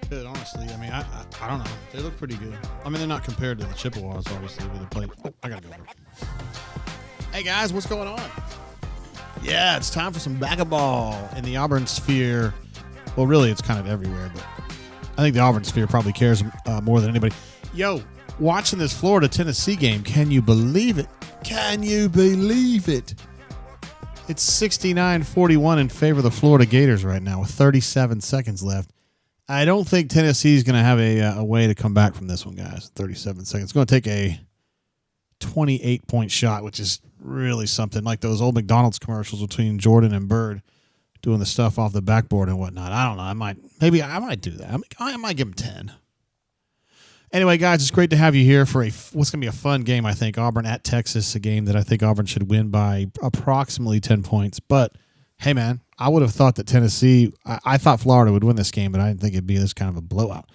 could, honestly. I mean, I don't know. They look pretty good. I mean, they're not compared to the Chippewas, obviously, with the plate. Oh, I gotta go. Hey guys, what's going on? Yeah, it's time for some basketball in the Auburn sphere. Well, really, it's kind of everywhere, but I think the Auburn sphere probably cares more than anybody. Yo, watching this Florida-Tennessee game, can you believe it? Can you believe it? It's 69-41 in favor of the Florida Gators right now with 37 seconds left. I don't think Tennessee's going to have a way to come back from this one, guys. 37 seconds. It's going to take a 28-point shot, which is really something, like those old McDonald's commercials between Jordan and Bird doing the stuff off the backboard and whatnot. I don't know. I might do that. I might give them 10. Anyway, guys, it's great to have you here for what's going to be a fun game, I think. Auburn at Texas, a game that I think Auburn should win by approximately 10 points. But, hey, man, I would have thought that Tennessee – I thought Florida would win this game, but I didn't think it'd be this kind of a blowout.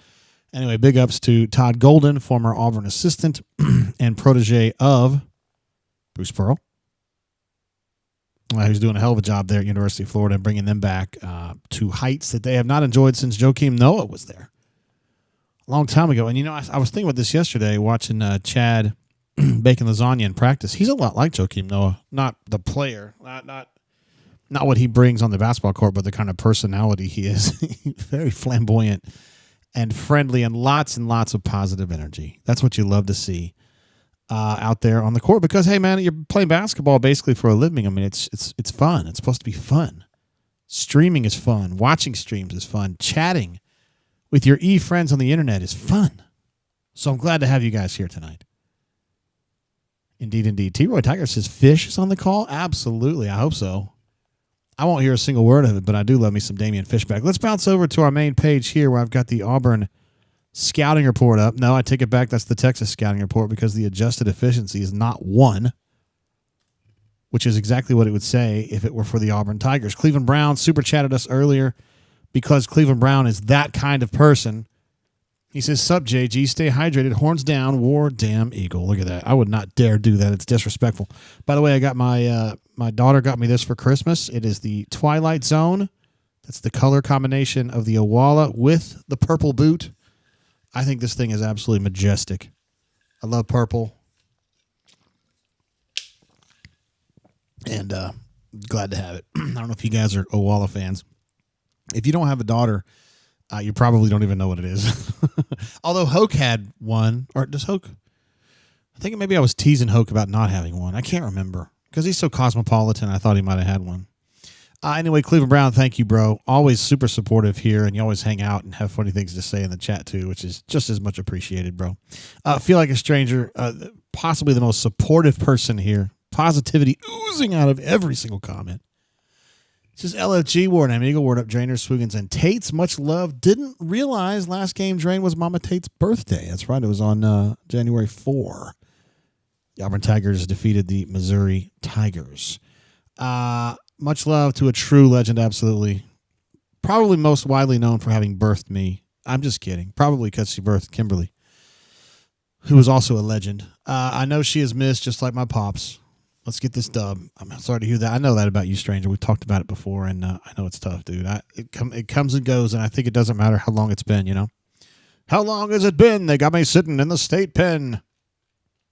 Anyway, big ups to Todd Golden, former Auburn assistant and protege of Bruce Pearl. Who's doing a hell of a job there at University of Florida and bringing them back to heights that they have not enjoyed since Joakim Noah was there. A long time ago. And, you know, I was thinking about this yesterday watching Chad baking lasagna in practice. He's a lot like Joakim Noah. Not the player. Not what he brings on the basketball court, but the kind of personality he is. Very flamboyant and friendly and lots of positive energy. That's what you love to see out there on the court. Because, hey, man, you're playing basketball basically for a living. I mean, it's fun. It's supposed to be fun. Streaming is fun. Watching streams is fun. Chatting with your friends on the internet is fun. So I'm glad to have you guys here tonight. Indeed. T-Roy Tiger says Fish is on the call. Absolutely. I hope so. I won't hear a single word of it, but I do love me some Damian Fishback. Let's bounce over to our main page here where I've got the Auburn scouting report up. No, I take it back. That's the Texas scouting report because the adjusted efficiency is not 1, which is exactly what it would say if it were for the Auburn Tigers. Cleveland Brown super chatted us earlier because Cleveland Brown is that kind of person. He says, sup, JG, stay hydrated, horns down, war damn eagle. Look at that. I would not dare do that. It's disrespectful. By the way, I got my daughter got me this for Christmas. It is the Twilight Zone. That's the color combination of the Owala with the purple boot. I think this thing is absolutely majestic. I love purple. And glad to have it. I don't know if you guys are Owala fans. If you don't have a daughter, you probably don't even know what it is. Although Hoke had one. Or does Hoke? I think maybe I was teasing Hoke about not having one. I can't remember. Because he's so cosmopolitan, I thought he might have had one. Anyway, Cleveland Brown, thank you, bro. Always super supportive here, and you always hang out and have funny things to say in the chat, too, which is just as much appreciated, bro. Feel like a stranger, possibly the most supportive person here. Positivity oozing out of every single comment. This is LFG Ward. I'm Eagle Ward up, Drainers, Swigans, and Tates. Much love. Didn't realize last game Drain was Mama Tate's birthday. That's right. It was on January 4. The Auburn Tigers defeated the Missouri Tigers. Much love to a true legend, absolutely. Probably most widely known for having birthed me. I'm just kidding. Probably because she birthed Kimberly, who is also a legend. I know she is missed just like my pops. Let's get this dub. I'm sorry to hear that. I know that about you, stranger. We've talked about it before, and I know it's tough, dude. It comes and goes, and I think it doesn't matter how long it's been, you know? How long has it been? They got me sitting in the state pen.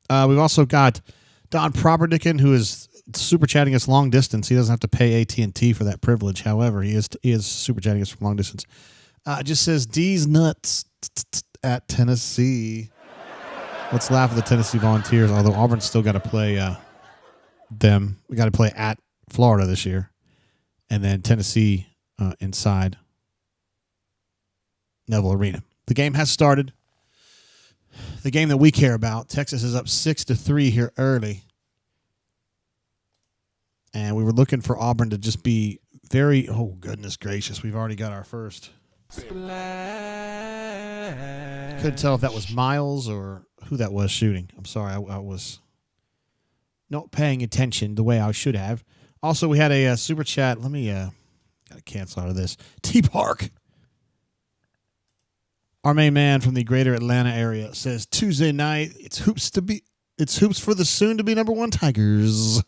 We've also got Don Properdicken, who is super chatting us long distance. He doesn't have to pay AT&T for that privilege. However, he is super chatting us from long distance. It just says, D's nuts at Tennessee. Let's laugh at the Tennessee Volunteers, although Auburn's still got to play them. We got to play at Florida this year. And then Tennessee inside Neville Arena. The game has started. The game that we care about. Texas is up 6-3 here early. And we were looking for Auburn to just be very, oh, goodness gracious. We've already got our first. Couldn't tell if that was Miles or who that was shooting. I'm sorry. I was not paying attention the way I should have. Also, we had a super chat. Let me got to cancel out of this. T-Park. Our main man from the greater Atlanta area says Tuesday night, it's hoops for the soon to be number 1 Tigers.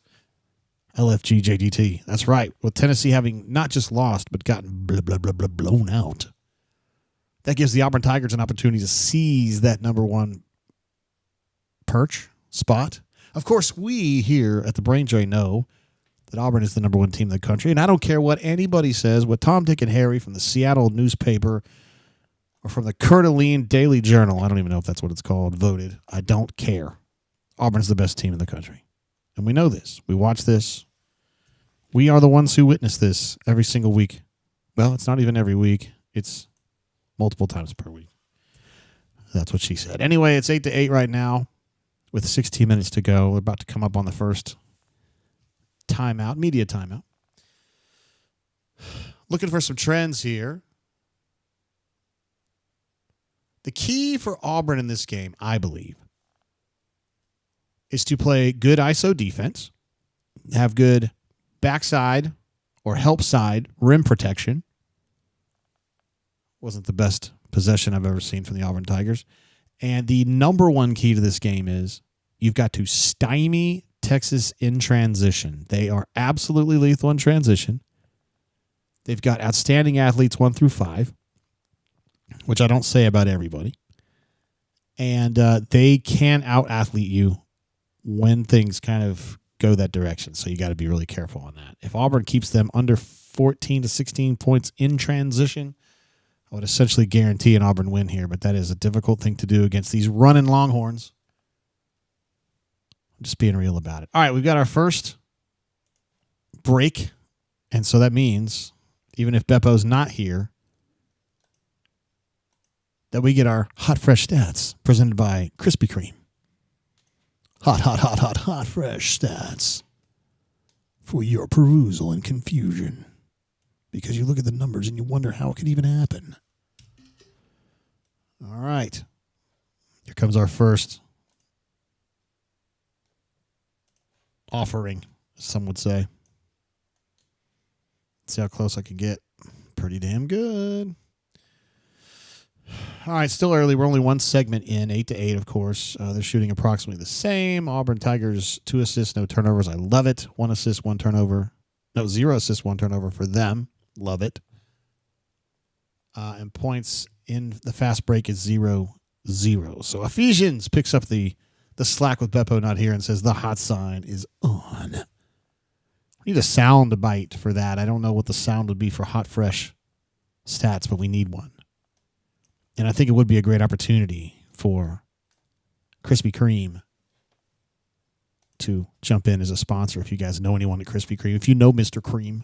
LFG JDT. That's right. With Tennessee having not just lost, but gotten blown out. That gives the Auburn Tigers an opportunity to seize that number one perch spot. Of course, we here at the Brain Joy know that Auburn is the number one team in the country, and I don't care what anybody says, what Tom, Dick, and Harry from the Seattle newspaper or from the Coeur d'Alene Daily Journal, I don't even know if that's what it's called, voted. I don't care. Auburn's the best team in the country. And we know this. We watch this. We are the ones who witness this every single week. Well, it's not even every week. It's multiple times per week. That's what she said. Anyway, it's 8-8 right now with 16 minutes to go. We're about to come up on the first timeout, media timeout. Looking for some trends here. The key for Auburn in this game, I believe, is to play good ISO defense, have good backside or help side rim protection. Wasn't the best possession I've ever seen from the Auburn Tigers. And the number one key to this game is you've got to stymie Texas in transition. They are absolutely lethal in transition. They've got outstanding athletes 1 through 5, which I don't say about everybody. And they can out-athlete you when things kind of go that direction. So you got to be really careful on that. If Auburn keeps them under 14 to 16 points in transition, I would essentially guarantee an Auburn win here, but that is a difficult thing to do against these running Longhorns. I'm just being real about it. All right, we've got our first break, and so that means even if Beppo's not here, that we get our hot, fresh stats presented by Krispy Kreme. Hot, fresh stats for your perusal and confusion. Because you look at the numbers and you wonder how it could even happen. All right. Here comes our first offering, some would say. Let's see how close I can get. Pretty damn good. All right, still early. We're only one segment in, 8-8, of course. They're shooting approximately the same. Auburn Tigers, 2 assists, no turnovers. I love it. 1 assist, 1 turnover. No, 0 assists, 1 turnover for them. Love it. And points in the fast break is 0-0. So Ephesians picks up the slack with Beppo not here and says the hot sign is on. We need a sound bite for that. I don't know what the sound would be for hot, fresh stats, but we need one. And I think it would be a great opportunity for Krispy Kreme to jump in as a sponsor if you guys know anyone at Krispy Kreme. If you know Mr. Kreme,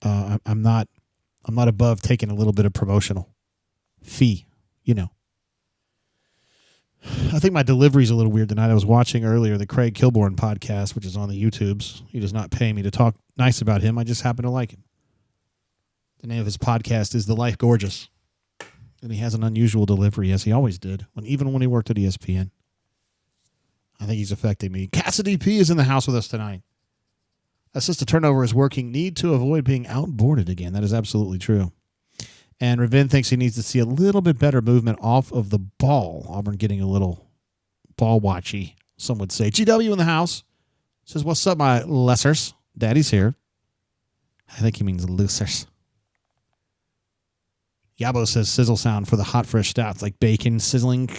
I'm not above taking a little bit of promotional fee, you know. I think my delivery is a little weird tonight. I was watching earlier the Craig Kilborn podcast, which is on the YouTubes. He does not pay me to talk nice about him. I just happen to like him. The name of his podcast is The Life Gorgeous. And he has an unusual delivery, as he always did, even when he worked at ESPN. I think he's affecting me. Cassidy P is in the house with us tonight. Assist to turnover is working. Need to avoid being outboarded again. That is absolutely true. And Ravin thinks he needs to see a little bit better movement off of the ball. Auburn getting a little ball watchy, some would say. GW in the house says, "What's up, my lessers? Daddy's here." I think he means losers. Yabo says sizzle sound for the hot, fresh stats, like bacon sizzling.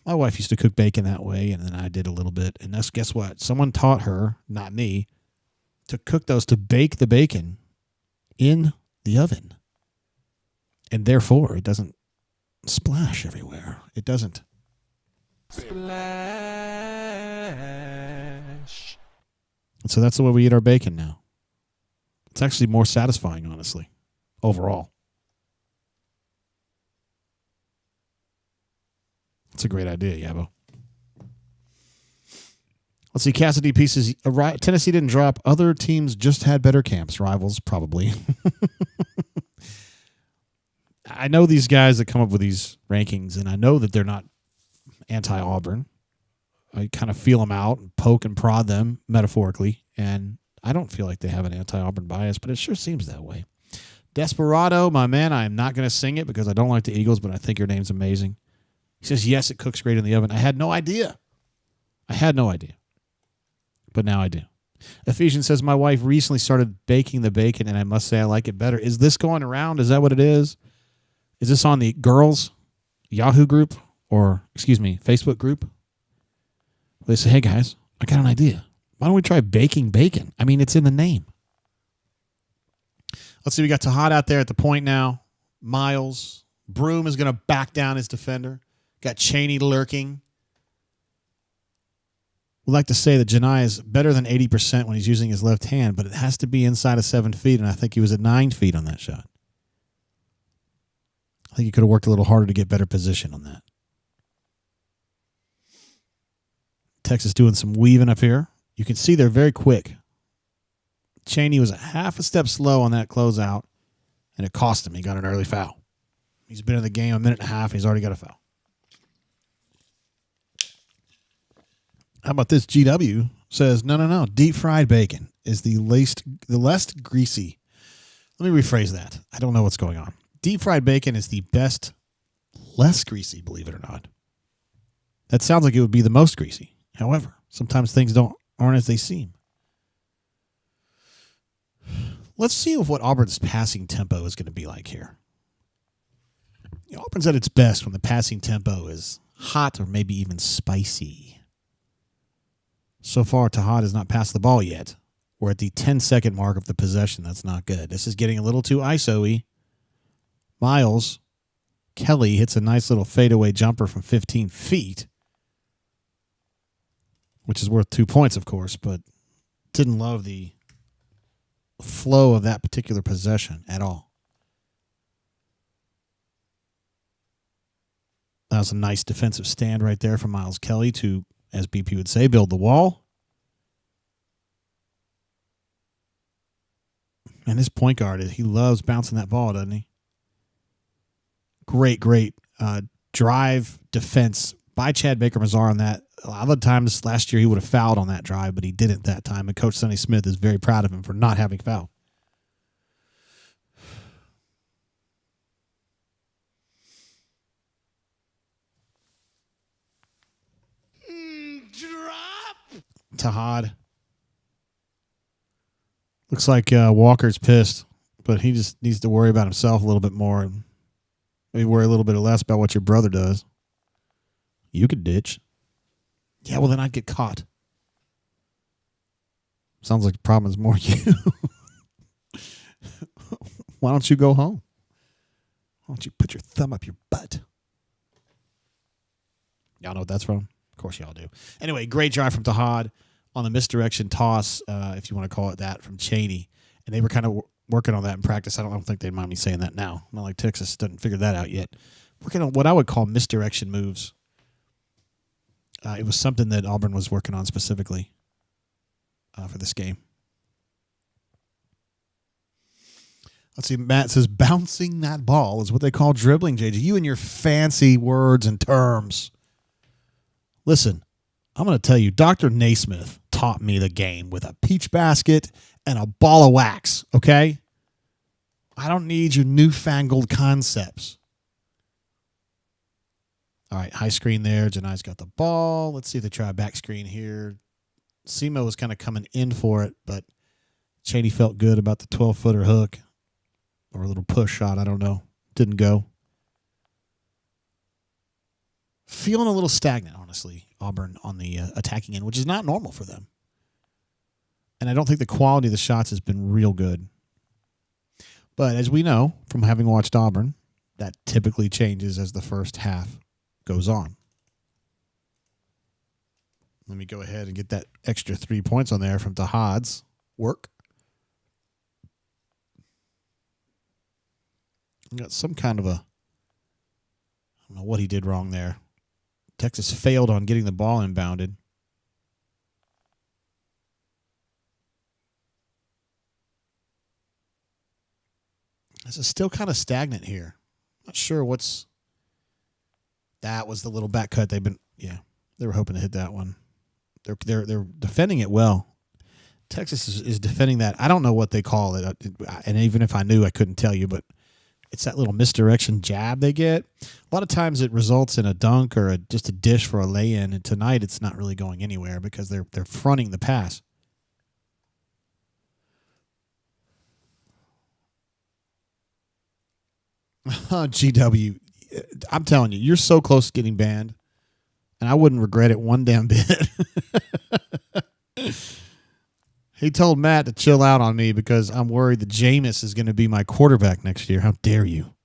My wife used to cook bacon that way, and then I did a little bit. And that's, guess what? Someone taught her, not me, to cook those, to bake the bacon in the oven. And therefore, it doesn't splash everywhere. It doesn't. Splash. And so that's the way we eat our bacon now. It's actually more satisfying, honestly, overall. It's a great idea, Yabo. Let's see, Cassidy pieces. Tennessee didn't drop. Other teams just had better camps. Rivals, probably. I know these guys that come up with these rankings, and I know that they're not anti-Auburn. I kind of feel them out and poke and prod them metaphorically, and I don't feel like they have an anti-Auburn bias, but it sure seems that way. Desperado, my man, I am not going to sing it because I don't like the Eagles, but I think your name's amazing. He says, yes, it cooks great in the oven. I had no idea. But now I do. Ephesians says, my wife recently started baking the bacon, and I must say I like it better. Is this going around? Is that what it is? Is this on the girls' Yahoo group or, Facebook group? They say, hey, guys, I got an idea. Why don't we try baking bacon? I mean, it's in the name. Let's see. We got Tahad out there at the point now. Miles. Broom is going to back down his defender. Got Chaney lurking. We'd like to say that Janai is better than 80% when he's using his left hand, but it has to be inside of 7 feet, and I think he was at 9 feet on that shot. I think he could have worked a little harder to get better position on that. Texas doing some weaving up here. You can see they're very quick. Chaney was a half a step slow on that closeout, and it cost him. He got an early foul. He's been in the game a minute and a half. He's already got a foul. How about this? GW says, no. Deep fried bacon is the less greasy. Let me rephrase that. I don't know what's going on. Deep fried bacon is the best, less greasy, believe it or not. That sounds like it would be the most greasy. However, sometimes things aren't as they seem. Let's see what Auburn's passing tempo is going to be like here. Auburn's at its best when the passing tempo is hot or maybe even spicy. So far, Tahad has not passed the ball yet. We're at the 10-second mark of the possession. That's not good. This is getting a little too ISO-y. Miles Kelly hits a nice little fadeaway jumper from 15 feet, which is worth 2 points, of course, but didn't love the flow of that particular possession at all. That was a nice defensive stand right there from Miles Kelly to, as BP would say, build the wall. And this point guard, he loves bouncing that ball, doesn't he? Great drive defense by Chad Baker-Mazar on that. A lot of the times last year he would have fouled on that drive, but he didn't that time. And Coach Sonny Smith is very proud of him for not having fouled. Drop. Tahad. Looks like Walker's pissed, but he just needs to worry about himself a little bit more. And maybe worry a little bit less about what your brother does. You could ditch. Yeah, well, then I'd get caught. Sounds like the problem is more you. Why don't you go home? Why don't you put your thumb up your butt? Y'all know what that's from? Of course y'all do. Anyway, great drive from Tahad on the misdirection toss, if you want to call it that, from Chaney. And they were kind of working on that in practice. I don't think they'd mind me saying that now. Not like Texas doesn't figure that out yet. Working on what I would call misdirection moves. It was something that Auburn was working on specifically for this game. Let's see. Matt says bouncing that ball is what they call dribbling, JJ. You and your fancy words and terms. Listen, I'm going to tell you, Dr. Naismith taught me the game with a peach basket and a ball of wax, okay? I don't need your newfangled concepts. All right, high screen there. Janai's got the ball. Let's see if they try a back screen here. Semo was kind of coming in for it, but Chaney felt good about the 12-footer hook or a little push shot. I don't know. Didn't go. Feeling a little stagnant, honestly, Auburn on the attacking end, which is not normal for them. And I don't think the quality of the shots has been real good. But as we know from having watched Auburn, that typically changes as the first half goes on. Let me go ahead and get that extra 3 points on there from Tahad's work. Got some kind of I don't know what he did wrong there. Texas failed on getting the ball inbounded. This is still kind of stagnant here. Not sure what's... That was the little back cut they were hoping to hit that one. They're defending it well. Texas is defending that. I don't know what they call it, and even if I knew, I couldn't tell you, but it's that little misdirection jab they get. A lot of times it results in a dunk or just a dish for a lay-in, and tonight it's not really going anywhere because they're fronting the pass. GW, I'm telling you, you're so close to getting banned, and I wouldn't regret it one damn bit. He told Matt to chill out on me because I'm worried that Jameis is going to be my quarterback next year. How dare you?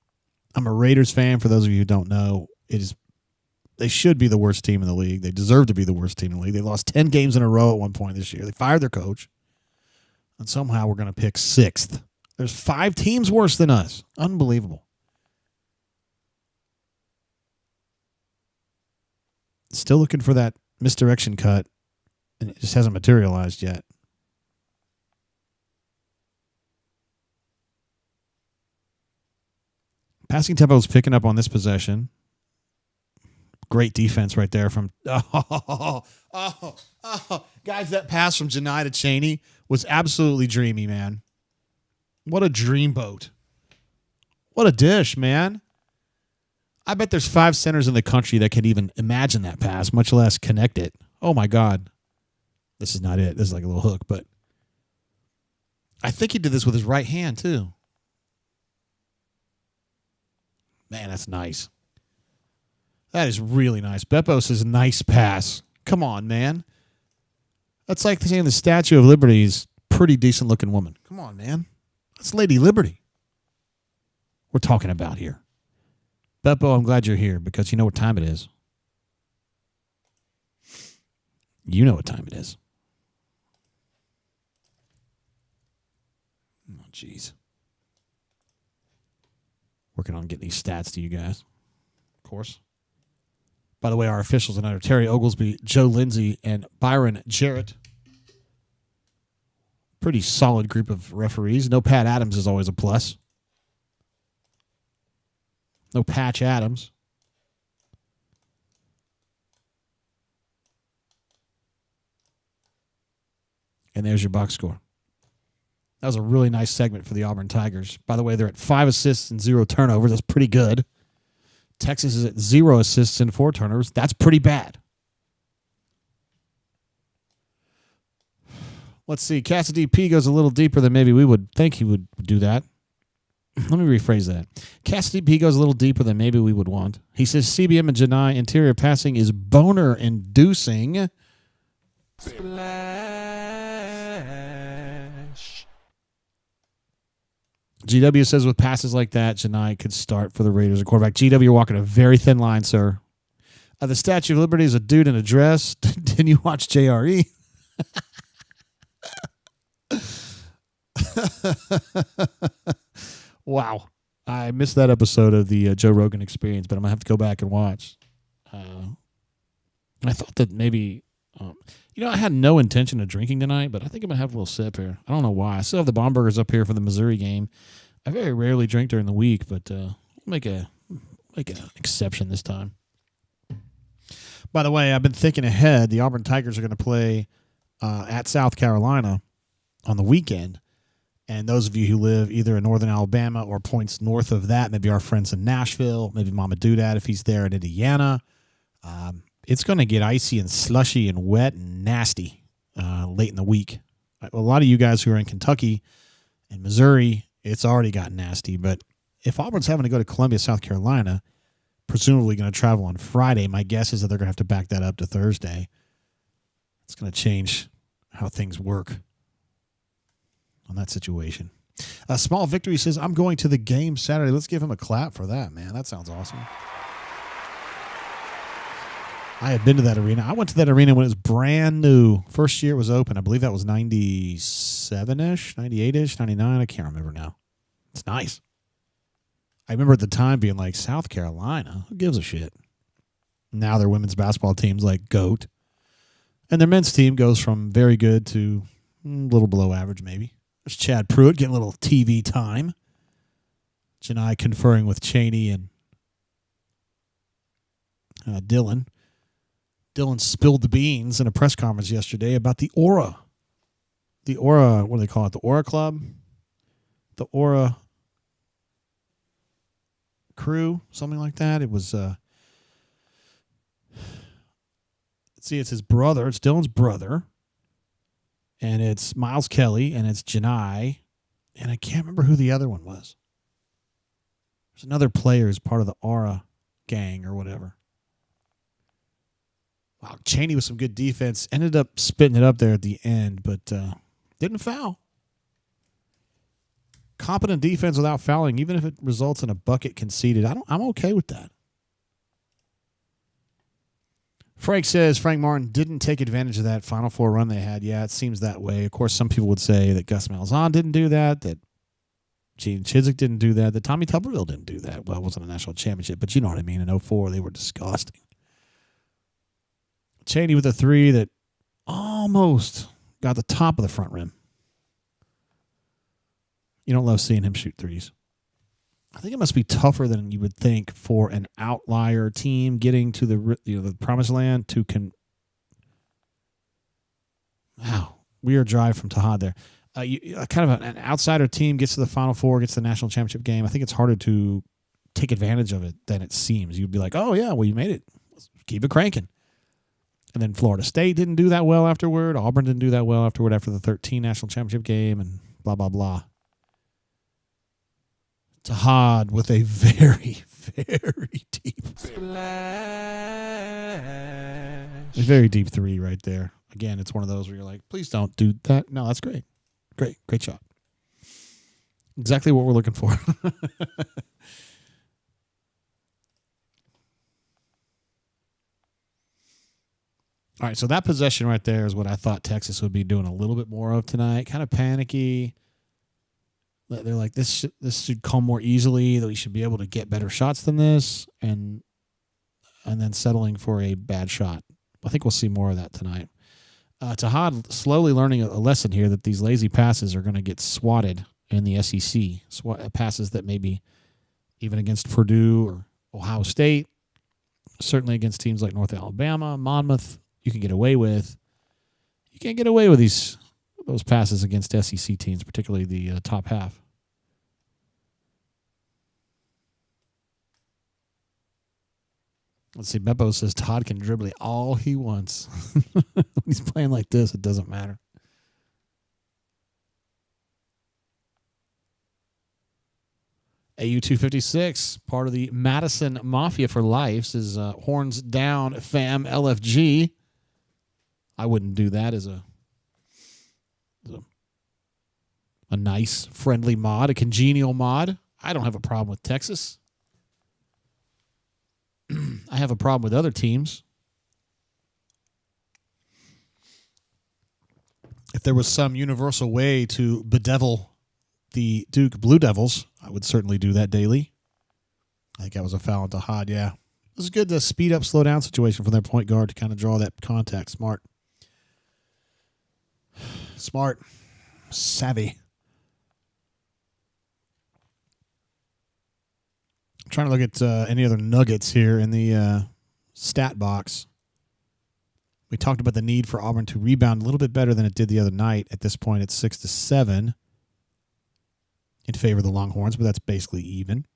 I'm a Raiders fan. For those of you who don't know, they should be the worst team in the league. They deserve to be the worst team in the league. They lost 10 games in a row at one point this year. They fired their coach, and somehow we're going to pick 6th. There's 5 teams worse than us. Unbelievable. Still looking for that misdirection cut, and it just hasn't materialized yet. Passing tempo is picking up on this possession. Great defense right there from guys, that pass from Janai to Chaney was absolutely dreamy, man. What a dreamboat. What a dish, man. I bet there's 5 centers in the country that can even imagine that pass, much less connect it. Oh, my God. This is not it. This is like a little hook, but I think he did this with his right hand, too. Man, that's nice. That is really nice. Beppo says nice pass. Come on, man. That's like saying the Statue of Liberty is a pretty decent-looking woman. Come on, man. That's Lady Liberty we're talking about here. Beppo, I'm glad you're here because you know what time it is. You know what time it is. Oh, jeez. Working on getting these stats to you guys, of course. By the way, our officials tonight are Terry Oglesby, Joe Lindsay, and Byron Jarrett. Pretty solid group of referees. No Pat Adams is always a plus. No Patch Adams. And there's your box score. That was a really nice segment for the Auburn Tigers. By the way, they're at 5 assists and 0 turnovers. That's pretty good. Texas is at 0 assists and 4 turnovers. That's pretty bad. Let's see. Cassidy P goes a little deeper than maybe we would think he would do that. Let me rephrase that. Cassidy P goes a little deeper than maybe we would want. He says CBM and Janai interior passing is boner-inducing. Splash. GW says with passes like that, Janai could start for the Raiders at quarterback. GW, you're walking a very thin line, sir. The Statue of Liberty is a dude in a dress. Didn't you watch JRE? Wow. I missed that episode of the Joe Rogan Experience, but I'm going to have to go back and watch. I thought that maybe, I had no intention of drinking tonight, but I think I'm going to have a little sip here. I don't know why. I still have the Bombergers up here for the Missouri game. I very rarely drink during the week, but we'll make an exception this time. By the way, I've been thinking ahead. The Auburn Tigers are going to play at South Carolina on the weekend. And those of you who live either in northern Alabama or points north of that, maybe our friends in Nashville, maybe Mama Doodad if he's there in Indiana, it's going to get icy and slushy and wet and nasty late in the week. A lot of you guys who are in Kentucky and Missouri, it's already gotten nasty. But if Auburn's having to go to Columbia, South Carolina, presumably going to travel on Friday, my guess is that they're going to have to back that up to Thursday. It's going to change how things work on that situation. Small Victory says, I'm going to the game Saturday. Let's give him a clap for that, man. That sounds awesome. I have been to that arena. I went to that arena when it was brand new. First year it was open. I believe that was 97-ish, 98-ish, 99. I can't remember now. It's nice. I remember at the time being like, South Carolina? Who gives a shit? Now their women's basketball team's like GOAT. And their men's team goes from very good to a little below average maybe. There's Chad Pruitt getting a little TV time. Janai conferring with Chaney and Dylan. Dylan spilled the beans in a press conference yesterday about the Aura. The Aura, what do they call it? The Aura Club? The Aura Crew? Something like that. It was, it's his brother. It's Dylan's brother. And it's Miles Kelly, and it's Janai, and I can't remember who the other one was. There's another player who's part of the Aura gang or whatever. Wow, Cheney with some good defense. Ended up spitting it up there at the end, but didn't foul. Competent defense without fouling, even if it results in a bucket conceded. I'm okay with that. Frank says Frank Martin didn't take advantage of that Final Four run they had. Yeah, it seems that way. Of course, some people would say that Gus Malzahn didn't do that Gene Chizik didn't do that Tommy Tuberville didn't do that. Well, it wasn't a national championship, but you know what I mean. In 2004, they were disgusting. Cheney with a three that almost got the top of the front rim. You don't love seeing him shoot threes. I think it must be tougher than you would think for an outlier team getting to the promised land to Wow, weird drive from Tahad there. Kind of an outsider team gets to the Final Four, gets to the national championship game. I think it's harder to take advantage of it than it seems. You'd be like, oh, yeah, well, you made it. Keep it cranking. And then Florida State didn't do that well afterward. Auburn didn't do that well afterward after the 2013 national championship game and blah, blah, blah. Tahad with a very, very deep a very deep three right there. Again, it's one of those where you're like, please don't do that. No, that's great. Great shot. Exactly what we're looking for. All right, so that possession right there is what I thought Texas would be doing a little bit more of tonight. Kind of panicky. They're like, this should come more easily, that we should be able to get better shots than this, and then settling for a bad shot. I think we'll see more of that tonight. Tahad slowly learning a lesson here that these lazy passes are going to get swatted in the SEC. Passes that maybe even against Purdue or Ohio State, certainly against teams like North Alabama, Monmouth, you can get away with. You can't get away with those passes against SEC teams, particularly the top half. Let's see. Beppo says Todd can dribble all he wants. When he's playing like this, it doesn't matter. AU256, part of the Madison Mafia for life, says horns down, fam, LFG. I wouldn't do that as a nice, friendly mod, a congenial mod. I don't have a problem with Texas. I have a problem with other teams. If there was some universal way to bedevil the Duke Blue Devils, I would certainly do that daily. I think that was a foul on Tahad, yeah. It was good to speed up, slow down situation for their point guard to kind of draw that contact. Smart. Savvy. I'm trying to look at any other nuggets here in the stat box. We talked about the need for Auburn to rebound a little bit better than it did the other night. At this point, it's 6-7 in favor of the Longhorns, but that's basically even.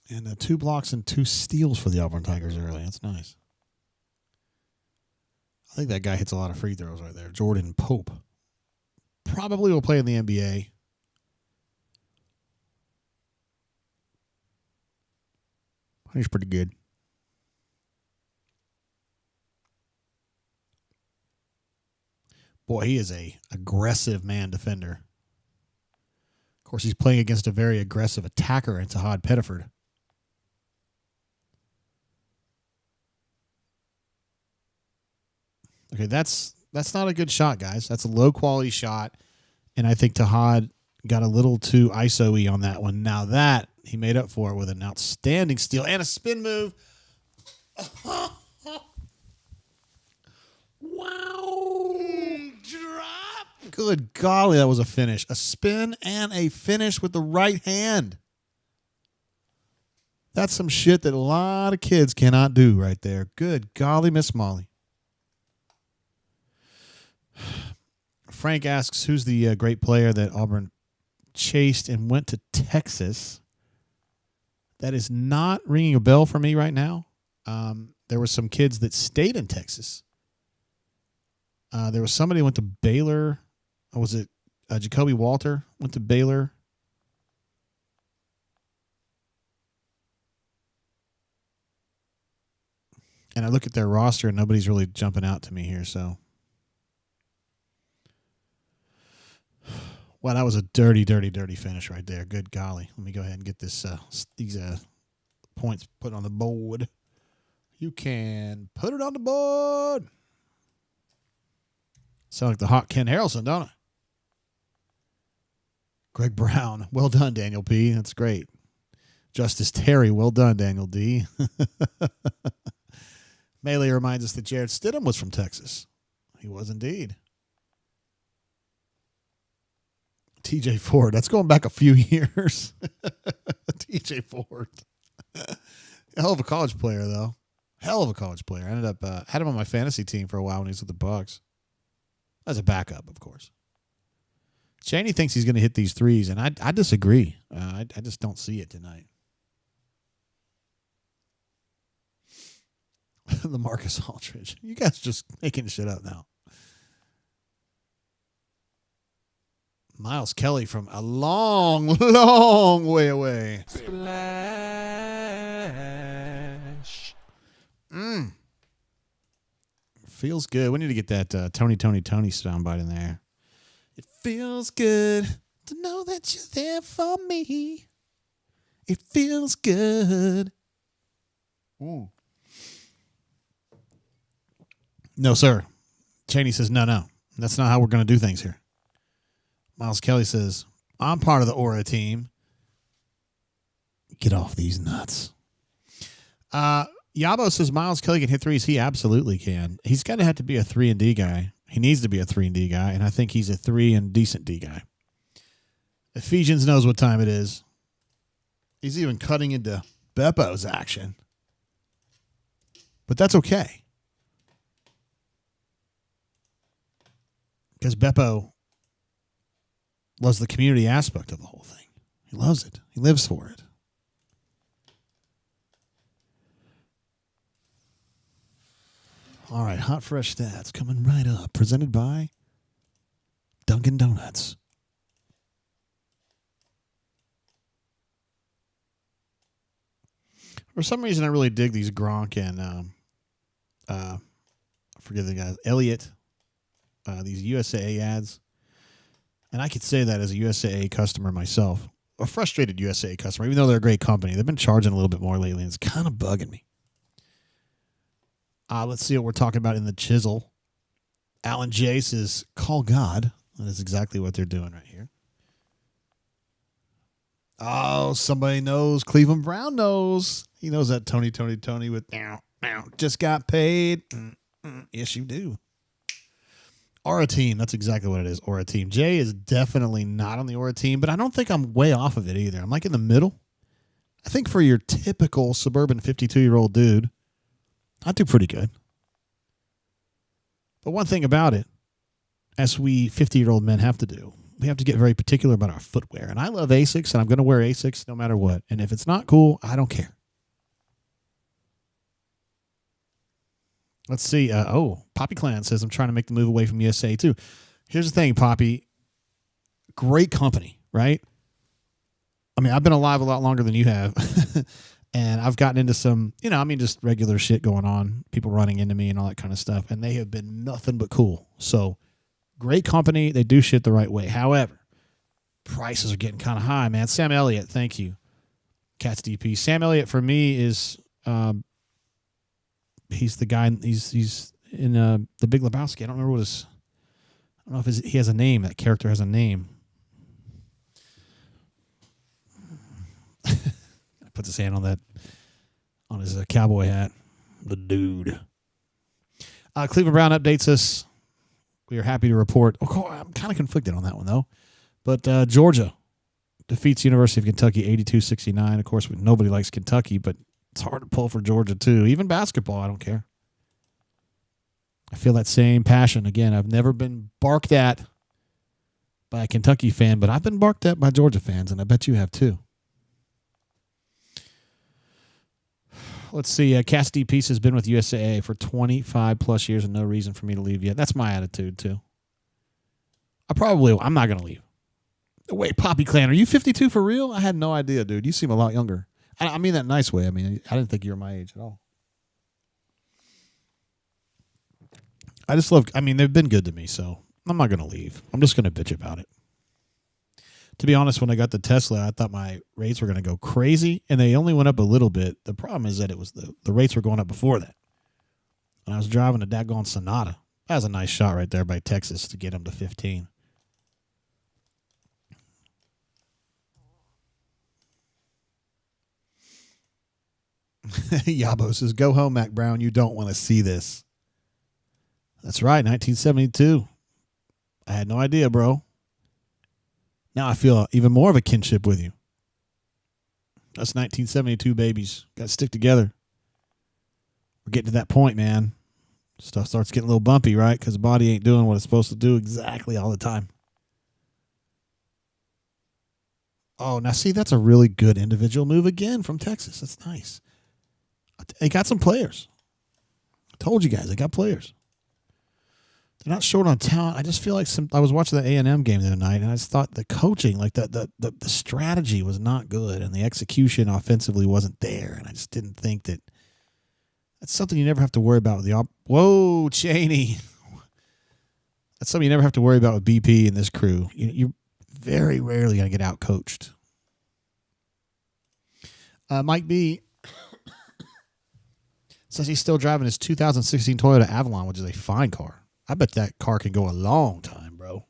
And 2 blocks and 2 steals for the Auburn Tigers early. That's nice. I think that guy hits a lot of free throws right there. Jordan Pope. Probably will play in the NBA. He's pretty good. Boy, he is a aggressive man defender. Of course, he's playing against a very aggressive attacker in Tahad Pettiford. Okay, that's not a good shot, guys. That's a low-quality shot, and I think Tahad got a little too ISO-y on that one. Now that, he made up for it with an outstanding steal and a spin move. Wow. Drop. Good golly, that was a finish. A spin and a finish with the right hand. That's some shit that a lot of kids cannot do right there. Good golly, Miss Molly. Frank asks, who's the great player that Auburn chased and went to Texas? That is not ringing a bell for me right now. There were some kids that stayed in Texas. There was somebody who went to Baylor. Was it Jacoby Walter went to Baylor. And I look at their roster, and nobody's really jumping out to me here. So, well, that was a dirty, dirty, dirty finish right there. Good golly. Let me go ahead and get these points put on the board. You can put it on the board. Sound like the hot Ken Harrelson, don't I? Greg Brown. Well done, Daniel P. That's great. Justice Terry. Well done, Daniel D. Melee reminds us that Jared Stidham was from Texas. He was indeed. TJ Ford. That's going back a few years. TJ Ford. Hell of a college player, though. Hell of a college player. I ended up had him on my fantasy team for a while when he was with the Bucks. As a backup, of course. Cheney thinks he's going to hit these threes, and I disagree. I just don't see it tonight. The Marcus Aldridge. You guys just making shit up now. Miles Kelly from a long, long way away. Splash. Feels good. We need to get that Tony soundbite in there. It feels good to know that you're there for me. It feels good. Ooh. No, sir. Cheney says, no. That's not how we're going to do things here. Miles Kelly says, I'm part of the Aura team. Get off these nuts. Yabo says Miles Kelly can hit threes. He absolutely can. He's got to have to be a 3-and-D guy. He needs to be a 3-and-D guy, and I think he's a 3-and-decent-D guy. Ephesians knows what time it is. He's even cutting into Beppo's action. But that's okay. Because Beppo loves the community aspect of the whole thing. He loves it. He lives for it. All right, Hot Fresh Stats coming right up. Presented by Dunkin' Donuts. For some reason, I really dig these Gronk and I forget the guy, Elliott. These USAA ads. And I could say that as a USAA customer myself. A frustrated USAA customer, even though they're a great company. They've been charging a little bit more lately, and it's kind of bugging me. Let's see what we're talking about in the chisel. Alan J says, call God. That is exactly what they're doing right here. Oh, somebody knows. Cleveland Brown knows. He knows that Tony with just got paid. Yes, you do. Aura team. That's exactly what it is. Aura team. Jay is definitely not on the Aura team, but I don't think I'm way off of it either. I'm like in the middle. I think for your typical suburban 52-year-old dude, I do pretty good. But one thing about it, as we 50-year-old men have to do, we have to get very particular about our footwear. And I love Asics, and I'm going to wear Asics no matter what. And if it's not cool, I don't care. Let's see. Poppy Clan says, I'm trying to make the move away from USA too. Here's the thing, Poppy. Great company, right? I mean, I've been alive a lot longer than you have. And I've gotten into some, just regular shit going on. People running into me and all that kind of stuff. And they have been nothing but cool. So, great company. They do shit the right way. However, prices are getting kind of high, man. Sam Elliott, thank you. Cats DP. Sam Elliott, for me, is... he's the guy. He's in the Big Lebowski. I don't remember I don't know if he has a name. That character has a name. Puts his hand on his cowboy hat. The dude. Cleveland Brown updates us. We are happy to report. Oh, I'm kind of conflicted on that one though. But Georgia defeats University of Kentucky 82-69. Of course, nobody likes Kentucky, but it's hard to pull for Georgia, too. Even basketball, I don't care. I feel that same passion. Again, I've never been barked at by a Kentucky fan, but I've been barked at by Georgia fans, and I bet you have, too. Let's see. Cassidy Peace has been with USAA for 25-plus years and no reason for me to leave yet. That's my attitude, too. I'm not going to leave. Wait, Poppy Clan, are you 52 for real? I had no idea, dude. You seem a lot younger. I mean that nice way. I mean, I didn't think you were my age at all. I just love, I mean, they've been good to me, so I'm not going to leave. I'm just going to bitch about it. To be honest, when I got the Tesla, I thought my rates were going to go crazy, and they only went up a little bit. The problem is that it was the rates were going up before that. And I was driving a daggone Sonata. That was a nice shot right there by Texas to get them to 15. Yabo says, go home, Mac Brown. You don't want to see this. That's right, 1972. I had no idea, bro. Now I feel even more of a kinship with you. Us 1972 babies. Got to stick together. We're getting to that point, man. Stuff starts getting a little bumpy, right? Because the body ain't doing what it's supposed to do exactly all the time. Oh, now see, that's a really good individual move again from Texas. That's nice. They got some players. I told you guys, they got players. They're not short on talent. I just feel like I was watching the A&M game the other night, and I just thought the coaching, like the strategy was not good, and the execution offensively wasn't there, and I just didn't think that that's something you never have to worry about with the Whoa, Cheney. That's something you never have to worry about with BP and this crew. You're very rarely going to get out-coached. Mike B. says he's still driving his 2016 Toyota Avalon, which is a fine car. I bet that car can go a long time, bro.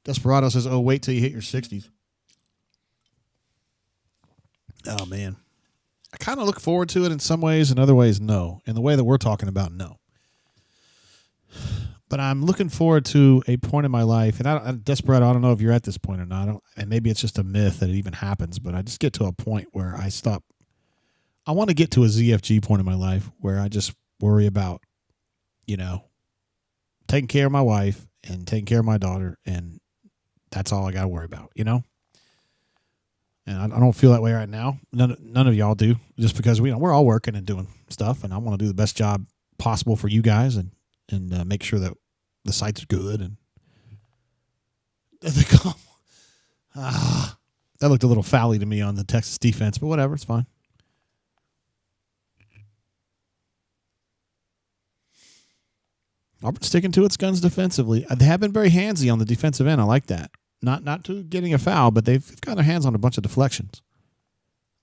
Desperado says, oh, wait till you hit your 60s. Oh, man. I kind of look forward to it in some ways, in other ways, no. In the way that we're talking about, no. But I'm looking forward to a point in my life, and Desperado, I don't know if you're at this point or not, and maybe it's just a myth that it even happens, but I just get to a point where I stop. I want to get to a ZFG point in my life where I just worry about, taking care of my wife and taking care of my daughter, and that's all I got to worry about, And I don't feel that way right now. None of y'all do, just because we're all working and doing stuff, and I want to do the best job possible for you guys and make sure that the site's good. And that looked a little foul-y to me on the Texas defense, but whatever, it's fine. Auburn sticking to its guns defensively. They have been very handsy on the defensive end. I like that. Not to getting a foul, but they've got their hands on a bunch of deflections.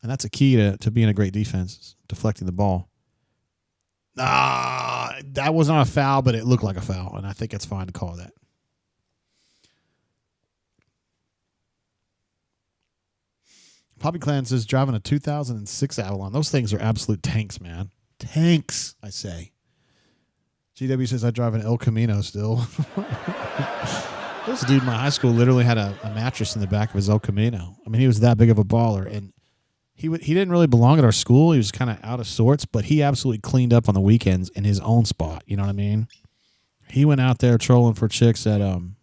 And that's a key to being a great defense, deflecting the ball. That was not a foul, but it looked like a foul, and I think it's fine to call that. Poppy Clan says driving a 2006 Avalon. Those things are absolute tanks, man. Tanks, I say. GW says I drive an El Camino still. This dude in my high school literally had a mattress in the back of his El Camino. I mean, he was that big of a baller, and he didn't really belong at our school. He was kind of out of sorts, but he absolutely cleaned up on the weekends in his own spot. You know what I mean? He went out there trolling for chicks at down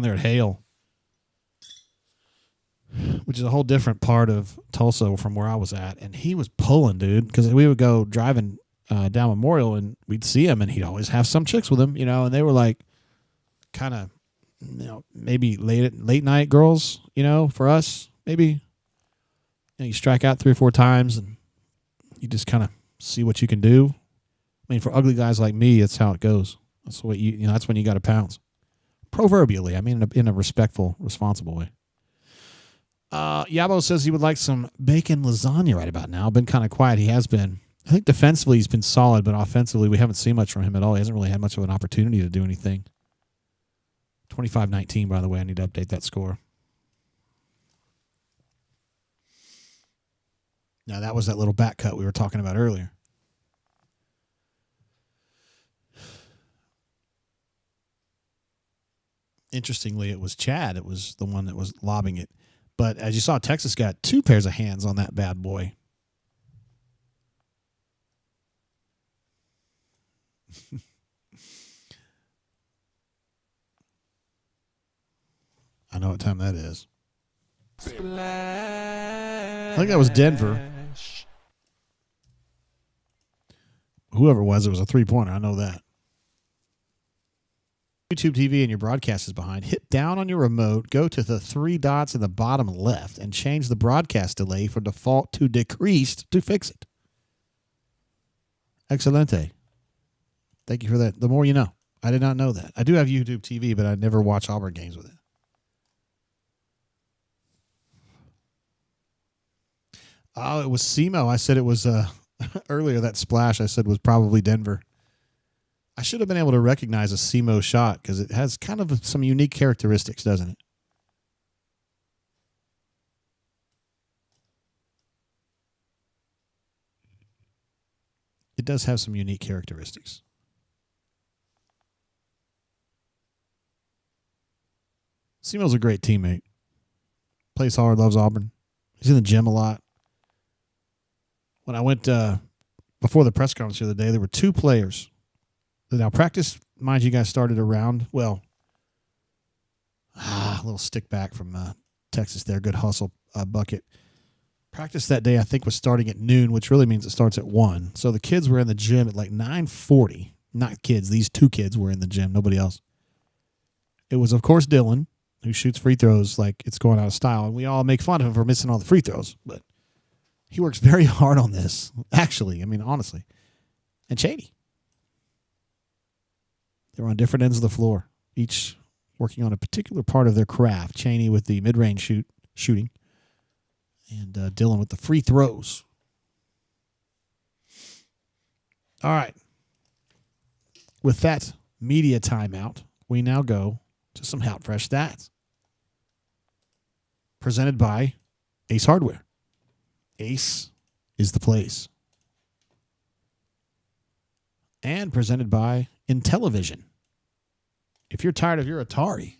there at Hale, which is a whole different part of Tulsa from where I was at, and he was pulling, dude, because we would go driving down Memorial, and we'd see him, and he'd always have some chicks with him, and they were like kind of, maybe late night girls, for us, maybe. You strike out 3 or 4 times, and you just kind of see what you can do. I mean, for ugly guys like me, that's how it goes. That's what that's when you got to pounce. Proverbially, I mean, in a respectful, responsible way. Yabo says he would like some bacon lasagna right about now. Been kind of quiet. He has been. I think defensively he's been solid, but offensively we haven't seen much from him at all. He hasn't really had much of an opportunity to do anything. 25-19, by the way. I need to update that score. Now, that was that little back cut we were talking about earlier. Interestingly, it was Chad. It was the one that was lobbing it. But as you saw, Texas got 2 pairs of hands on that bad boy. I know what time that is. I think that was Denver. Whoever it was a 3-pointer. I know that. YouTube TV and your broadcast is behind, hit down on your remote, go to the 3 dots in the bottom left, and change the broadcast delay from default to decreased to fix it. Excelente. Thank you for that. The more you know. I did not know that. I do have YouTube TV, but I never watch Auburn games with it. Oh, it was SEMO. I said it was earlier, that splash I said was probably Denver. I should have been able to recognize a SEMO shot because it has kind of some unique characteristics, doesn't it? It does have some unique characteristics. SEMO's a great teammate. Plays hard, loves Auburn. He's in the gym a lot. When I went before the press conference the other day, there were 2 players. Now, practice, mind you, guys started around, well, a little stick back from Texas there. Good hustle bucket. Practice that day, I think, was starting at noon, which really means it starts at 1. So the kids were in the gym at like 9:40. Not kids. These 2 kids were in the gym. Nobody else. It was, of course, Dylan, who shoots free throws like it's going out of style. And we all make fun of him for missing all the free throws. But he works very hard on this, actually. I mean, honestly. And Shady. They were on different ends of the floor, each working on a particular part of their craft. Chaney with the mid-range shooting, and Dylan with the free throws. All right. With that media timeout, we now go to some Hot Fresh Stats. Presented by Ace Hardware. Ace is the place. And presented by Intellivision. If you're tired of your Atari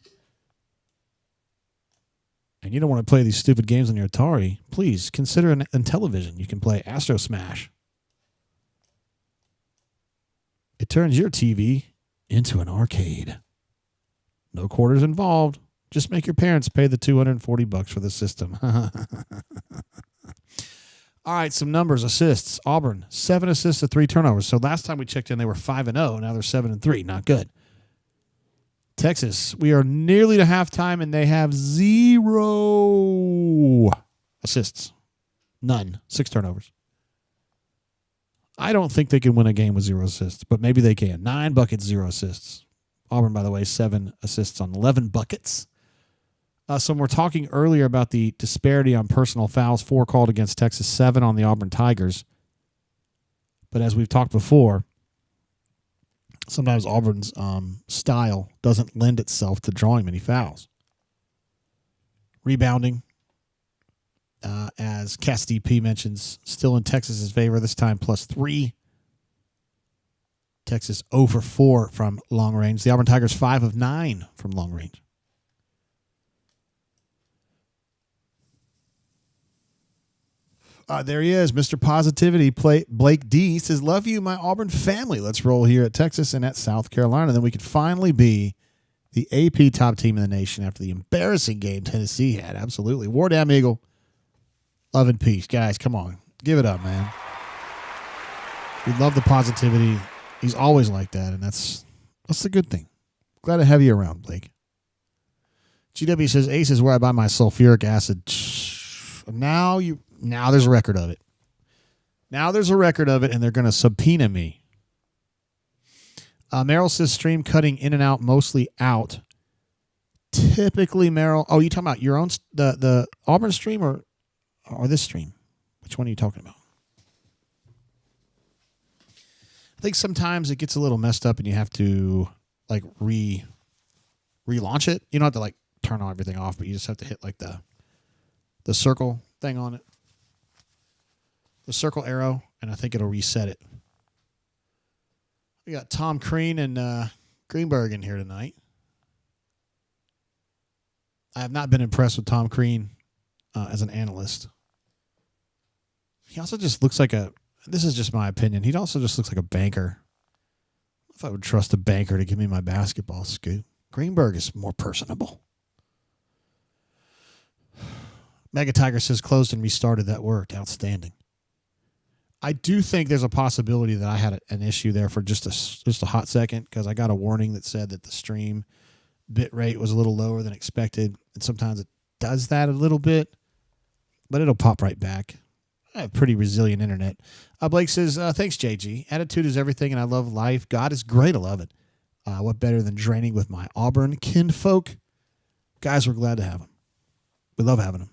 and you don't want to play these stupid games on your Atari, please consider an Intellivision. You can play Astro Smash. It turns your TV into an arcade. No quarters involved. Just make your parents pay the $240 for the system. All right, some numbers. Assists. Auburn, 7 assists to 3 turnovers. So last time we checked in, they were 5-0. Now they're 7-3. Not good. Texas, we are nearly to halftime, and they have 0 assists. None. 6 turnovers. I don't think they can win a game with 0 assists, but maybe they can. 9 buckets, 0 assists. Auburn, by the way, 7 assists on 11 buckets. So we're talking earlier about the disparity on personal fouls, 4 called against Texas, 7 on the Auburn Tigers. But as we've talked before, sometimes Auburn's style doesn't lend itself to drawing many fouls. Rebounding, as Cass DP mentions, still in Texas's favor, this time +3. Texas 0 for 4 from long range. The Auburn Tigers 5 of 9 from long range. There he is, Mr. Positivity. Blake D says, love you, my Auburn family. Let's roll here at Texas and at South Carolina. Then we could finally be the AP top team in the nation after the embarrassing game Tennessee had. Absolutely. War Damn Eagle. Love and peace. Guys, come on. Give it up, man. We love the positivity. He's always like that, and that's a good thing. Glad to have you around, Blake. GW says, Ace is where I buy my sulfuric acid. Now there's a record of it. Now there's a record of it, and they're going to subpoena me. Merrill says stream cutting in and out, mostly out. Typically, Merrill. Oh, you talking about your own the Auburn stream or this stream? Which one are you talking about? I think sometimes it gets a little messed up, and you have to like relaunch it. You don't have to like turn everything off, but you just have to hit like the circle thing on it. The circle arrow, and I think it'll reset it. We got Tom Crean and Greenberg in here tonight. I have not been impressed with Tom Crean as an analyst. He also just looks like this is just my opinion, he also just looks like a banker. I don't know if I would trust a banker to give me my basketball scoop. Greenberg is more personable. Mega Tiger says closed and restarted. That worked. Outstanding. I do think there's a possibility that I had an issue there for just a hot second because I got a warning that said that the stream bit rate was a little lower than expected, and sometimes it does that a little bit, but it'll pop right back. I have pretty resilient internet. Blake says, thanks, JG. Attitude is everything, and I love life. God is great. I love it. What better than draining with my Auburn kinfolk? Guys, we're glad to have them. We love having them.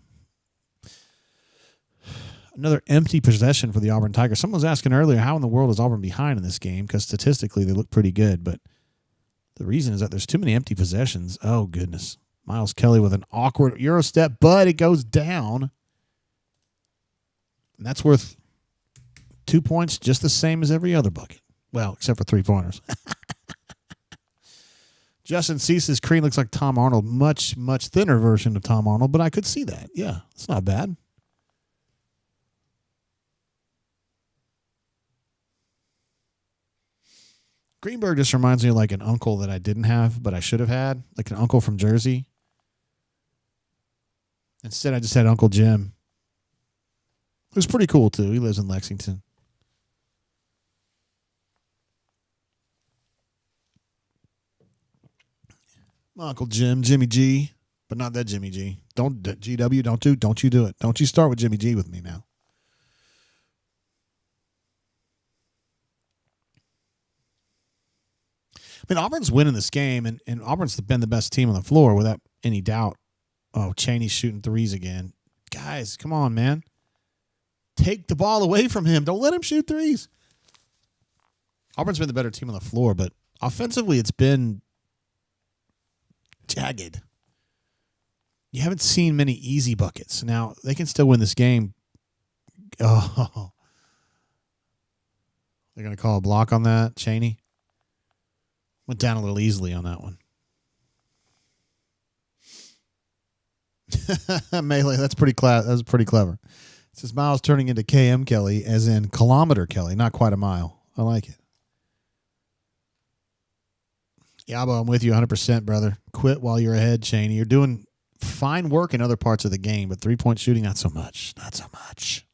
Another empty possession for the Auburn Tigers. Someone was asking earlier, how in the world is Auburn behind in this game? Because statistically, they look pretty good, but the reason is that there's too many empty possessions. Oh, goodness. Miles Kelly with an awkward Euro step, but it goes down. And that's worth 2 points, just the same as every other bucket. Well, except for 3-pointers. Justin Cease's Crean looks like Tom Arnold. Much, much thinner version of Tom Arnold, but I could see that. Yeah, it's not bad. Greenberg just reminds me of like an uncle that I didn't have, but I should have had. Like an uncle from Jersey. Instead, I just had Uncle Jim. It was pretty cool, too. He lives in Lexington. My Uncle Jim, Jimmy G, but not that Jimmy G. GW, don't you do it. Don't you start with Jimmy G with me now. I mean, Auburn's winning this game, and Auburn's been the best team on the floor without any doubt. Oh, Chaney's shooting threes again. Guys, come on, man. Take the ball away from him. Don't let him shoot threes. Auburn's been the better team on the floor, but offensively it's been jagged. You haven't seen many easy buckets. Now, they can still win this game. Oh. They're going to call a block on that, Chaney. Went down a little easily on that one. Melee, that's pretty clever. It says Miles turning into KM Kelly, as in kilometer Kelly, not quite a mile. I like it. Yabo, I'm with you 100%, brother. Quit while you're ahead, Chaney. You're doing fine work in other parts of the game, but three-point shooting, not so much. Not so much.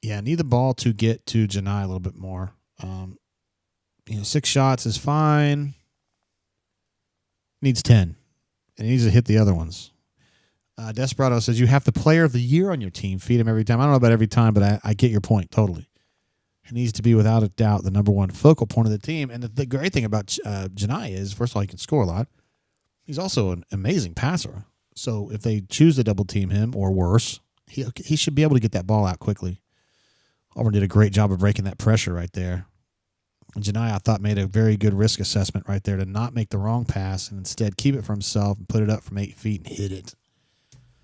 Yeah, need the ball to get to Janai a little bit more. 6 shots is fine. Needs 10. And he needs to hit the other ones. Desperado says, you have the player of the year on your team. Feed him every time. I don't know about every time, but I get your point totally. He needs to be, without a doubt, the number one focal point of the team. And the great thing about Janai is, first of all, he can score a lot. He's also an amazing passer. So if they choose to double team him, or worse, he should be able to get that ball out quickly. Auburn did a great job of breaking that pressure right there. And Janai, I thought, made a very good risk assessment right there to not make the wrong pass and instead keep it for himself and put it up from 8 feet and hit it.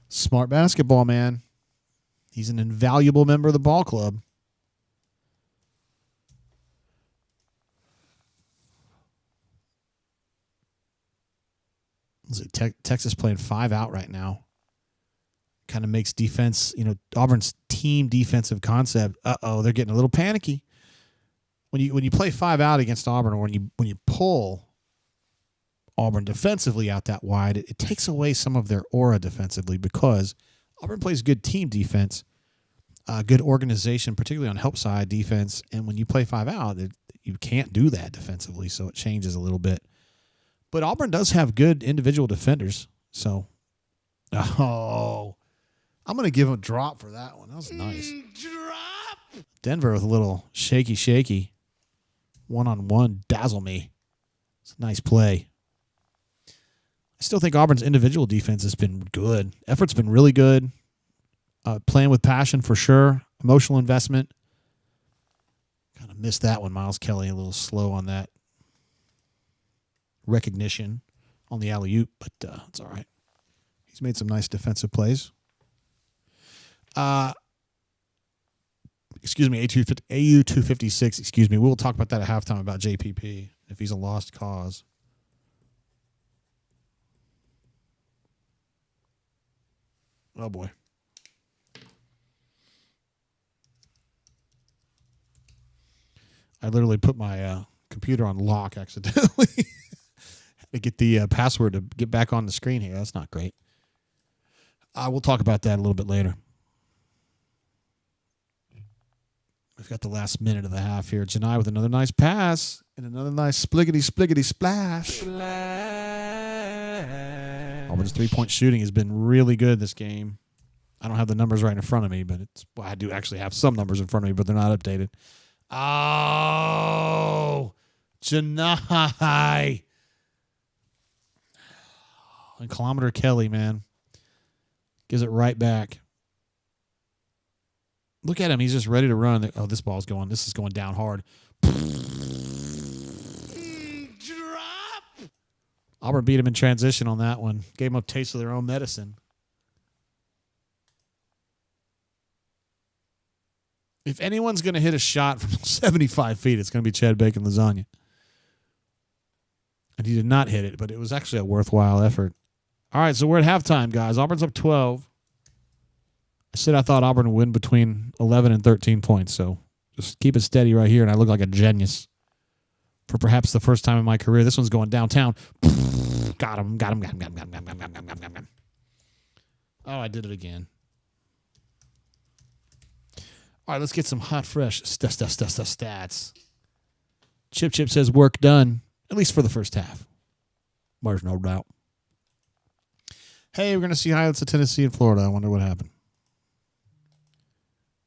Smart basketball, man. He's an invaluable member of the ball club. Texas playing 5 out right now. Kind of makes defense, Auburn's team defensive concept. They're getting a little panicky. When you play 5 out against Auburn, or when you pull Auburn defensively out that wide, it takes away some of their aura defensively, because Auburn plays good team defense, good organization, particularly on help side defense. And when you play 5 out, you can't do that defensively, so it changes a little bit. But Auburn does have good individual defenders, so I'm going to give him a drop for that one. That was nice. Drop. Denver with a little shaky. One-on-one, dazzle me. It's a nice play. I still think Auburn's individual defense has been good. Effort's been really good. Playing with passion for sure. Emotional investment. Kind of missed that one. Miles Kelly a little slow on that recognition on the alley-oop, but it's all right. He's made some nice defensive plays. Excuse me, AU256, excuse me. We'll talk about that at halftime about JPP, if he's a lost cause. Oh, boy. I literally put my computer on lock accidentally. Had to get the password to get back on the screen here. That's not great. We'll talk about that a little bit later. We've got the last minute of the half here. Janai with another nice pass and another nice spliggity splash. Auburn's three-point shooting has been really good this game. I don't have the numbers right in front of me, but I do actually have some numbers in front of me, but they're not updated. Oh, Janai. And Kilometer Kelly, man. Gives it right back. Look at him. He's just ready to run. Oh, this ball's going. This is going down hard. Drop. Auburn beat him in transition on that one. Gave him a taste of their own medicine. If anyone's going to hit a shot from 75 feet, it's going to be Chad Bacon Lasagna. And he did not hit it, but it was actually a worthwhile effort. All right, so we're at halftime, guys. Auburn's up 12. I said I thought Auburn would win between 11 and 13 points, so just keep it steady right here, and I look like a genius for perhaps the first time in my career. This one's going downtown. Got him. Oh, I did it again. All right, let's get some hot, fresh stats. Chip says work done, at least for the first half. There's no doubt. Hey, we're going to see highlights of Tennessee and Florida. I wonder what happened.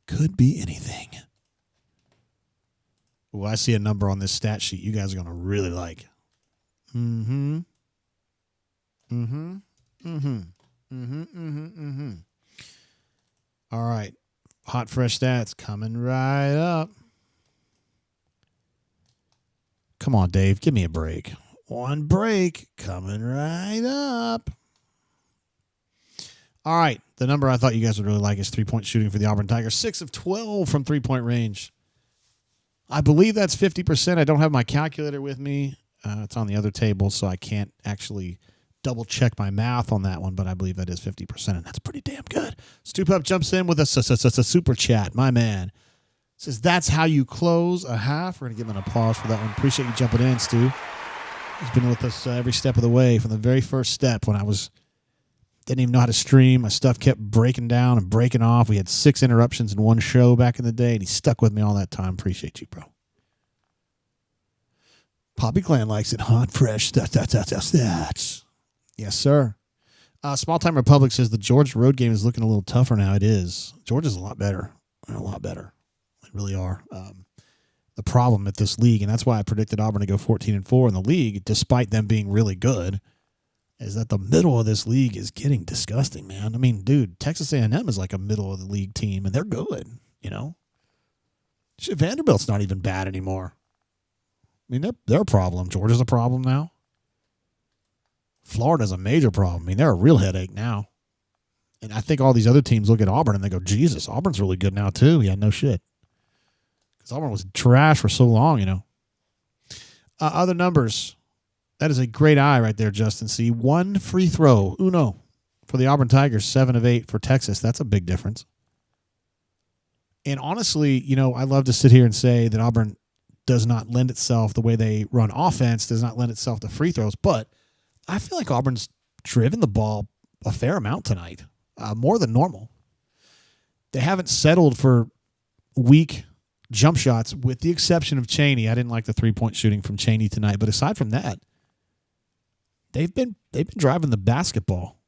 Could be anything. Well, I see a number on this stat sheet you guys are going to really like. All right. Hot, fresh stats coming right up. Come on, Dave. Give me a break. One break coming right up. All right. The number I thought you guys would really like is three-point shooting for the Auburn Tigers. 6 of 12 from three-point range. I believe that's 50%. I don't have my calculator with me. It's on the other table, so I can't actually double-check my math on that one, but I believe that is 50%, and that's pretty damn good. Stoop Up jumps in with a super chat. My man says, that's how you close a half. We're going to give him an applause for that one. Appreciate you jumping in, Stu. He's been with us every step of the way from the very first step when I didn't even know how to stream. My stuff kept breaking down and breaking off. We had 6 interruptions in one show back in the day, and he stuck with me all that time. Appreciate you, bro. Poppy Clan likes it hot, fresh. Stats. Yes, sir. Small Time Republic says the Georgia road game is looking a little tougher now. It is. Georgia's a lot better. A lot better. They really are. The problem at this league, and that's why I predicted Auburn to go 14-4 in the league, despite them being really good, is that the middle of this league is getting disgusting, man. I mean, dude, Texas A&M is like a middle of the league team, and they're good, you know. Shit, Vanderbilt's not even bad anymore. I mean, they're a problem. Georgia's a problem now. Florida's a major problem. I mean, they're a real headache now. And I think all these other teams look at Auburn and they go, Jesus, Auburn's really good now too. Yeah, no shit. Because Auburn was trash for so long, you know. Other numbers. That is a great eye right there, Justin. See, 1 free throw, uno, for the Auburn Tigers, 7 of 8 for Texas. That's a big difference. And honestly, you know, I love to sit here and say that Auburn does not lend itself, the way they run offense does not lend itself to free throws, but I feel like Auburn's driven the ball a fair amount tonight, more than normal. They haven't settled for weak jump shots, with the exception of Chaney. I didn't like the three-point shooting from Chaney tonight, but aside from that, they've been driving the basketball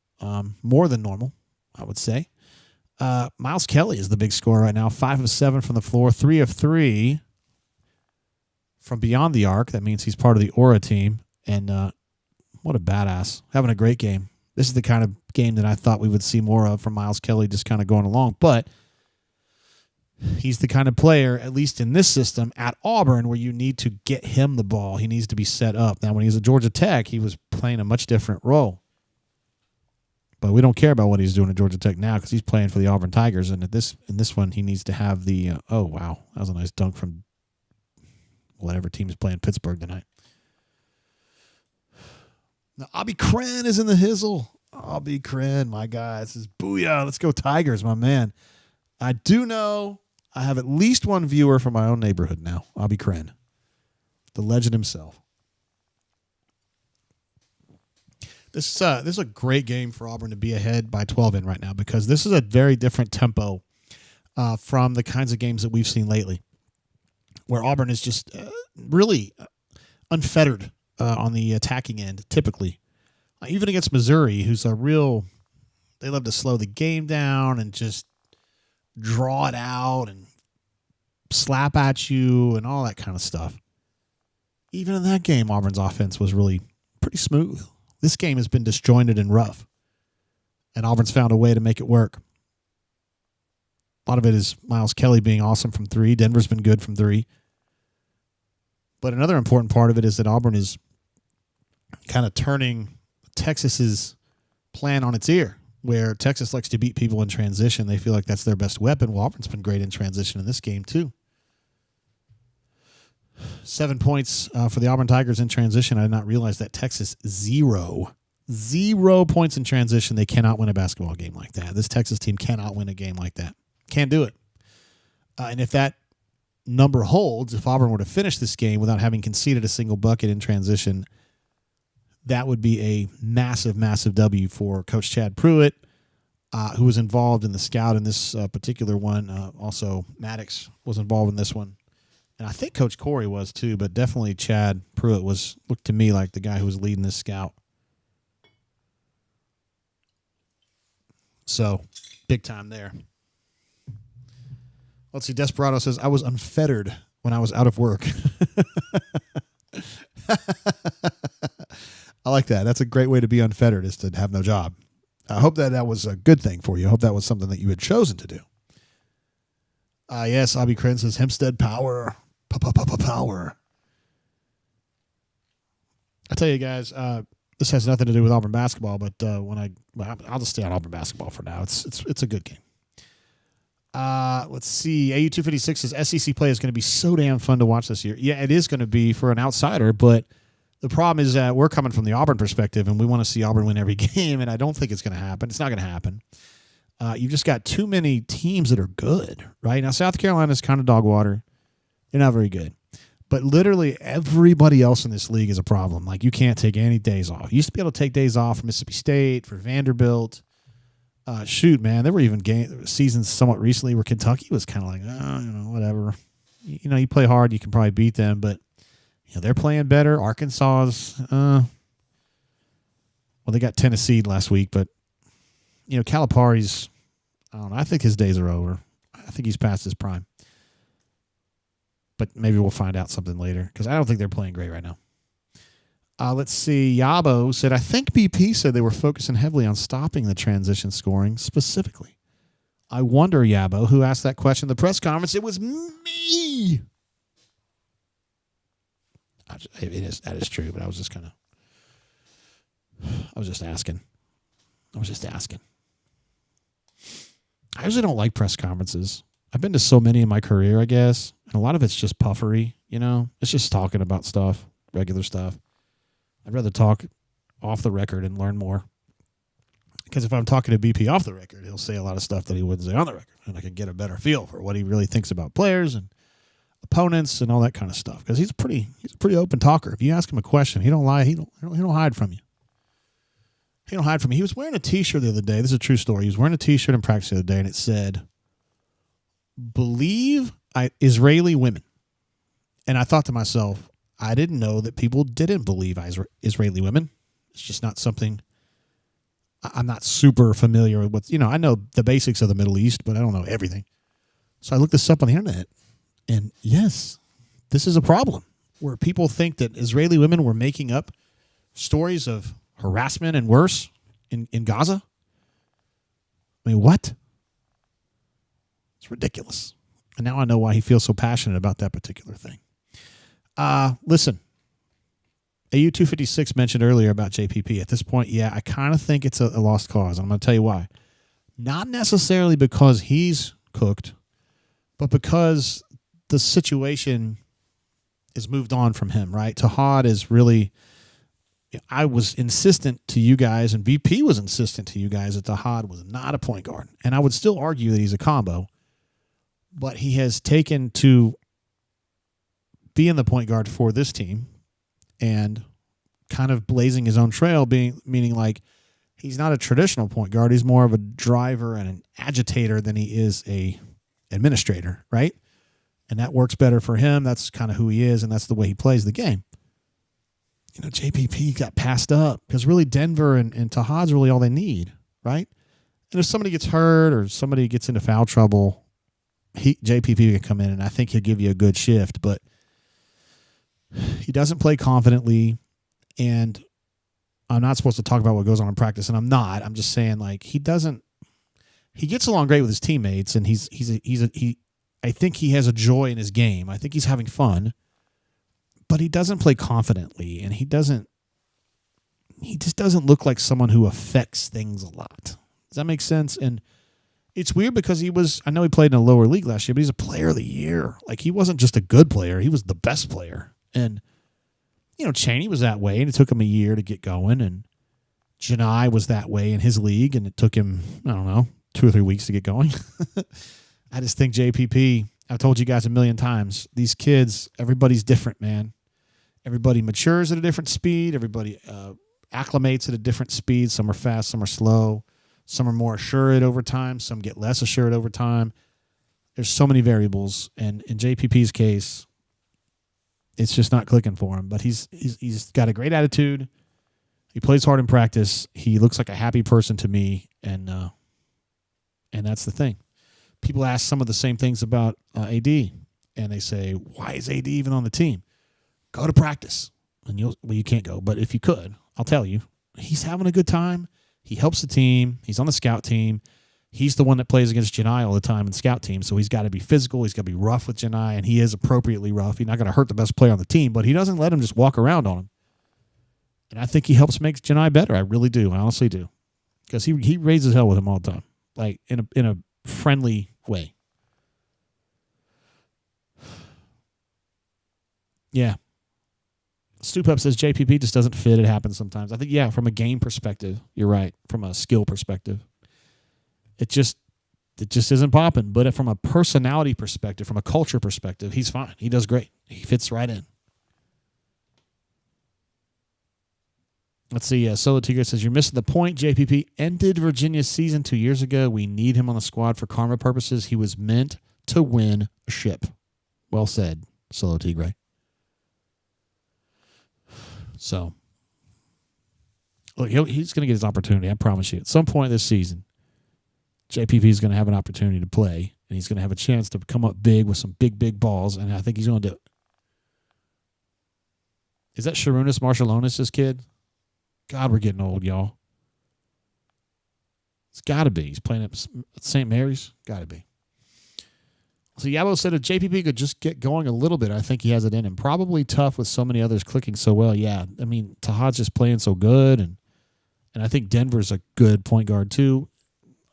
more than normal, I would say. Miles Kelly is the big scorer right now, 5 of 7 from the floor, 3 of 3 from beyond the arc. That means he's part of the Aura team, and what a badass. Having a great game. This is the kind of game that I thought we would see more of from Miles Kelly, just kind of going along. But he's the kind of player, at least in this system, at Auburn, where you need to get him the ball. He needs to be set up. Now, when he was at Georgia Tech, he was playing a much different role. But we don't care about what he's doing at Georgia Tech now because he's playing for the Auburn Tigers. And in this one, he needs to have the oh, wow. That was a nice dunk from whatever team is playing Pittsburgh tonight. Now, Abby Kren is in the hizzle. Abby Kren, my guy. This is booyah. Let's go Tigers, my man. I do know I have at least one viewer from my own neighborhood now. Abby Kren, the legend himself. This is a great game for Auburn to be ahead by 12 in right now because this is a very different tempo from the kinds of games that we've seen lately. where Auburn is just really unfettered on the attacking end, typically. Even against Missouri, who's they love to slow the game down and just draw it out and slap at you and all that kind of stuff. Even in that game, Auburn's offense was really pretty smooth. This game has been disjointed and rough, and Auburn's found a way to make it work. A lot of it is Miles Kelly being awesome from three. Denver's been good from three. But another important part of it is that Auburn is kind of turning Texas's plan on its ear, where Texas likes to beat people in transition. They feel like that's their best weapon. Well, Auburn's been great in transition in this game, too. 7 points for the Auburn Tigers in transition. I did not realize that. Texas, 0 points in transition. They cannot win a basketball game like that. This Texas team cannot win a game like that. Can't do it. And if that number holds, if Auburn were to finish this game without having conceded a single bucket in transition, that would be a massive, massive W for Coach Chad Pruitt, who was involved in the scout in this particular one. Also, Maddox was involved in this one. And I think Coach Corey was too, but definitely Chad Pruitt looked to me like the guy who was leading this scout. So, big time there. Let's see, Desperado says, I was unfettered when I was out of work. I like that. That's a great way to be unfettered, is to have no job. I hope that was a good thing for you. I hope that was something that you had chosen to do. Yes, Abby Crane says, Hempstead power. Power. I tell you guys, this has nothing to do with Auburn basketball, but I'll just stay on Auburn basketball for now. It's a good game. Let's see. AU256 says SEC play is going to be so damn fun to watch this year. Yeah, it is going to be for an outsider, but the problem is that we're coming from the Auburn perspective, and we want to see Auburn win every game, and I don't think it's going to happen. It's not going to happen. You've just got too many teams that are good, right? Now, South Carolina's kind of dog water. They're not very good. But literally everybody else in this league is a problem. Like, you can't take any days off. You used to be able to take days off for Mississippi State, for Vanderbilt. Shoot, man, there were even seasons somewhat recently where Kentucky was kind of like, whatever. You play hard, you can probably beat them, but they're playing better. Arkansas's, well, they got Tennessee last week, but Calipari's, I don't know. I think his days are over. I think he's past his prime. But maybe we'll find out something later, because I don't think they're playing great right now. Let's see. Yabo said, I think BP said they were focusing heavily on stopping the transition scoring specifically. I wonder, Yabo, who asked that question in the press conference. It was me. That is true, but I was just asking. I usually don't like press conferences. I've been to so many in my career, I guess, and a lot of it's just puffery, It's just talking about stuff, regular stuff. I'd rather talk off the record and learn more. Because if I'm talking to BP off the record, he'll say a lot of stuff that he wouldn't say on the record, and I can get a better feel for what he really thinks about players and opponents and all that kind of stuff. Because he's a pretty open talker. If you ask him a question, he don't lie. He don't hide from you. He don't hide from me. He was wearing a T-shirt the other day. This is a true story. He was wearing a T-shirt in practice the other day, and it said, "Believe Israeli women." And I thought to myself, I didn't know that people didn't believe Israeli women. It's just not something. I'm not super familiar with what, I know the basics of the Middle East, but I don't know everything. So I looked this up on the internet, and yes, this is a problem where people think that Israeli women were making up stories of harassment and worse in Gaza. I mean, what? It's ridiculous. And now I know why he feels so passionate about that particular thing. Listen, AU256 mentioned earlier about JPP. At this point, yeah, I kind of think it's a lost cause. I'm going to tell you why. Not necessarily because he's cooked, but because the situation is moved on from him, right? Tahad is really, I was insistent to you guys, and BP was insistent to you guys that Tahad was not a point guard. And I would still argue that he's a combo, but he has taken to being the point guard for this team and kind of blazing his own trail, meaning like he's not a traditional point guard. He's more of a driver and an agitator than he is a administrator, right? And that works better for him. That's kind of who he is, and that's the way he plays the game. JPP got passed up because really Denver and Tahad's really all they need, right? And if somebody gets hurt or somebody gets into foul trouble, JPP can come in, and I think he'll give you a good shift. But he doesn't play confidently, and I'm not supposed to talk about what goes on in practice, and I'm not. I'm just saying, he doesn't. He gets along great with his teammates, and I think he has a joy in his game. I think he's having fun, but he doesn't play confidently, and he just doesn't look like someone who affects things a lot. Does that make sense? And it's weird because I know he played in a lower league last year, but he's a player of the year. He wasn't just a good player. He was the best player. And, Chaney was that way, and it took him a year to get going. And Janai was that way in his league, and it took him, 2 or 3 weeks to get going. I just think JPP, I've told you guys a million times, these kids, everybody's different, man. Everybody matures at a different speed. Everybody acclimates at a different speed. Some are fast, some are slow. Some are more assured over time. Some get less assured over time. There's so many variables. And in JPP's case, it's just not clicking for him. But he's got a great attitude. He plays hard in practice. He looks like a happy person to me. And that's the thing. People ask some of the same things about AD. And they say, why is AD even on the team? Go to practice. And you can't go. But if you could, I'll tell you, he's having a good time. He helps the team. He's on the scout team. He's the one that plays against Janai all the time in the scout team, so he's got to be physical. He's got to be rough with Janai, and he is appropriately rough. He's not going to hurt the best player on the team, but he doesn't let him just walk around on him. And I think he helps make Janai better. I really do. I honestly do. Because he raises hell with him all the time, in a friendly way. Yeah. Stupup says JPP just doesn't fit. It happens sometimes. I think, from a game perspective, you're right. From a skill perspective, it just isn't popping. But from a personality perspective, from a culture perspective, he's fine. He does great. He fits right in. Let's see. Solo Tigre says, you're missing the point. JPP ended Virginia's season 2 years ago. We need him on the squad for karma purposes. He was meant to win a ship. Well said, Solo Tigre. So, look, he's going to get his opportunity. I promise you. At some point this season, JPP is going to have an opportunity to play, and he's going to have a chance to come up big with some big, big balls, and I think he's going to do it. Is that Sharunas Marshallonis' kid? God, we're getting old, y'all. It's got to be. He's playing at St. Mary's. Got to be. So Yabo said if JPP could just get going a little bit, I think he has it in him. Probably tough with so many others clicking so well. Yeah, I mean, Tahad's just playing so good, and I think Denver's a good point guard too.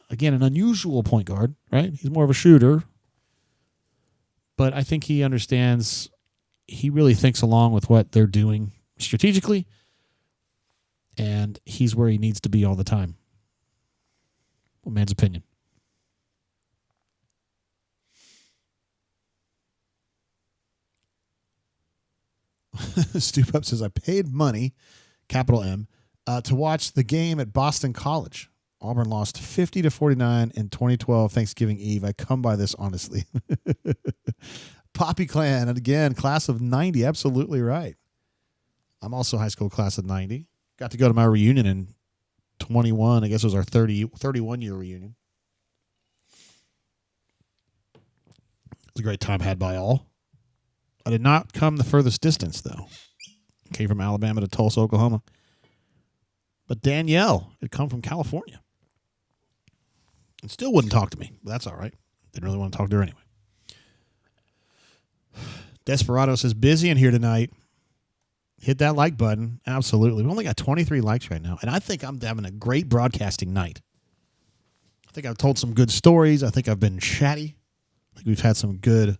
Again, an unusual point guard, right? He's more of a shooter. But I think he understands, he really thinks along with what they're doing strategically, and he's where he needs to be all the time. Well, man's opinion. Stoop Up says, I paid money, capital M, to watch the game at Boston College. Auburn lost 50-49 in 2012 Thanksgiving Eve. I come by this honestly. Poppy Clan, and again, class of 90. Absolutely right. I'm also high school class of 90. Got to go to my reunion in 21. I guess it was our 31-year reunion. It was a great time had by all. I did not come the furthest distance, though. Came from Alabama to Tulsa, Oklahoma. But Danielle had come from California. And still wouldn't talk to me. But that's all right. Didn't really want to talk to her anyway. Desperado says, busy in here tonight. Hit that like button. Absolutely. We only got 23 likes right now. And I think I'm having a great broadcasting night. I think I've told some good stories. I think I've been chatty. I think we've had some good...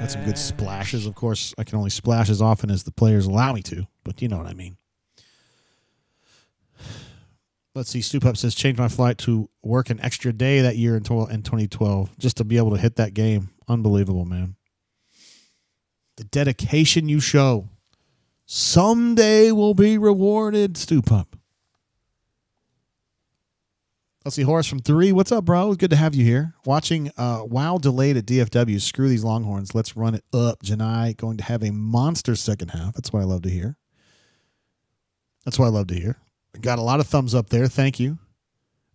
Had some good splashes. Of course, I can only splash as often as the players allow me to, but you know what I mean. Let's see. Stoop Up says, changed my flight to work an extra day that year in 2012 just to be able to hit that game. Unbelievable, man. The dedication you show someday will be rewarded, Stoop Up. Let's see, Horace from 3. What's up, bro? Good to have you here. Watching while delayed at DFW. Screw these Longhorns. Let's run it up. Janai going to have a monster second half. That's what I love to hear. Got a lot of thumbs up there. Thank you.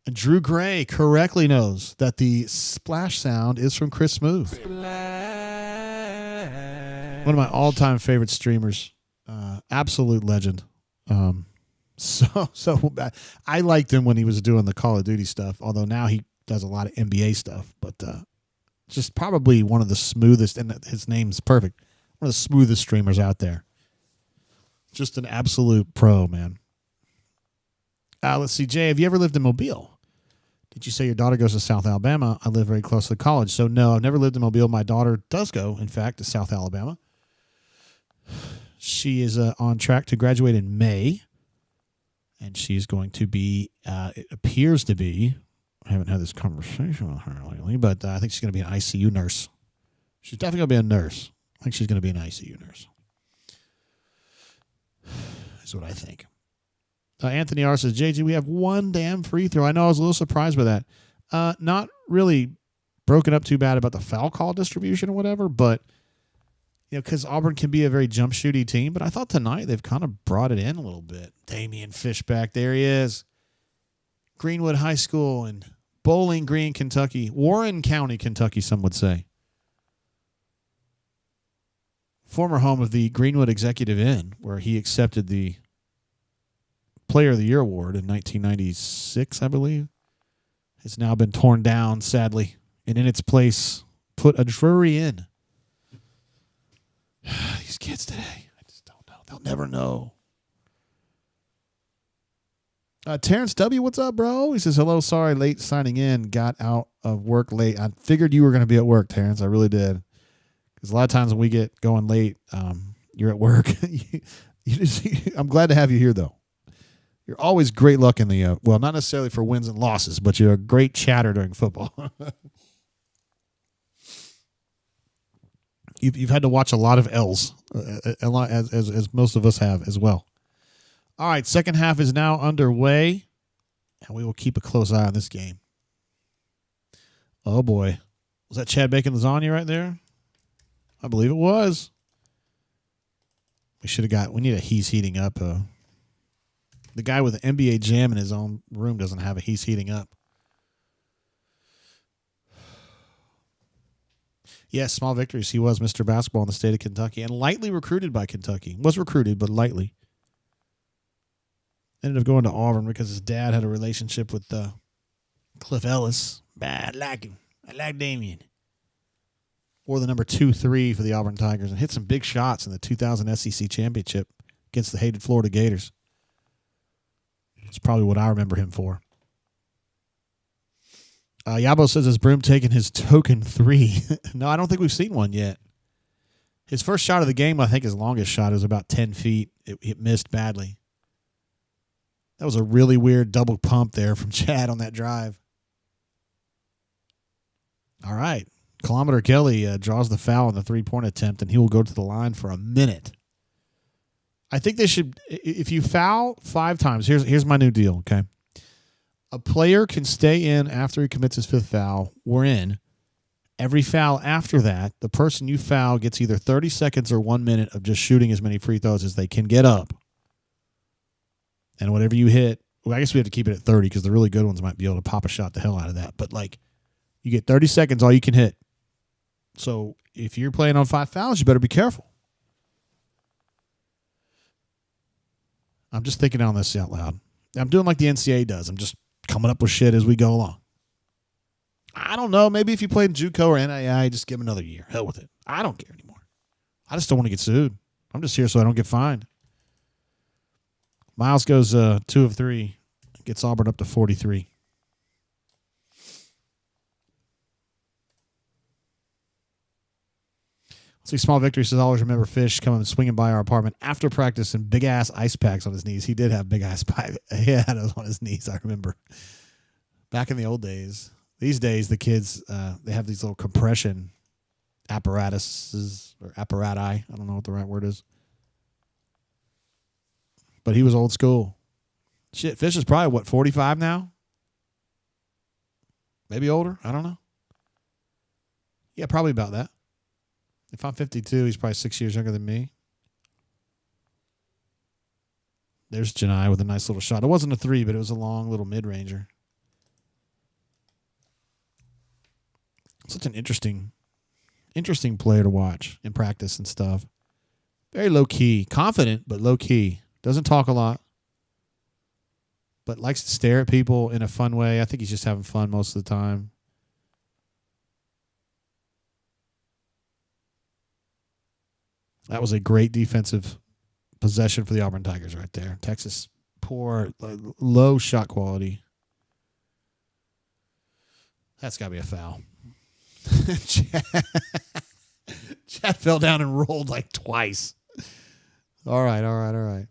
And Drew Gray correctly knows that the splash sound is from Chris Smooth. One of my all-time favorite streamers. Absolute legend. So I liked him when he was doing the Call of Duty stuff, although now he does a lot of NBA stuff, but just probably one of the smoothest, and his name's perfect, one of the smoothest streamers out there. Just an absolute pro, man. Let's see, Jay, have you ever lived in Mobile? Did you say your daughter goes to South Alabama? I live very close to the college, so no, I've never lived in Mobile. My daughter does go, in fact, to South Alabama. She is on track to graduate in May. And she's going to be, it appears to be, I haven't had this conversation with her lately, but I think she's going to be an ICU nurse. She's definitely going to be a nurse. I think she's going to be an ICU nurse. That's what I think. Anthony R. says, JG, we have one damn free throw. I know I was a little surprised by that. Not really broken up too bad about the foul call distribution or whatever, but because Auburn can be a very jump shooty team, but I thought tonight they've kind of brought it in a little bit. Damian Fishback, there he is. Greenwood High School in Bowling Green, Kentucky. Warren County, Kentucky, some would say. Former home of the Greenwood Executive Inn, where he accepted the Player of the Year award in 1996, I believe. It's now been torn down, sadly, and in its place put a Drury Inn. These kids today, I just don't know. They'll never know. Terrence W., what's up, bro? He says, hello, sorry, late signing in. Got out of work late. I figured you were going to be at work, Terrence. I really did. Because a lot of times when we get going late, you're at work. I'm glad to have you here, though. You're always great luck in the, well, not necessarily for wins and losses, but you're a great chatter during football. You've had to watch a lot of L's, a lot as most of us have as well. All right, second half is now underway, and we will keep a close eye on this game. Oh, boy. Was that Chad Bacon lasagna right there? I believe it was. We need a He's Heating Up. The guy with an NBA Jam in his own room doesn't have a He's Heating Up. Yes, small victories. He was Mr. Basketball in the state of Kentucky and lightly recruited by Kentucky. Was recruited, but lightly. Ended up going to Auburn because his dad had a relationship with Cliff Ellis. I like him. I like Damian. Wore the number 2-3 for the Auburn Tigers and hit some big shots in the 2000 SEC championship against the hated Florida Gators. That's probably what I remember him for. Yabo says, has Broom taken his token 3? No, I don't think we've seen one yet. His first shot of the game, I think his longest shot, was about 10 feet. It missed badly. That was a really weird double pump there from Chad on that drive. All right. Kilometer Kelly draws the foul on the three-point attempt, and he will go to the line for a minute. I think they should, if you foul 5 times, here's my new deal, okay? A player can stay in after he commits his 5th foul. We're in. Every foul after that, the person you foul gets either 30 seconds or 1 minute of just shooting as many free throws as they can get up. And whatever you hit, well, I guess we have to keep it at 30 because the really good ones might be able to pop a shot the hell out of that. But, you get 30 seconds, all you can hit. So if you're playing on 5 fouls, you better be careful. I'm just thinking on this out loud. I'm doing like the NCAA does. I'm just coming up with shit as we go along. I don't know. Maybe if you played in JUCO or NAI, just give him another year. Hell with it. I don't care anymore. I just don't want to get sued. I'm just here so I don't get fined. Miles goes 2 of 3. Gets Auburn up to 43. See, small victory says, always remember Fish coming swinging by our apartment after practice and big-ass ice packs on his knees. He did have big-ass packs. He had those on his knees, I remember. Back in the old days. These days, the kids, they have these little compression apparatuses or apparati. I don't know what the right word is. But he was old school. Shit, Fish is probably, 45 now? Maybe older. I don't know. Yeah, probably about that. If I'm 52, he's probably 6 years younger than me. There's Janai with a nice little shot. It wasn't a 3, but it was a long little mid-ranger. Such an interesting player to watch in practice and stuff. Very low-key. Confident, but low-key. Doesn't talk a lot, but likes to stare at people in a fun way. I think he's just having fun most of the time. That was a great defensive possession for the Auburn Tigers right there. Texas, poor, low shot quality. That's got to be a foul. Chad fell down and rolled like twice. All right.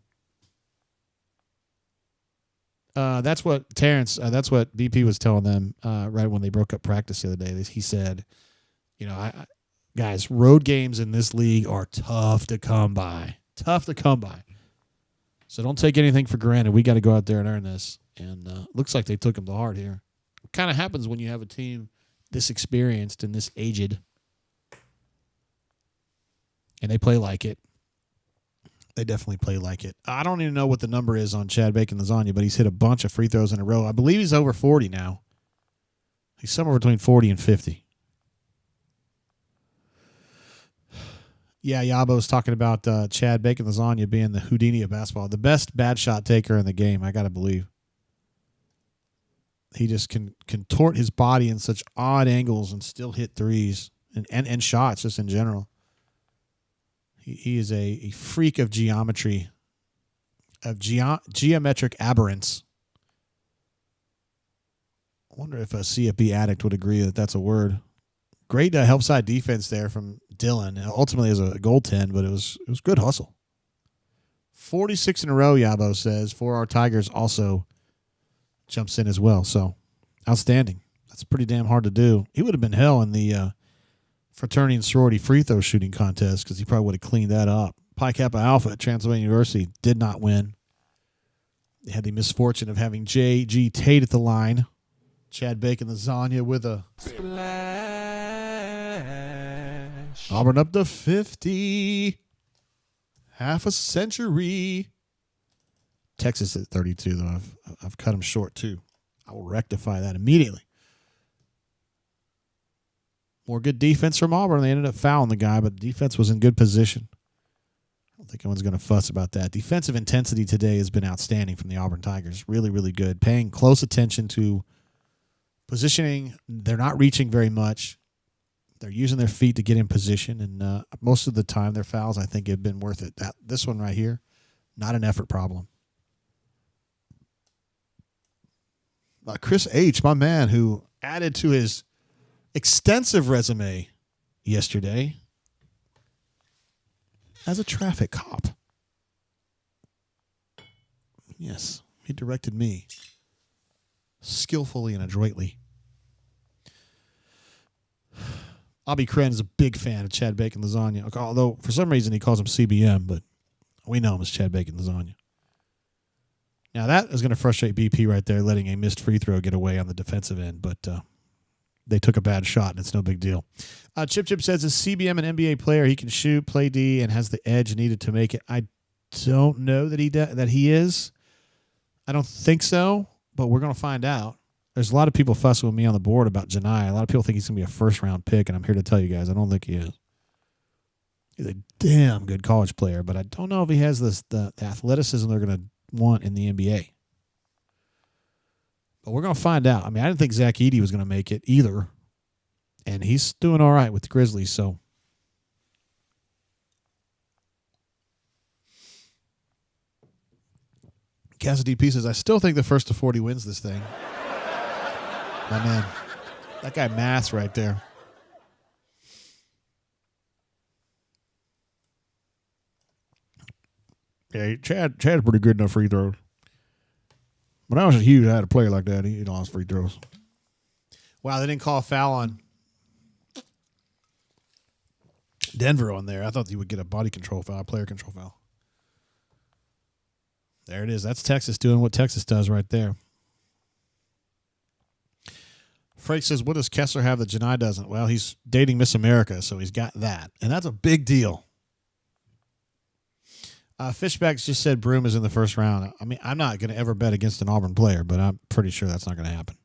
That's what Terrence, that's what BP was telling them right when they broke up practice the other day. He said, guys, road games in this league are tough to come by. So don't take anything for granted. We got to go out there and earn this. And looks like they took him to heart here. It kind of happens when you have a team this experienced and this aged. And they play like it. They definitely play like it. I don't even know what the number is on Chad Bacon Lasagna, but he's hit a bunch of free throws in a row. I believe he's over 40 now. He's somewhere between 40 and 50. Yeah, Yabo's talking about Chad Bacon Lasagna being the Houdini of basketball. The best bad shot taker in the game, I got to believe. He just can contort his body in such odd angles and still hit threes and shots just in general. He is a freak of geometry, of geometric aberrance. I wonder if a CFB addict would agree that that's a word. Great help side defense there from Dylan. Ultimately, as a goaltend, but it was good hustle. 46 in a row, Yabo says. For our Tigers also jumps in as well. So, outstanding. That's pretty damn hard to do. He would have been hell in the fraternity and sorority free throw shooting contest because he probably would have cleaned that up. Pi Kappa Alpha at Transylvania University did not win. They had the misfortune of having J.G. Tate at the line. Chad Bacon Lasagna with a splash. Auburn up to 50. Half a century. Texas at 32, though. I've cut him short, too. I will rectify that immediately. More good defense from Auburn. They ended up fouling the guy, but defense was in good position. I don't think anyone's going to fuss about that. Defensive intensity today has been outstanding from the Auburn Tigers. Really, really good. Paying close attention to positioning. They're not reaching very much. They're using their feet to get in position, and most of the time their fouls, I think, have been worth it. This one right here, not an effort problem. Chris H., my man, who added to his extensive resume yesterday as a traffic cop. Yes, he directed me skillfully and adroitly. Abby Kren is a big fan of Chad Bacon Lasagna, although for some reason he calls him CBM, but we know him as Chad Bacon Lasagna. Now that is going to frustrate BP right there, letting a missed free throw get away on the defensive end, but they took a bad shot, and it's no big deal. Chip says, is CBM an NBA player? He can shoot, play D, and has the edge needed to make it. I don't know that he is. I don't think so, but we're going to find out. There's a lot of people fussing with me on the board about Janai. A lot of people think he's going to be a first-round pick, and I'm here to tell you guys I don't think he is. He's a damn good college player, but I don't know if he has the athleticism they're going to want in the NBA. But we're going to find out. I mean, I didn't think Zach Edey was going to make it either. And he's doing all right with the Grizzlies, so. Cassidy P says, I still think the first to 40 wins this thing. My man. That guy maths right there. Yeah, Chad's pretty good enough free throws. When I was huge, I had a player like that. He lost free throws. Wow, they didn't call a foul on Denver on there. I thought he would get a body control foul, a player control foul. There it is. That's Texas doing what Texas does right there. Frank says, what does Kessler have that Janai doesn't? Well, he's dating Miss America, so he's got that. And that's a big deal. Fishbacks just said Broom is in the first round. I mean, I'm not going to ever bet against an Auburn player, but I'm pretty sure that's not going to happen.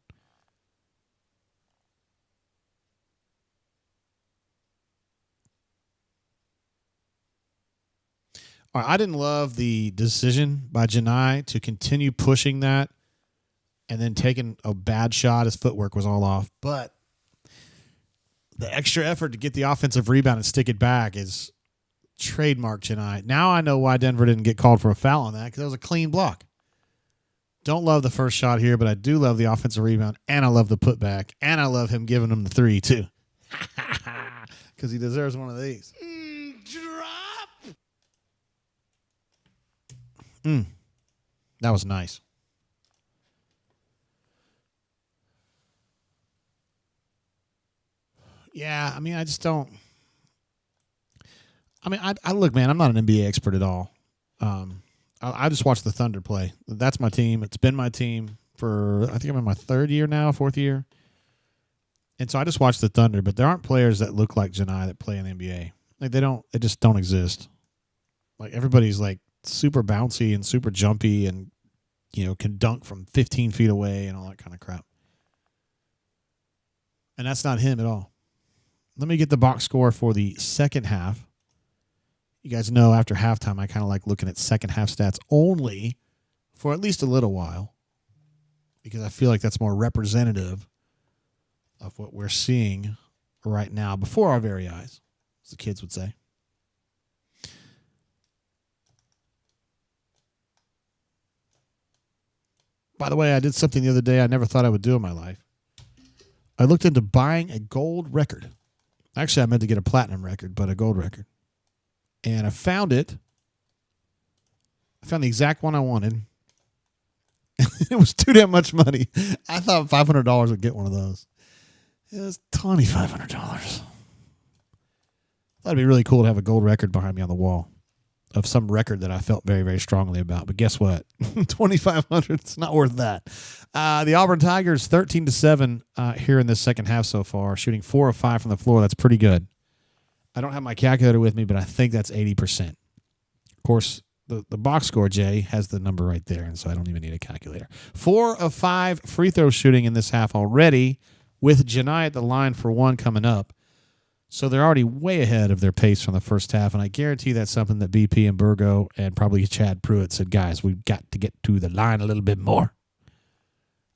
All right, I didn't love the decision by Janai to continue pushing that and then taking a bad shot. His footwork was all off. But the extra effort to get the offensive rebound and stick it back is trademark Janai. Now I know why Denver didn't get called for a foul on that, because it was a clean block. Don't love the first shot here, but I do love the offensive rebound, and I love the putback, and I love him giving him the three, too. Because he deserves one of these. Drop! That was nice. Yeah, I mean, I just don't. I mean, I look, man, I'm not an NBA expert at all. I just watch the Thunder play. That's my team. It's been my team for, I think I'm in my third year now, fourth year. And so I just watch the Thunder, but there aren't players that look like Janai that play in the NBA. Like, they just don't exist. Like, everybody's like super bouncy and super jumpy and, you know, can dunk from 15 feet away and all that kind of crap. And that's not him at all. Let me get the box score for the second half. You guys know after halftime, I kind of like looking at second half stats only for at least a little while, because I feel like that's more representative of what we're seeing right now before our very eyes, as the kids would say. By the way, I did something the other day I never thought I would do in my life. I looked into buying a gold record. Actually, I meant to get a platinum record, but a gold record. And I found it. I found the exact one I wanted. It was too damn much money. I thought $500 would get one of those. It was $2,500. Thought it'd be really cool to have a gold record behind me on the wall of some record that I felt very, very strongly about. But guess what? $2,500. It's not worth that. The Auburn Tigers 13-7 here in this second half so far, shooting 4 of 5 from the floor. That's pretty good. I don't have my calculator with me, but I think that's 80%. Of course, the box score, Jay, has the number right there, and so I don't even need a calculator. 4 of 5 free throw shooting in this half already, with Janai at the line for one coming up. So they're already way ahead of their pace from the first half, and I guarantee that's something that BP and Burgo and probably Chad Pruitt said, guys, we've got to get to the line a little bit more.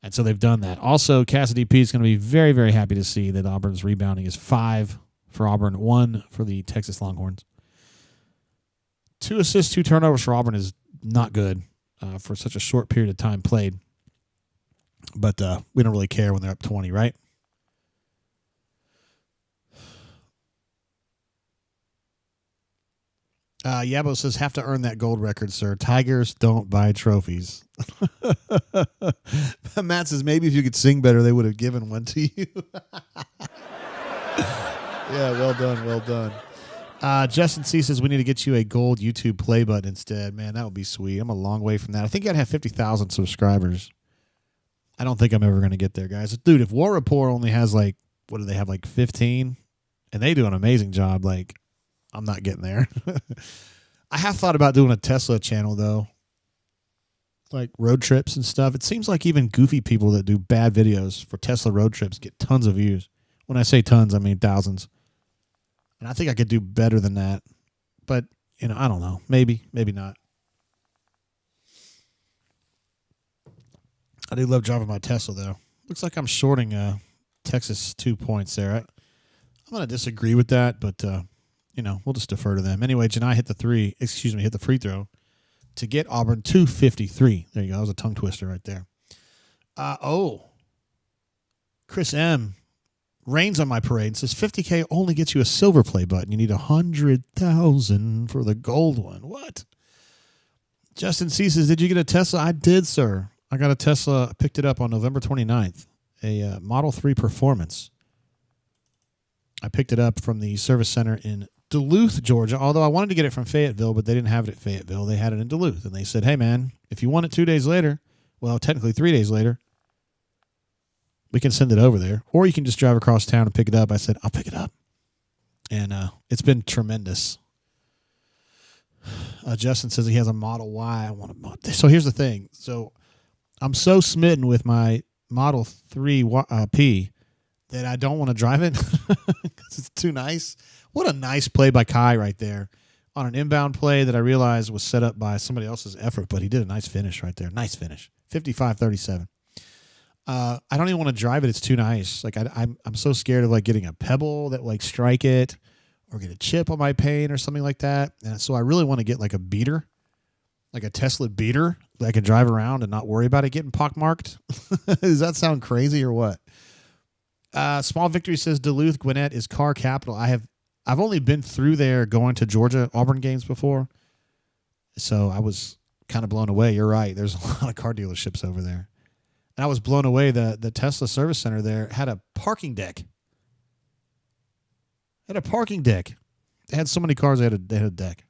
And so they've done that. Also, Cassidy P is going to be very, very happy to see that Auburn's rebounding is 5 for Auburn, 1 for the Texas Longhorns. 2 assists, 2 turnovers for Auburn is not good for such a short period of time played. But we don't really care when they're up 20, right? Yabo says, have to earn that gold record, sir. Tigers don't buy trophies. Matt says, maybe if you could sing better, they would have given one to you. Yeah, well done, well done. Justin C says, we need to get you a gold YouTube play button instead. Man, that would be sweet. I'm a long way from that. I think I'd have 50,000 subscribers. I don't think I'm ever going to get there, guys. Dude, if War Report only has like, what do they have, like 15? And they do an amazing job. Like, I'm not getting there. I have thought about doing a Tesla channel, though. Like road trips and stuff. It seems like even goofy people that do bad videos for Tesla road trips get tons of views. When I say tons, I mean thousands. And I think I could do better than that. But, you know, I don't know. Maybe, maybe not. I do love driving my Tesla, though. Looks like I'm shorting Texas 2 points there. I'm going to disagree with that, but, you know, we'll just defer to them. Anyway, Janai hit the free throw to get Auburn to 53. There you go. That was a tongue twister right there. Chris M. rains on my parade and says 50K only gets you a silver play button. You need 100,000 for the gold one. What? Justin C says, did you get a Tesla? I did, sir. I got a Tesla. I picked it up on November 29th, a Model 3 Performance. I picked it up from the service center in Duluth, Georgia, although I wanted to get it from Fayetteville, but they didn't have it at Fayetteville. They had it in Duluth, and they said, hey, man, if you want it 2 days later, well, technically 3 days later, We can send it over there. Or you can just drive across town and pick it up. I said, I'll pick it up. And it's been tremendous. Justin says he has a Model Y. I want a Model. So here's the thing. So I'm so smitten with my Model 3 P that I don't want to drive it because it's too nice. What a nice play by Kai right there on an inbound play that I realized was set up by somebody else's effort, but he did a nice finish right there. Nice finish. 55-37. I don't even want to drive it. It's too nice. Like I'm so scared of like getting a pebble that like strike it or get a chip on my paint or something like that. And so I really want to get like a beater, like a Tesla beater that I can drive around and not worry about it getting pockmarked. Does that sound crazy or what? Small Victory says Duluth Gwinnett is car capital. I've only been through there going to Georgia Auburn games before, so I was kind of blown away. You're right. There's a lot of car dealerships over there. And I was blown away. The Tesla service center there had a parking deck. They had so many cars, they had a deck.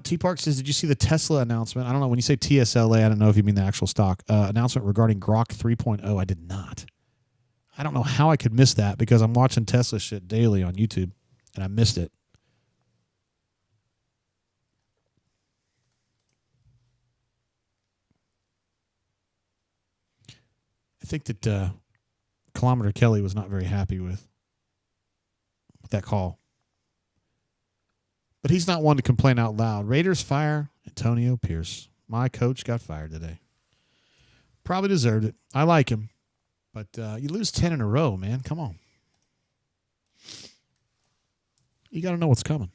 T Park says, did you see the Tesla announcement? I don't know. When you say TSLA, I don't know if you mean the actual stock. Announcement regarding Grok 3.0. I did not. I don't know how I could miss that because I'm watching Tesla shit daily on YouTube, and I missed it. I think that Kilometer Kelly was not very happy with that call. But he's not one to complain out loud. Raiders fire Antonio Pierce. My coach got fired today. Probably deserved it. I like him. But you lose 10 in a row, man. Come on. You got to know what's coming.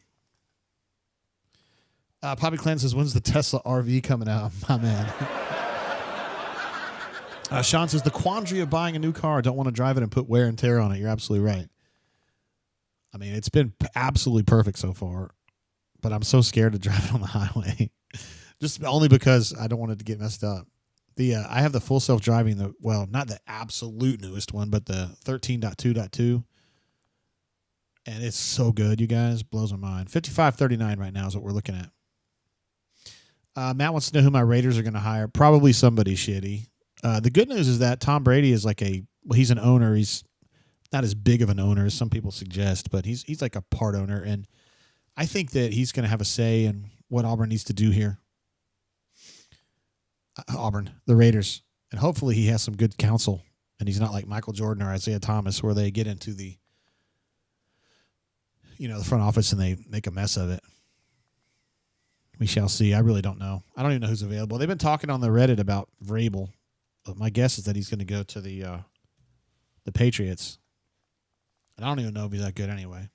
Poppy Clan says, when's the Tesla RV coming out? My man. Sean says, the quandary of buying a new car. Don't want to drive it and put wear and tear on it. You're absolutely right. I mean, it's been absolutely perfect so far. But I'm so scared to drive it on the highway. Just only because I don't want it to get messed up. I have the full self-driving, not the absolute newest one, but the 13.2.2. And it's so good, you guys. Blows my mind. 55-39 right now is what we're looking at. Matt wants to know who my Raiders are going to hire. Probably somebody shitty. The good news is that Tom Brady is like he's an owner. He's not as big of an owner as some people suggest, but he's like a part owner. And I think that he's going to have a say in what Auburn needs to do here. Auburn, the Raiders. And hopefully he has some good counsel and he's not like Michael Jordan or Isaiah Thomas where they get into the front office and they make a mess of it. We shall see. I really don't know. I don't even know who's available. They've been talking on the Reddit about Vrabel, but my guess is that he's going to go to the Patriots. And I don't even know if he's that good anyway.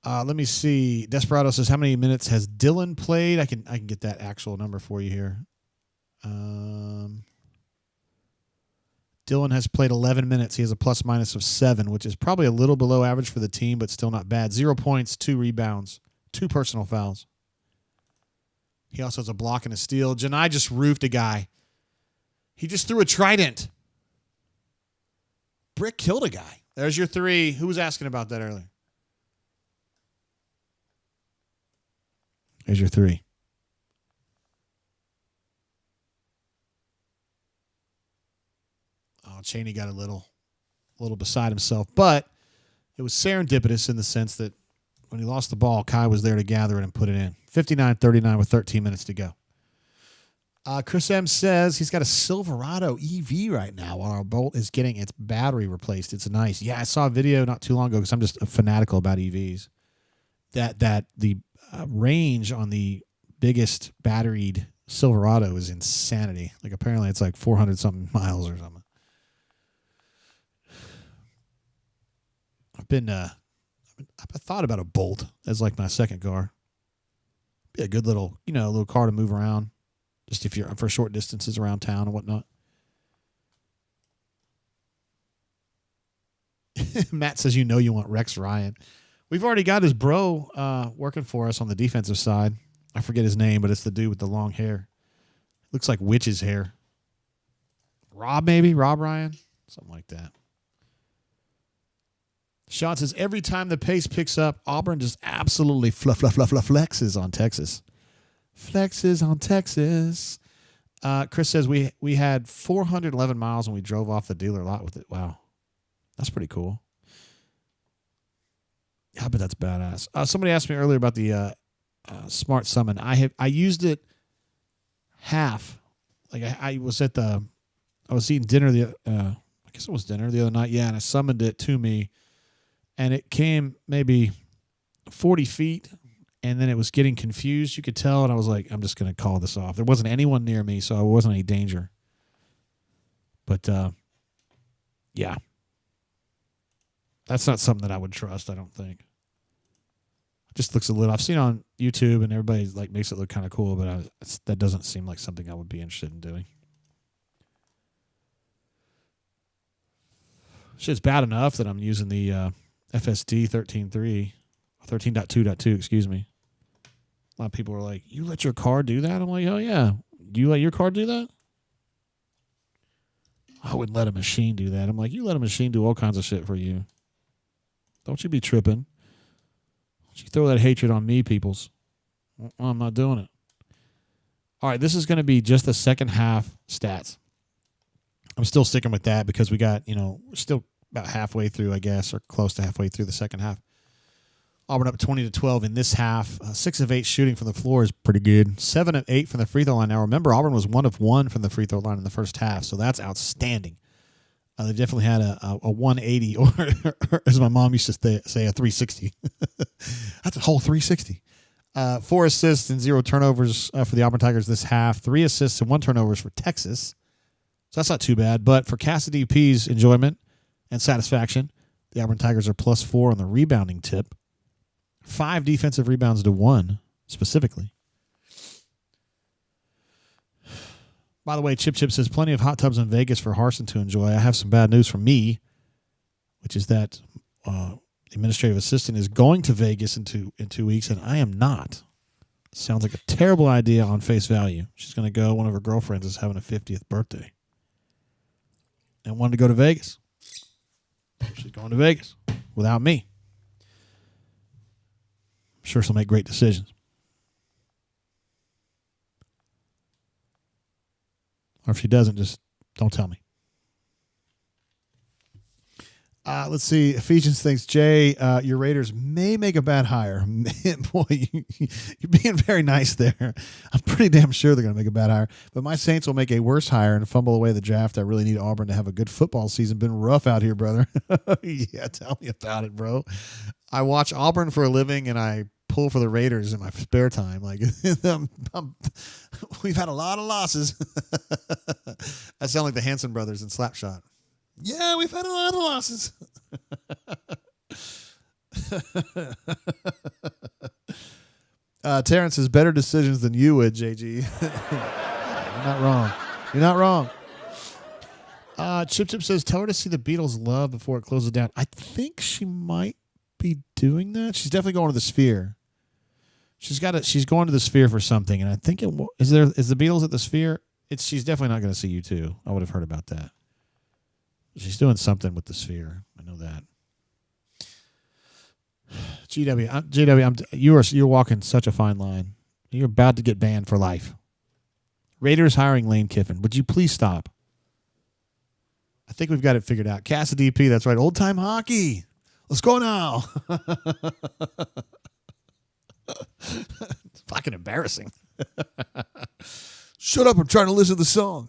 Let me see. Desperado says, how many minutes has Dylan played? I can get that actual number for you here. Dylan has played 11 minutes. He has a plus-minus of 7, which is probably a little below average for the team, but still not bad. 0 points, 2 rebounds, 2 personal fouls. He also has a block and a steal. Janai just roofed a guy. He just threw a trident. Brick killed a guy. There's your 3. Who was asking about that earlier? There's your 3. Oh, Chaney got a little beside himself, but it was serendipitous in the sense that when he lost the ball, Kai was there to gather it and put it in. 59-39 with 13 minutes to go. Chris M says he's got a Silverado EV right now while our Bolt is getting its battery replaced. It's nice. Yeah, I saw a video not too long ago because I'm just fanatical about EVs. That the range on the biggest batteried Silverado is insanity. Like apparently it's like 400 something miles or something. I've thought about a Bolt as like my second car. Be a good little car to move around, just if you're for short distances around town and whatnot. Matt says you want Rex Ryan. We've already got his bro working for us on the defensive side. I forget his name, but it's the dude with the long hair. Looks like witch's hair. Rob Ryan? Something like that. Sean says, every time the pace picks up, Auburn just absolutely flexes on Texas. Flexes on Texas. Chris says we had 411 miles when we drove off the dealer lot with it. Wow. That's pretty cool. I bet that's badass. Somebody asked me earlier about the Smart Summon. I used it half. Like I was eating dinner I guess it was dinner the other night. Yeah, and I summoned it to me, and it came maybe 40 feet, and then it was getting confused. You could tell, and I was like, I'm just going to call this off. There wasn't anyone near me, so it wasn't any danger. But, yeah. That's not something that I would trust, I don't think. It just looks a little... I've seen it on YouTube, and everybody like makes it look kind of cool, but that doesn't seem like something I would be interested in doing. Shit's bad enough that I'm using the FSD 13.2.2, excuse me. A lot of people are like, you let your car do that? I'm like, oh, yeah. Do you let your car do that? I wouldn't let a machine do that. I'm like, you let a machine do all kinds of shit for you. Don't you be tripping. Don't you throw that hatred on me, peoples. I'm not doing it. All right, this is going to be just the second half stats. I'm still sticking with that because we got, we're still about halfway through, I guess, or close to halfway through the second half. Auburn up 20-12 in this half. 6 of 8 shooting from the floor is pretty good. 7 of 8 from the free throw line. Now, remember, Auburn was 1 of 1 from the free throw line in the first half, so that's outstanding. They definitely had a 180, or as my mom used to say, a 360. That's a whole 360. 4 assists and 0 turnovers for the Auburn Tigers this half. 3 assists and 1 turnovers for Texas. So that's not too bad. But for Cassidy P's enjoyment and satisfaction, the Auburn Tigers are +4 on the rebounding tip. 5 defensive rebounds to 1, specifically. By the way, Chip says plenty of hot tubs in Vegas for Harsin to enjoy. I have some bad news for me, which is that the administrative assistant is going to Vegas in 2 weeks, and I am not. Sounds like a terrible idea on face value. She's going to go. One of her girlfriends is having a 50th birthday and wanted to go to Vegas. She's going to Vegas without me. I'm sure she'll make great decisions. Or if she doesn't, just don't tell me. Let's see. Ephesians thinks, Jay, your Raiders may make a bad hire. Man, boy, you're being very nice there. I'm pretty damn sure they're going to make a bad hire. But my Saints will make a worse hire and fumble away the draft. I really need Auburn to have a good football season. Been rough out here, brother. Yeah, tell me about it, bro. I watch Auburn for a living, and I pull for the Raiders in my spare time. Like, we've had a lot of losses. I sound like the Hanson brothers in Slapshot. Yeah, we've had a lot of losses. Terrence says better decisions than you would, JG. You're not wrong. You're not wrong. Chip says tell her to see the Beatles Love before it closes down. I think she might be doing that. She's definitely going to the Sphere. She's going to the Sphere for something, and I think is the Beatles at the Sphere? She's definitely not going to see you too. I would have heard about that. She's doing something with the Sphere. I know that. You're walking such a fine line. You're about to get banned for life. Raiders hiring Lane Kiffin. Would you please stop? I think we've got it figured out. Cassidy P. That's right. Old time hockey. Let's go now. It's fucking embarrassing. Shut up. I'm trying to listen to the song.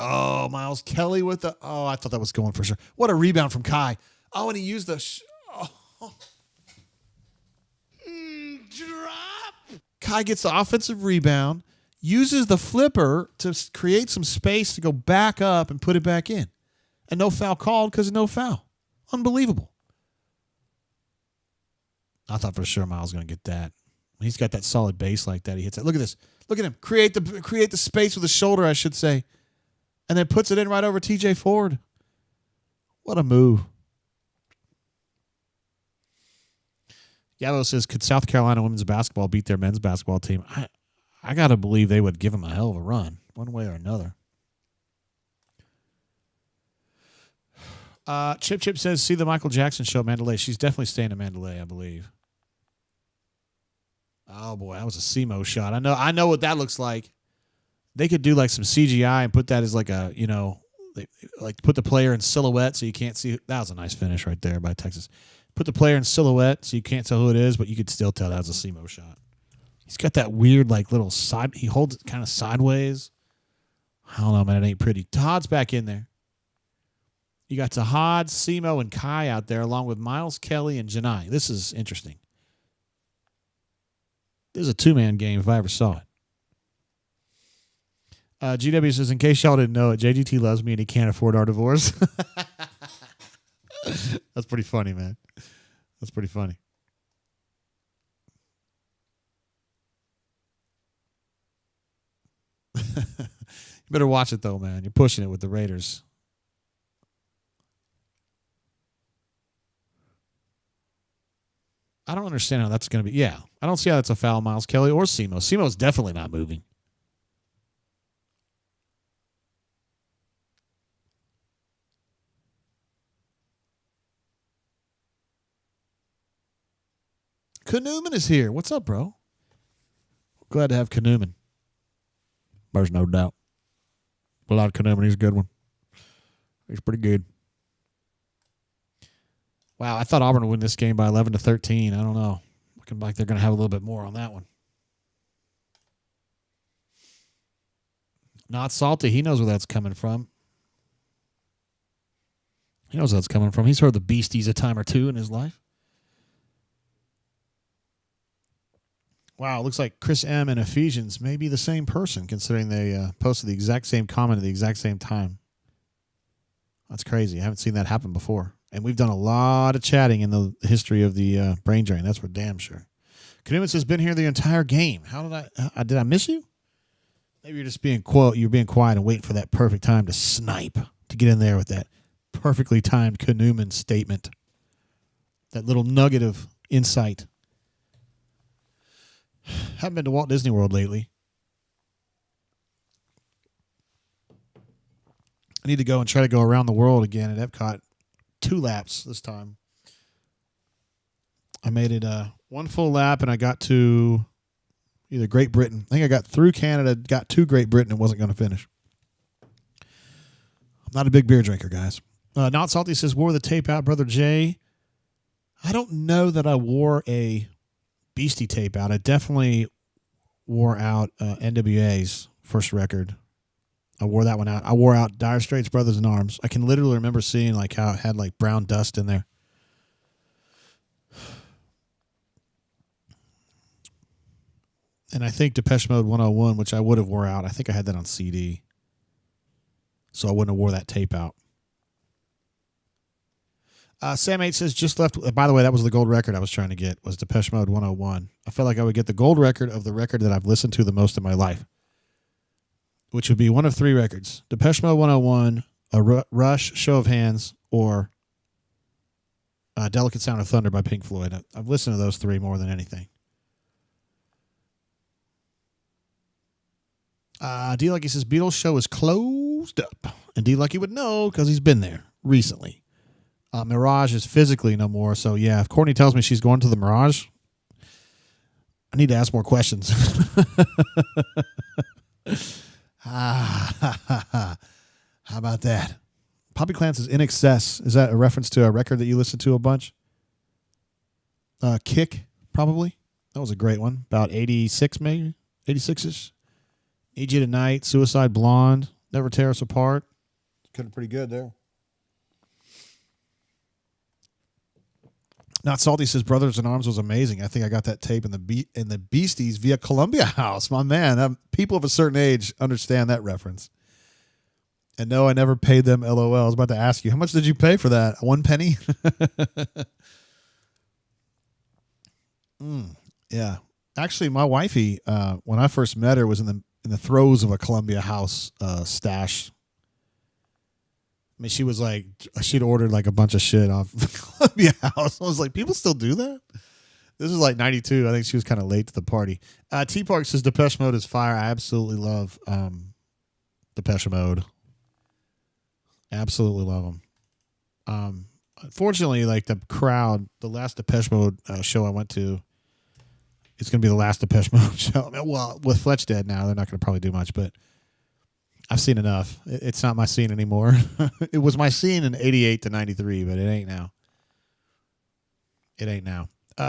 Oh, Miles Kelly with the... Oh, I thought that was going for sure. What a rebound from Kai. Oh, and he used the... Drop. Kai gets the offensive rebound, uses the flipper to create some space to go back up and put it back in. And no foul called because of no foul. Unbelievable. I thought for sure Miles was going to get that. He's got that solid base like that. He hits it. Look at this. Look at him. Create the space with his shoulder, I should say. And then puts it in right over TJ Ford. What a move. Gallo says, could South Carolina women's basketball beat their men's basketball team? I got to believe they would give them a hell of a run, one way or another. Chip says, see the Michael Jackson show at Mandalay. She's definitely staying at Mandalay, I believe. Oh boy, that was a SEMO shot. I know what that looks like. They could do like some CGI and put that as like a, like put the player in silhouette so you can't see. That was a nice finish right there by Texas. Put the player in silhouette so you can't tell who it is, but you could still tell that was a SEMO shot. He's got that weird like little side. He holds it kind of sideways. I don't know, man. It ain't pretty. Todd's back in there. You got Tahad, SEMO, and Kai out there along with Miles, Kelly, and Janai. This is interesting. This is a two-man game if I ever saw it. GW says, in case y'all didn't know it, JGT loves me and he can't afford our divorce. That's pretty funny, man. That's pretty funny. You better watch it, though, man. You're pushing it with the Raiders. I don't understand how that's going to be. Yeah, I don't see how that's a foul, Miles Kelly or SEMO. SEMO's definitely not moving. Kanuman is here. What's up, bro? Glad to have Kanuman. There's no doubt. A lot of Kanuman. He's a good one. He's pretty good. Wow, I thought Auburn would win this game by 11-13. I don't know. Looking like they're going to have a little bit more on that one. Not salty. He knows where that's coming from. He knows where that's coming from. He's heard the Beasties a time or two in his life. Wow, it looks like Chris M. and Ephesians may be the same person, considering they posted the exact same comment at the exact same time. That's crazy. I haven't seen that happen before. And we've done a lot of chatting in the history of the brain drain. That's for damn sure. Kanuman says, been here the entire game. How did I miss you? Maybe you're just being quiet and waiting for that perfect time to snipe, to get in there with that perfectly timed Kanuman statement. That little nugget of insight. Haven't been to Walt Disney World lately. I need to go and try to go around the world again at Epcot. 2 laps this time. I made it one full lap, and I got to either Great Britain. I think I got through Canada, got to Great Britain, and wasn't going to finish. I'm not a big beer drinker, guys. Not Salty says, wore the tape out, Brother Jay. I don't know that I wore a Beastie tape out. I definitely wore out NWA's first record. I wore that one out. I wore out Dire Straits' Brothers in Arms. I can literally remember seeing like how it had like brown dust in there. And I think Depeche Mode 101, which I would have wore out. I think I had that on CD. So I wouldn't have wore that tape out. Sam 8 says, just left. By the way, that was the gold record I was trying to get, was Depeche Mode 101. I felt like I would get the gold record of the record that I've listened to the most in my life, which would be one of 3 records. Depeche Mode 101, a Rush, Show of Hands, or Delicate Sound of Thunder by Pink Floyd. I've listened to those 3 more than anything. D Lucky says, Beatles show is closed up. And D Lucky would know because he's been there recently. Mirage is physically no more. So, yeah, if Courtney tells me she's going to the Mirage, I need to ask more questions. How about that? Poppy Clan says, In Excess. Is that a reference to a record that you listen to a bunch? Kick, probably. That was a great one. About 86, maybe? 86-ish. Need You Tonight, Suicide Blonde, Never Tear Us Apart. Could have pretty good there. Not Salty says Brothers in Arms was amazing. I think I got that tape in the Beasties via Columbia House. My man, people of a certain age understand that reference. And no, I never paid them LOL. I was about to ask you, how much did you pay for that? 1 penny? Yeah. Actually, my wifey, when I first met her, was in the throes of a Columbia House stash. I mean, she was like, she'd ordered like a bunch of shit off Columbia House. I was like, people still do that? This was like 92. I think she was kind of late to the party. T Park says Depeche Mode is fire. I absolutely love Depeche Mode. Absolutely love them. Unfortunately, like the crowd, the last Depeche Mode show I went to, it's going to be the last Depeche Mode show. I mean, well, with Fletch dead now, they're not going to probably do much, but I've seen enough. It's not my scene anymore. It was my scene in 88 to 93, but it ain't now. It ain't now.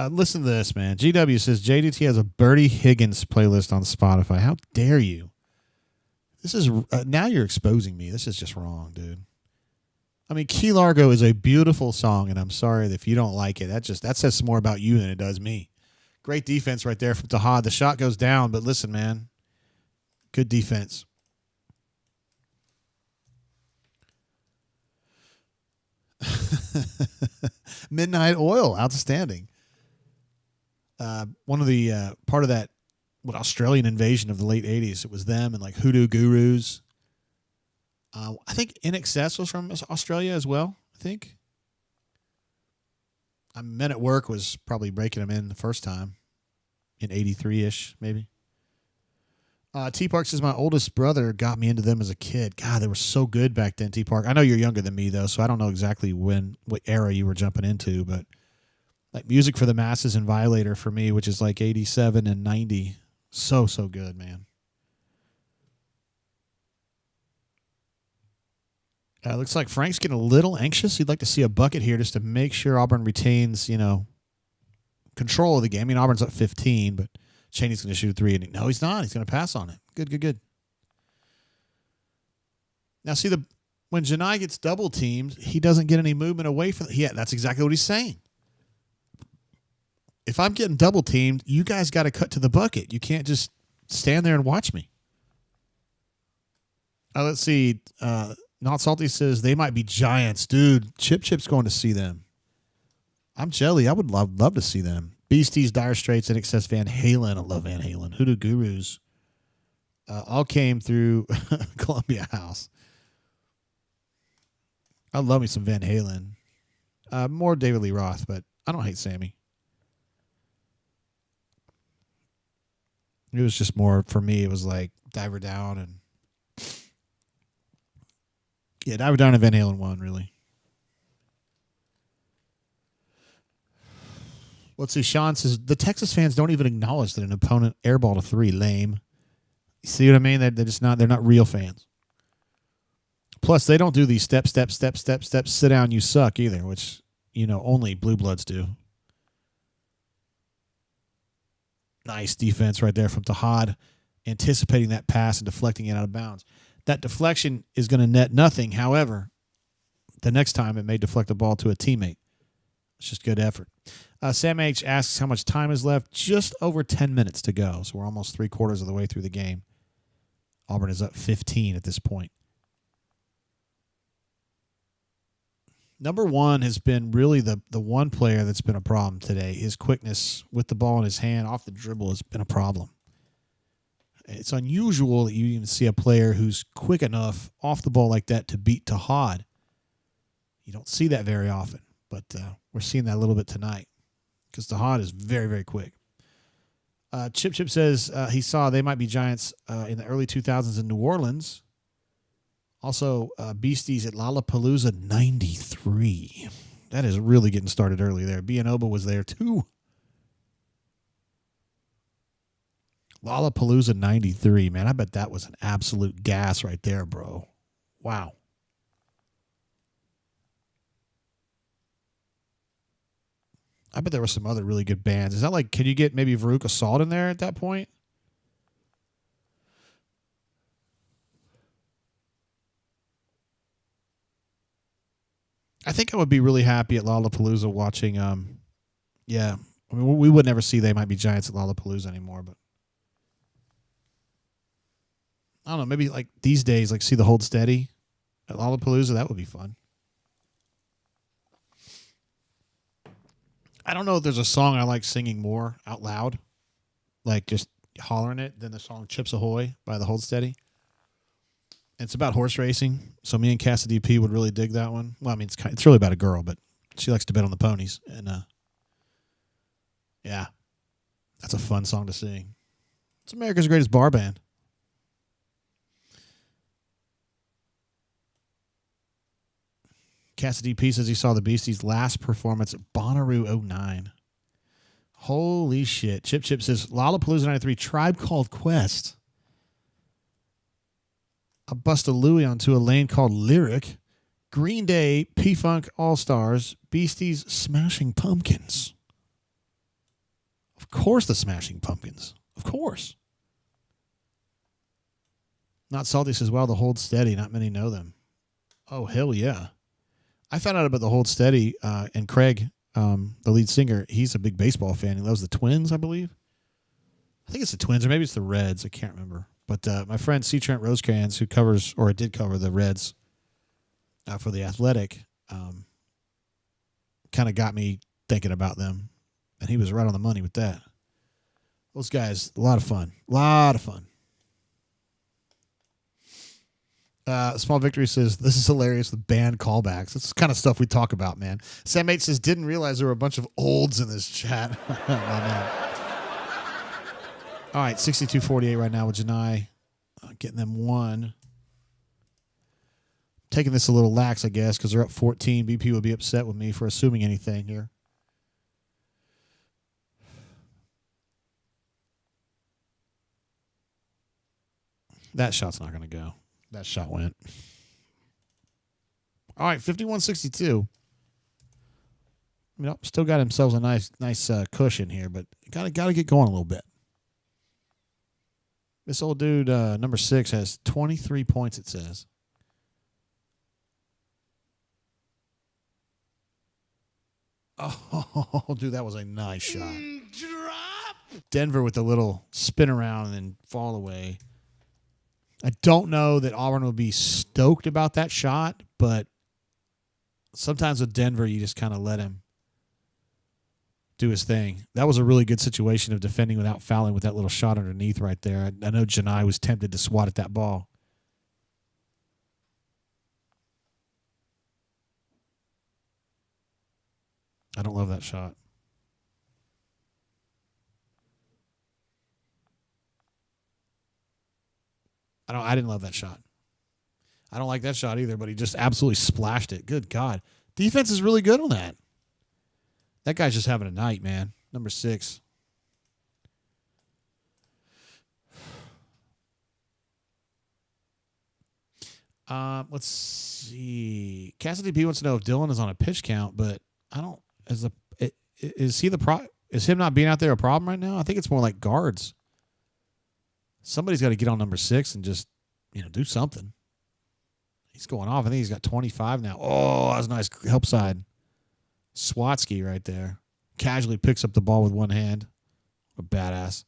Listen to this, man. GW says JDT has a Bertie Higgins playlist on Spotify. How dare you? This is now you're exposing me. This is just wrong, dude. I mean, Key Largo is a beautiful song, and I'm sorry if you don't like it. That says more about you than it does me. Great defense right there from Tahad. The shot goes down, but listen, man, good defense. Midnight Oil, outstanding. One of the part of that Australian invasion of the late 80s. It was them and like Hoodoo Gurus. I think In Excess was from Australia as well, I think. Men at Work was probably breaking them in the first time in 83-ish, maybe. T-Park says, my oldest brother got me into them as a kid. God, they were so good back then, T-Park. I know you're younger than me, though, so I don't know exactly what era you were jumping into, but like Music for the Masses and Violator for me, which is like 87 and 90. So good, man. Looks like Frank's getting a little anxious. He'd like to see a bucket here just to make sure Auburn retains, control of the game. I mean, Auburn's up 15, but Chaney's going to shoot 3. And no, he's not. He's going to pass on it. Good. Now, see, when Janai gets double teamed, he doesn't get any movement away from it. Yeah, that's exactly what he's saying. If I'm getting double teamed, you guys got to cut to the bucket. You can't just stand there and watch me. Let's see. Not Salty says they might be giants. Dude, Chip's going to see them. I'm jelly. I would love to see them. Beasties, Dire Straits, In Excess, Van Halen. I love Van Halen. Hoodoo Gurus. All came through Columbia House. I love me some Van Halen. More David Lee Roth, but I don't hate Sammy. It was just more, for me, it was like Diver Down and... Yeah, Diver Down and Van Halen won, really. Let's see. Sean says, the Texas fans don't even acknowledge that an opponent airballed a 3. Lame. You see what I mean? They're just not, they're not real fans. Plus, they don't do these step, sit down, you suck either, which, only Blue Bloods do. Nice defense right there from Tahad, anticipating that pass and deflecting it out of bounds. That deflection is going to net nothing. However, the next time it may deflect the ball to a teammate. It's just good effort. Sam H. asks how much time is left. Just over 10 minutes to go. So we're almost 3/4 of the way through the game. Auburn is up 15 at this point. Number one has been really the one player that's been a problem today. His quickness with the ball in his hand off the dribble has been a problem. It's unusual that you even see a player who's quick enough off the ball like that to beat Tahad. You don't see that very often, but we're seeing that a little bit tonight because Tahad is very, very quick. Chip says he saw they might be giants in the early 2000s in New Orleans. Also, Beasties at Lollapalooza 93. That is really getting started early there. Bianoba was there too. Lollapalooza 93, man. I bet that was an absolute gas right there, bro. Wow. I bet there were some other really good bands. Is that like, can you get maybe Veruca Salt in there at that point? I think I would be really happy at Lollapalooza watching, yeah. I mean, we would never see They Might Be Giants at Lollapalooza anymore, but I don't know, maybe like these days, like see the Hold Steady at Lollapalooza. That would be fun. I don't know if there's a song I like singing more out loud, like just hollering it, than the song Chips Ahoy by the Hold Steady. It's about horse racing, so me and Cassidy P would really dig that one. Well, I mean, it's really about a girl, but she likes to bet on the ponies, and yeah, that's a fun song to sing. It's America's Greatest Bar Band. Cassidy P says he saw the Beasties' last performance at Bonnaroo 09. Holy shit. Chip says, Lollapalooza 93, Tribe Called Quest. I bust a Louie onto a lane called Lyric. Green Day, P-Funk All-Stars, Beasties, Smashing Pumpkins. Of course the Smashing Pumpkins. Of course. Not Salty says, well, the Hold Steady. Not many know them. Oh, hell yeah. I found out about the Hold Steady, and Craig, the lead singer, he's a big baseball fan. He loves the Twins, I believe. I think it's the Twins, or maybe it's the Reds. I can't remember. But my friend C. Trent Rosecrans, who covers, or did cover the Reds for The Athletic, kind of got me thinking about them. And he was right on the money with that. Those guys, a lot of fun. A lot of fun. Small Victory says, this is hilarious with band callbacks. That's the kind of stuff we talk about, man. Sam 8 says, didn't realize there were a bunch of olds in this chat. Oh, man. All right, 62-48 right now with Janai. Getting them one. Taking this a little lax, I guess, because they're up 14. BP will be upset with me for assuming anything here. That shot's not going to go. That shot went. All right, 51-62. I mean, still got themselves a nice cushion here, but got to get going a little bit. This old dude, number 6, has 23 points, it says. Oh, dude, that was a nice shot. Drop. Denver with a little spin around and then fall away. I don't know that Auburn will be stoked about that shot, but sometimes with Denver, you just kind of let him do his thing. That was a really good situation of defending without fouling with that little shot underneath right there. I know Janai was tempted to swat at that ball. I don't love that shot. I didn't love that shot. I don't like that shot either, but he just absolutely splashed it. Good God. Defense is really good on that. That guy's just having a night, man. Number 6. Let's see. Cassidy P wants to know if Dylan is on a pitch count, but I don't. Is him not being out there a problem right now? I think it's more like guards. Somebody's got to get on number 6 and just, do something. He's going off. I think he's got 25 now. Oh, that was a nice help side. Swatsky right there. Casually picks up the ball with one hand. A badass.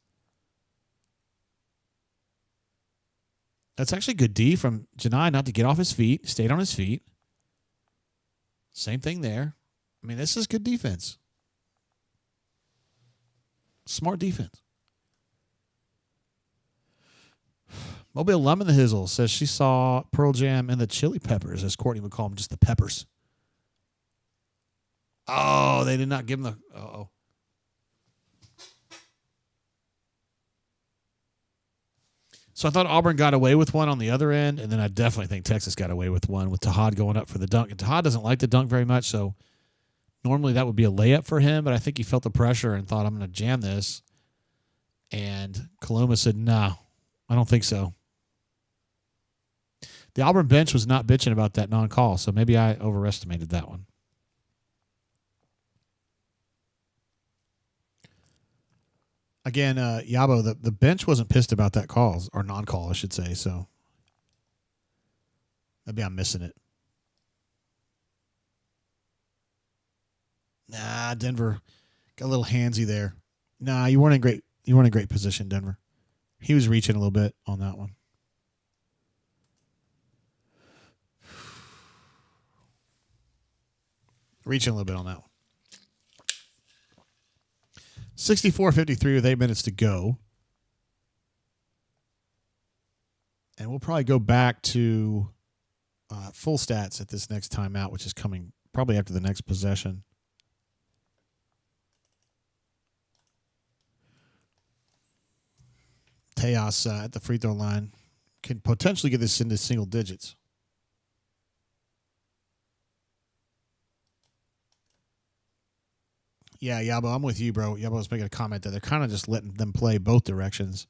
That's actually good D from Janai not to get off his feet. Stayed on his feet. Same thing there. I mean, this is good defense. Smart defense. Mobile Lemon the Hizzle says she saw Pearl Jam and the Chili Peppers, as Courtney would call them, just the Peppers. Oh, they did not give him the... Uh-oh. So I thought Auburn got away with one on the other end, and then I definitely think Texas got away with one with Tahad going up for the dunk. And Tahad doesn't like the dunk very much, so normally that would be a layup for him, but I think he felt the pressure and thought, I'm going to jam this. And Coloma said, no, I don't think so. The Auburn bench was not bitching about that non-call, so maybe I overestimated that one. Again, Yabo, the bench wasn't pissed about that call, or non-call, I should say, so maybe I'm missing it. Nah, Denver got a little handsy there. Nah, you weren't in great position, Denver. He was reaching a little bit on that one. Reaching a little bit on that one. 64-53 with 8 minutes to go. And we'll probably go back to full stats at this next timeout, which is coming probably after the next possession. Tejas at the free throw line can potentially get this into single digits. Yeah, Yabo, I'm with you, bro. Yabo was making a comment that they're kind of just letting them play both directions.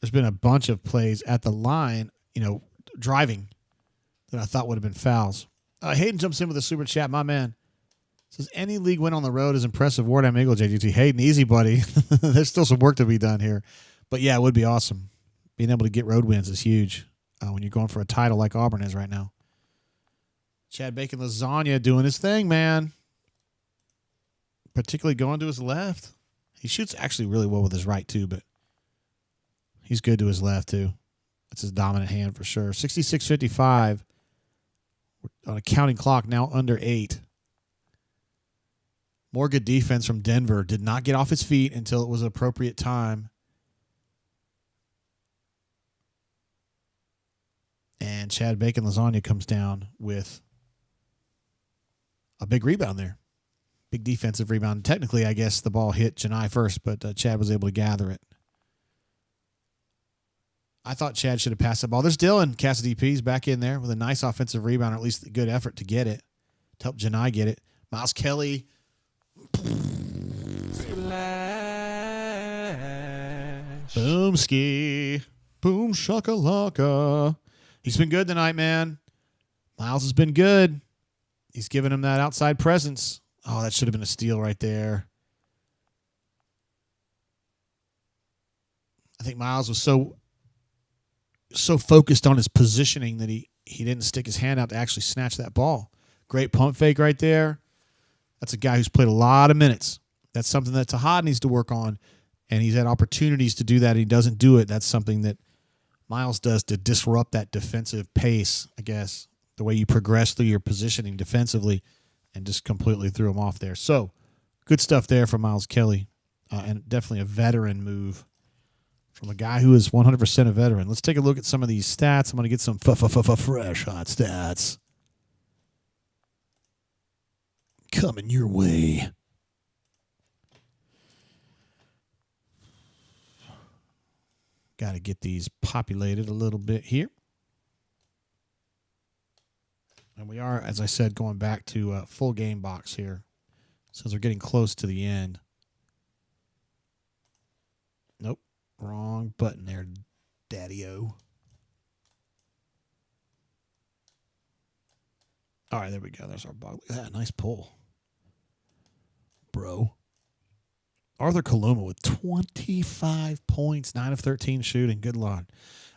There's been a bunch of plays at the line, driving that I thought would have been fouls. Hayden jumps in with a super chat. My man says, any league win on the road is impressive. Wardham Eagle, JGT. Hayden, easy, buddy. There's still some work to be done here. But, yeah, it would be awesome. Being able to get road wins is huge when you're going for a title like Auburn is right now. Chad Bacon Lasagna doing his thing, man. Particularly going to his left. He shoots actually really well with his right, too, but he's good to his left, too. That's his dominant hand for sure. 66-55 on a counting clock, now under 8. More good defense from Denver. Did not get off his feet until it was an appropriate time. And Chad Bacon Lasagna comes down with a big rebound there. Big defensive rebound. Technically, I guess the ball hit Janai first, but Chad was able to gather it. I thought Chad should have passed the ball. There's Dylan Cassidy P's back in there with a nice offensive rebound, or at least a good effort to get it, to help Janai get it. Miles Kelly. Boom ski. Boom shakalaka. He's been good tonight, man. Miles has been good. He's given him that outside presence. Oh, that should have been a steal right there. I think Miles was so focused on his positioning that he didn't stick his hand out to actually snatch that ball. Great pump fake right there. That's a guy who's played a lot of minutes. That's something that Tahad needs to work on, and he's had opportunities to do that, and he doesn't do it. That's something that Miles does to disrupt that defensive pace, I guess, the way you progress through your positioning defensively, and just completely threw him off there. So, good stuff there from Miles Kelly, and definitely a veteran move from a guy who is 100% a veteran. Let's take a look at some of these stats. I'm going to get some fresh hot stats coming your way. Got to get these populated a little bit here. And we are, as I said, going back to full game box here since we're getting close to the end. Nope. Wrong button there, Daddy-O. All right, there we go. There's our box. Look at that. Nice pull. Bro. Arthur Kaluma with 25 points, 9 of 13 shooting. Good Lord.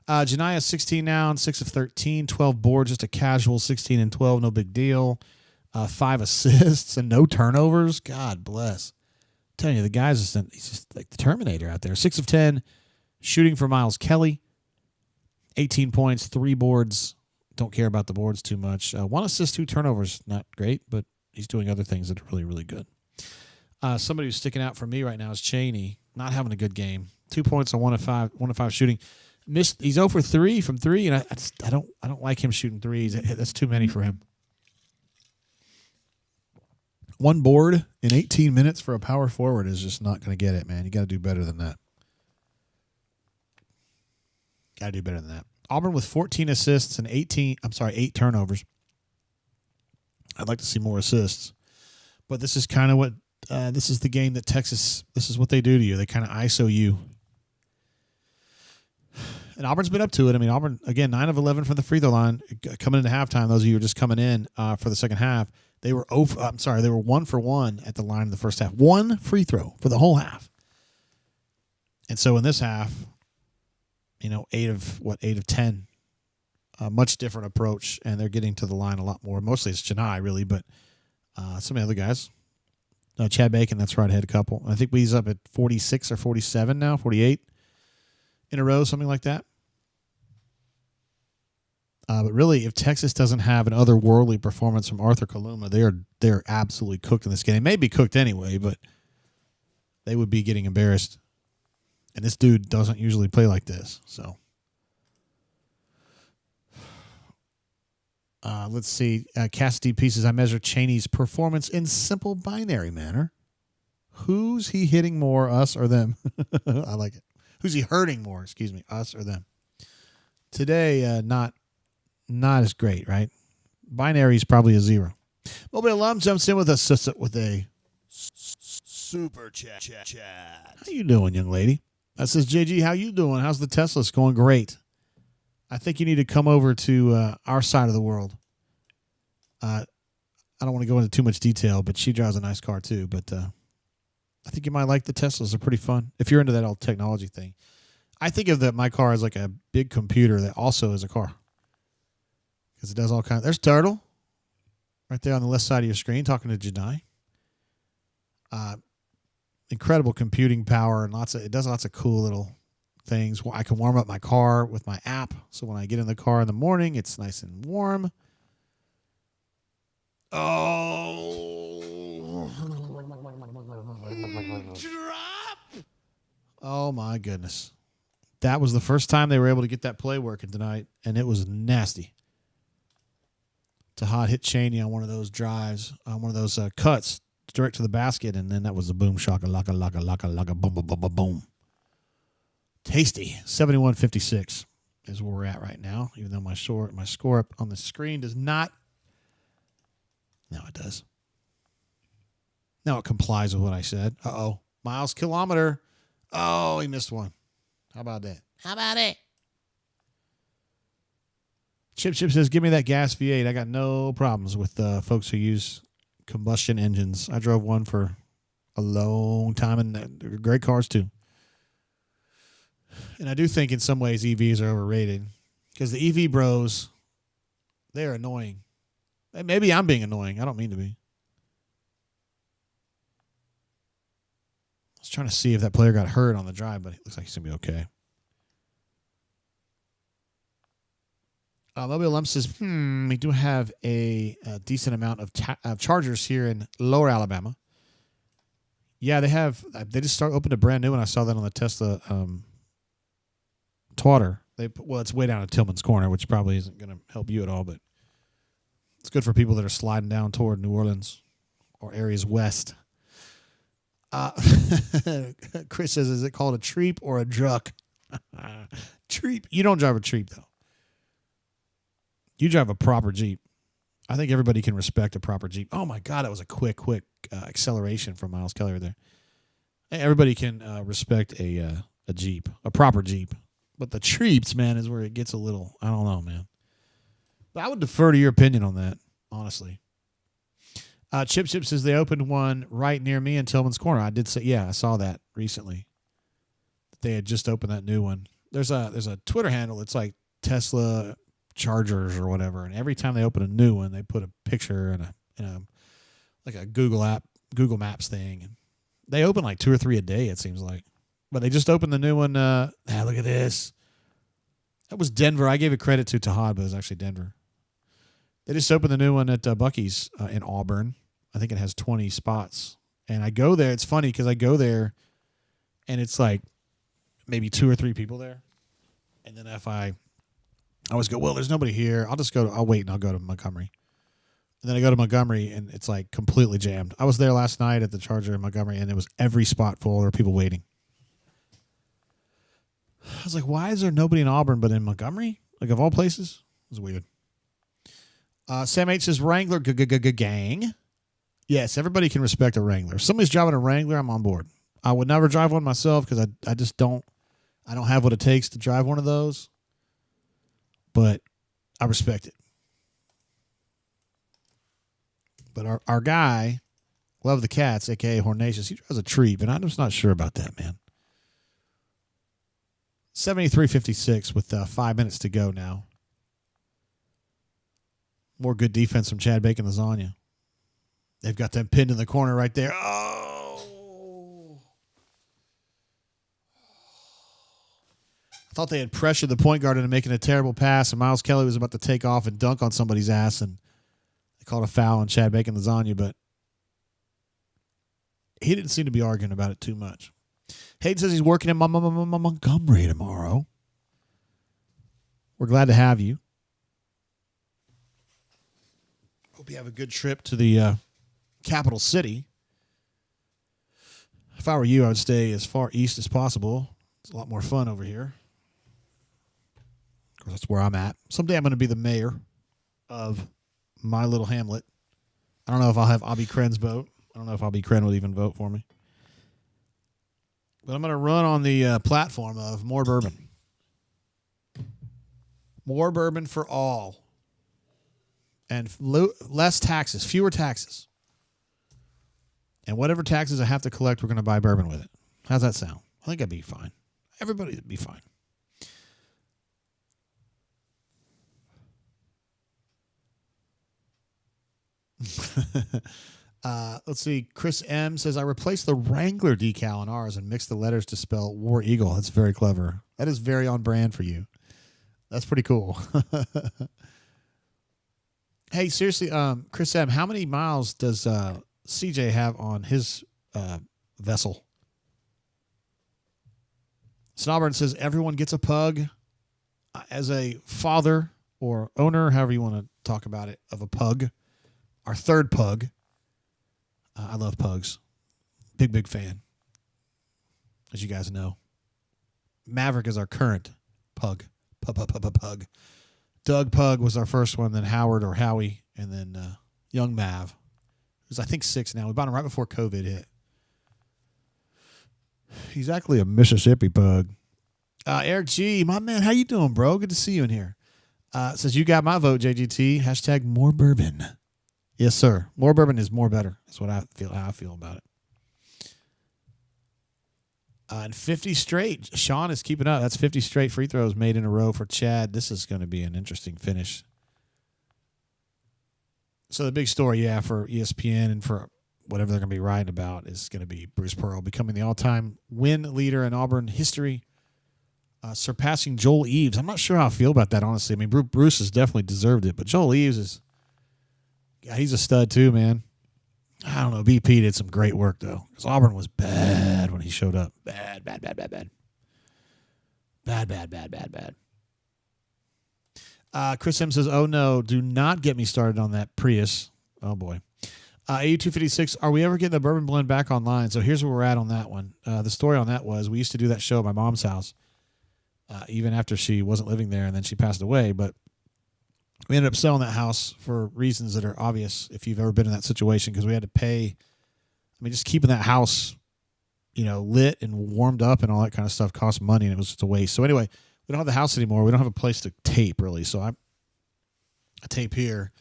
Janiyah 16 now and 6 of 13, 12 boards, just a casual 16 and 12, no big deal. 5 assists and no turnovers. God bless. I'm telling you, the guy's he's just like the Terminator out there. 6 of 10 shooting for Miles Kelly. 18 points, 3 boards. Don't care about the boards too much. 1 assist, 2 turnovers. Not great, but he's doing other things that are really, really good. Somebody who's sticking out for me right now is Chaney. Not having a good game. 2 points on 1 of 5 shooting. Missed. He's 0 for 3 from 3, and I don't like him shooting threes. That's too many for him. 1 board in 18 minutes for a power forward is just not going to get it, man. You got to do better than that. Got to do better than that. Auburn with 14 assists and 8 turnovers. I'd like to see more assists, but this is kind of what this is the game that Texas. This is what they do to you. They kind of ISO you. And Auburn's been up to it. I mean, Auburn, again, 9 of 11 from the free throw line. Coming into halftime, those of you who are just coming in for the second half, they were 1 for 1 at the line in the first half. 1 free throw for the whole half. And so in this half, 8 of 10. Much different approach, and they're getting to the line a lot more. Mostly it's Janai, really, but some of the other guys. Chad Bacon, that's right, ahead a couple. I think he's up at 46 or 47 now, 48 in a row, something like that. But really, if Texas doesn't have an otherworldly performance from Arthur Kaluma, they're absolutely cooked in this game. They may be cooked anyway, but they would be getting embarrassed. And this dude doesn't usually play like this. So, let's see. Cassidy Pieces. I measure Chaney's performance in simple binary manner. Who's he hitting more, us or them? I like it. Who's he hurting more? Excuse me, us or them? Today, not as great, right? Binary is probably a 0. Mobile alum jumps in with a super chat. How you doing, young lady? That says, JG, how you doing? How's the Tesla? It's going great. I think you need to come over to our side of the world. I don't want to go into too much detail, but she drives a nice car too. But I think you might like the Teslas. They're pretty fun if you're into that old technology thing. I think of my car as like a big computer that also is a car because it does all kinds. There's Turtle right there on the left side of your screen talking to Jedi. Incredible computing power and it does lots of cool little things. I can warm up my car with my app, so when I get in the car in the morning, it's nice and warm. Oh, drop! Oh my goodness. That was the first time they were able to get that play working tonight, and it was nasty. Tahad hit Cheney on one of those drives, on one of those cuts direct to the basket, and then that was a boom shaka laka laka laka laka boom boom boom boom boom. Tasty. 71-56 is where we're at right now, even though my score up on the screen does not. Now it does. Now it complies with what I said. Uh-oh. Miles kilometer. Oh, he missed one. How about that? How about it? Chip says, give me that gas V8. I got no problems with folks who use combustion engines. I drove one for a long time, and they're great cars too. And I do think in some ways EVs are overrated because the EV bros, they're annoying. Maybe I'm being annoying. I don't mean to be. I was trying to see if that player got hurt on the drive, but it looks like he's going to be okay. Mobile Lump says, we do have a decent amount of chargers here in Lower Alabama. Yeah, they have. They just opened a brand new one. I saw that on the Tesla Twitter. It's way down at Tillman's Corner, which probably isn't going to help you at all, but it's good for people that are sliding down toward New Orleans or areas west. Chris says, is it called a Treep or a Druck? Treep. You don't drive a Treep, though. You drive a proper Jeep. I think everybody can respect a proper Jeep. Oh, my God, that was a quick acceleration from Miles Kelly right there. Everybody can respect a Jeep, a proper Jeep. But the Treeps, man, is where it gets a little, I don't know, man. But I would defer to your opinion on that, honestly. Chip says they opened one right near me in Tillman's Corner. I did say, yeah, I saw that recently. They had just opened that new one. There's a Twitter handle. It's like Tesla Chargers or whatever, and every time they open a new one, they put a picture and a like a Google Maps thing, and they open like 2 or 3 a day, it seems like. But they just opened the new one. Look at this. That was Denver. I gave it credit to Tahad, but it was actually Denver. They just opened the new one at Buc-ee's in Auburn. I think it has 20 spots, and I go there. It's funny because I go there, and it's like maybe 2 or 3 people there, and then if I always go, well, there's nobody here. I'll wait and I'll go to Montgomery. And then I go to Montgomery and it's like completely jammed. I was there last night at the Charger in Montgomery and it was every spot full. There were people waiting. I was like, why is there nobody in Auburn but in Montgomery? Like, of all places? It was weird. Sam H says, Wrangler gang. Yes, everybody can respect a Wrangler. If somebody's driving a Wrangler, I'm on board. I would never drive one myself because I just don't have what it takes to drive one of those. But I respect it. But our guy, Love the Cats, a.k.a. Hornatius, he drives a Treep, and I'm just not sure about that, man. 73-56 with 5 minutes to go now. More good defense from Chad Bacon Lasagna. They've got them pinned in the corner right there. Oh! I thought they had pressured the point guard into making a terrible pass, and Miles Kelly was about to take off and dunk on somebody's ass, and they called a foul on Chad Bacon Lasagna, but he didn't seem to be arguing about it too much. Hayden says he's working in Montgomery tomorrow. We're glad to have you. Hope you have a good trip to the capital city. If I were you, I would stay as far east as possible. It's a lot more fun over here. Of course, that's where I'm at. Someday I'm going to be the mayor of my little hamlet. I don't know if I'll have Abby Kren's vote. I don't know if Abby Kren will even vote for me. But I'm going to run on the platform of more bourbon. More bourbon for all. And less taxes, fewer taxes. And whatever taxes I have to collect, we're going to buy bourbon with it. How's that sound? I think I'd be fine. Everybody would be fine. Let's see. Chris M says, I replaced the Wrangler decal on ours and mixed the letters to spell War Eagle. That's very clever. That is very on brand for you. That's pretty cool. Hey, seriously, Chris M, how many miles does CJ have on his vessel? Auburn says, everyone gets a pug. As a father or owner, however you want to talk about it, of a pug, our third pug. I love pugs. Big fan, as you guys know. Maverick is our current pug. Pug. Doug Pug was our first one, then Howard or Howie, and then young Mav, who's I think 6 now. We bought him right before COVID hit. He's actually a Mississippi pug. Eric G, my man, how you doing, bro? Good to see you in here. Says, you got my vote, JGT. Hashtag more bourbon. Yes, sir. More bourbon is more better. That's what I feel. How I feel about it. And 50 straight. Sean is keeping up. That's 50 straight free throws made in a row for Chad. This is going to be an interesting finish. So the big story, for ESPN and for whatever they're going to be writing about is going to be Bruce Pearl becoming the all-time win leader in Auburn history, surpassing Joel Eves. I'm not sure how I feel about that, honestly. I mean, Bruce has definitely deserved it, but Joel Eves is, he's a stud too, man. I don't know. BP did some great work, though, because Auburn was bad when he showed up. Bad. Chris M says, oh, no, do not get me started on that Prius. Oh, boy. AU256, are we ever getting the bourbon blend back online? So here's where we're at on that one. The story on that was we used to do that show at my mom's house, even after she wasn't living there, and then she passed away. But we ended up selling that house for reasons that are obvious if you've ever been in that situation, because we had to pay. I mean, just keeping that house, lit and warmed up and all that kind of stuff cost money, and it was just a waste. So anyway, we don't have the house anymore. We don't have a place to tape, really. So I tape here,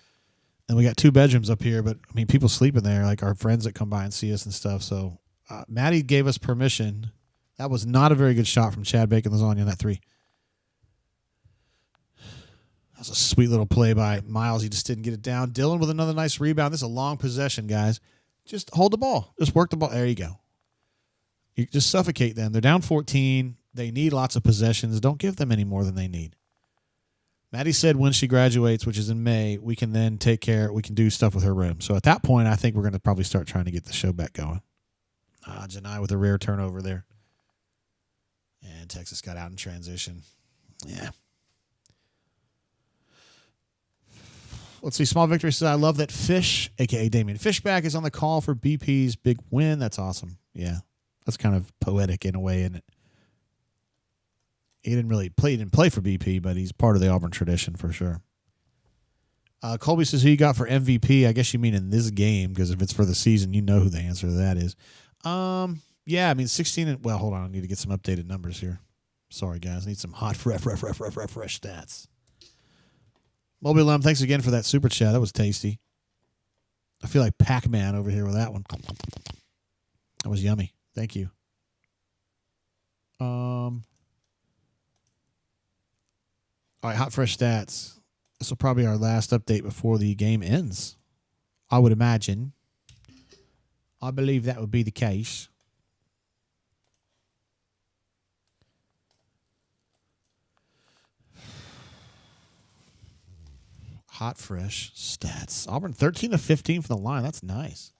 and we got 2 bedrooms up here. But, I mean, people sleep in there, like our friends that come by and see us and stuff. So Maddie gave us permission. That was not a very good shot from Chad Bacon Lasagna on that 3. That was a sweet little play by Miles. He just didn't get it down. Dylan with another nice rebound. This is a long possession, guys. Just hold the ball. Just work the ball. There you go. You just suffocate them. They're down 14. They need lots of possessions. Don't give them any more than they need. Maddie said when she graduates, which is in May, we can then take care. We can do stuff with her room. So at that point, I think we're going to probably start trying to get the show back going. Janai with a rare turnover there. And Texas got out in transition. Yeah. Let's see. Small Victory says, I love that Fish, a.k.a. Damien Fishback, is on the call for BP's big win. That's awesome. Yeah. That's kind of poetic in a way, isn't it? He didn't play for BP, but he's part of the Auburn tradition for sure. Colby says, who you got for MVP? I guess you mean in this game, because if it's for the season, you know who the answer to that is. Yeah, I mean, 16 well, hold on. I need to get some updated numbers here. Sorry, guys. I need some hot, fresh stats. Moby Lum, thanks again for that super chat. That was tasty. I feel like Pac-Man over here with that one. That was yummy. Thank you. All right, hot, fresh stats. This will probably be our last update before the game ends. I would imagine. I believe that would be the case. Hot, fresh stats. Auburn 13 to 15 from the line. That's nice.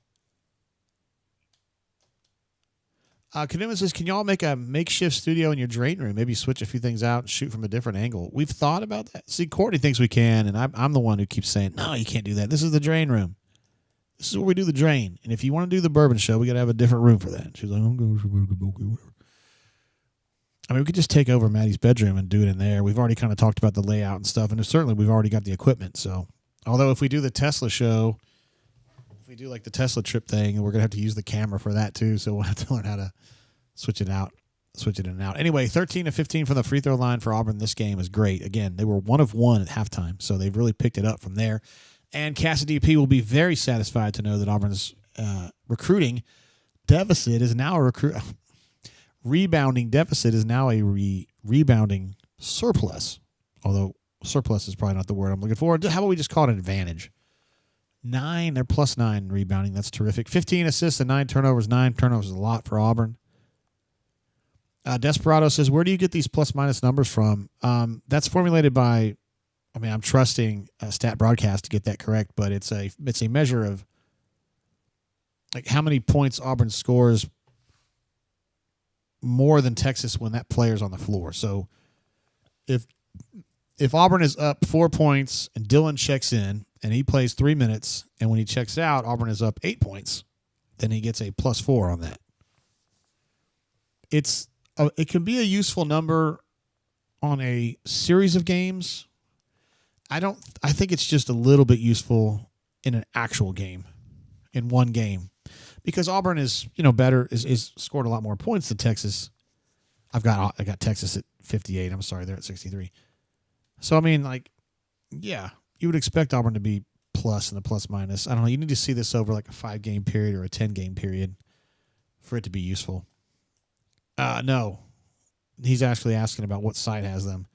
Kanuma says, can y'all make a makeshift studio in your drain room? Maybe switch a few things out and shoot from a different angle. We've thought about that. See, Courtney thinks we can, and I'm the one who keeps saying, no, you can't do that. This is the drain room. This is where we do the drain. And if you want to do the bourbon show, we got to have a different room for that. She's like, I'm going to whatever. I mean, we could just take over Maddie's bedroom and do it in there. We've already kind of talked about the layout and stuff, and certainly we've already got the equipment. So, although if we do the Tesla show we do like the Tesla trip thing, and we're going to have to use the camera for that too. So we'll have to learn how to switch it in and out. Anyway, 13 of 15 from the free throw line for Auburn. This game is great. Again, they were 1 of 1 at halftime, so they've really picked it up from there. And Cassidy P will be very satisfied to know that Auburn's recruiting deficit is now a rebounding deficit is now a rebounding surplus. Although surplus is probably not the word I'm looking for. How about we just call it an advantage? 9, they're plus 9 rebounding. That's terrific. 15 assists and 9 turnovers. 9 turnovers is a lot for Auburn. Desperado says, where do you get these plus-minus numbers from? That's formulated by, I'm trusting Stat Broadcast to get that correct, but it's a measure of like how many points Auburn scores more than Texas when that player's on the floor. So if Auburn is up 4 points and Dylan checks in and he plays 3 minutes, and when he checks out, Auburn is up 8 points, then he gets a +4 on that. It can be a useful number on a series of games. I think it's just a little bit useful in an actual game, in one game, because Auburn is better, is scored a lot more points than Texas. I got Texas at 58. I'm sorry, they're at 63. So you would expect Auburn to be plus in the plus-minus. I don't know. You need to see this over like a 5-game period or a 10-game period for it to be useful. No. He's actually asking about what site has them.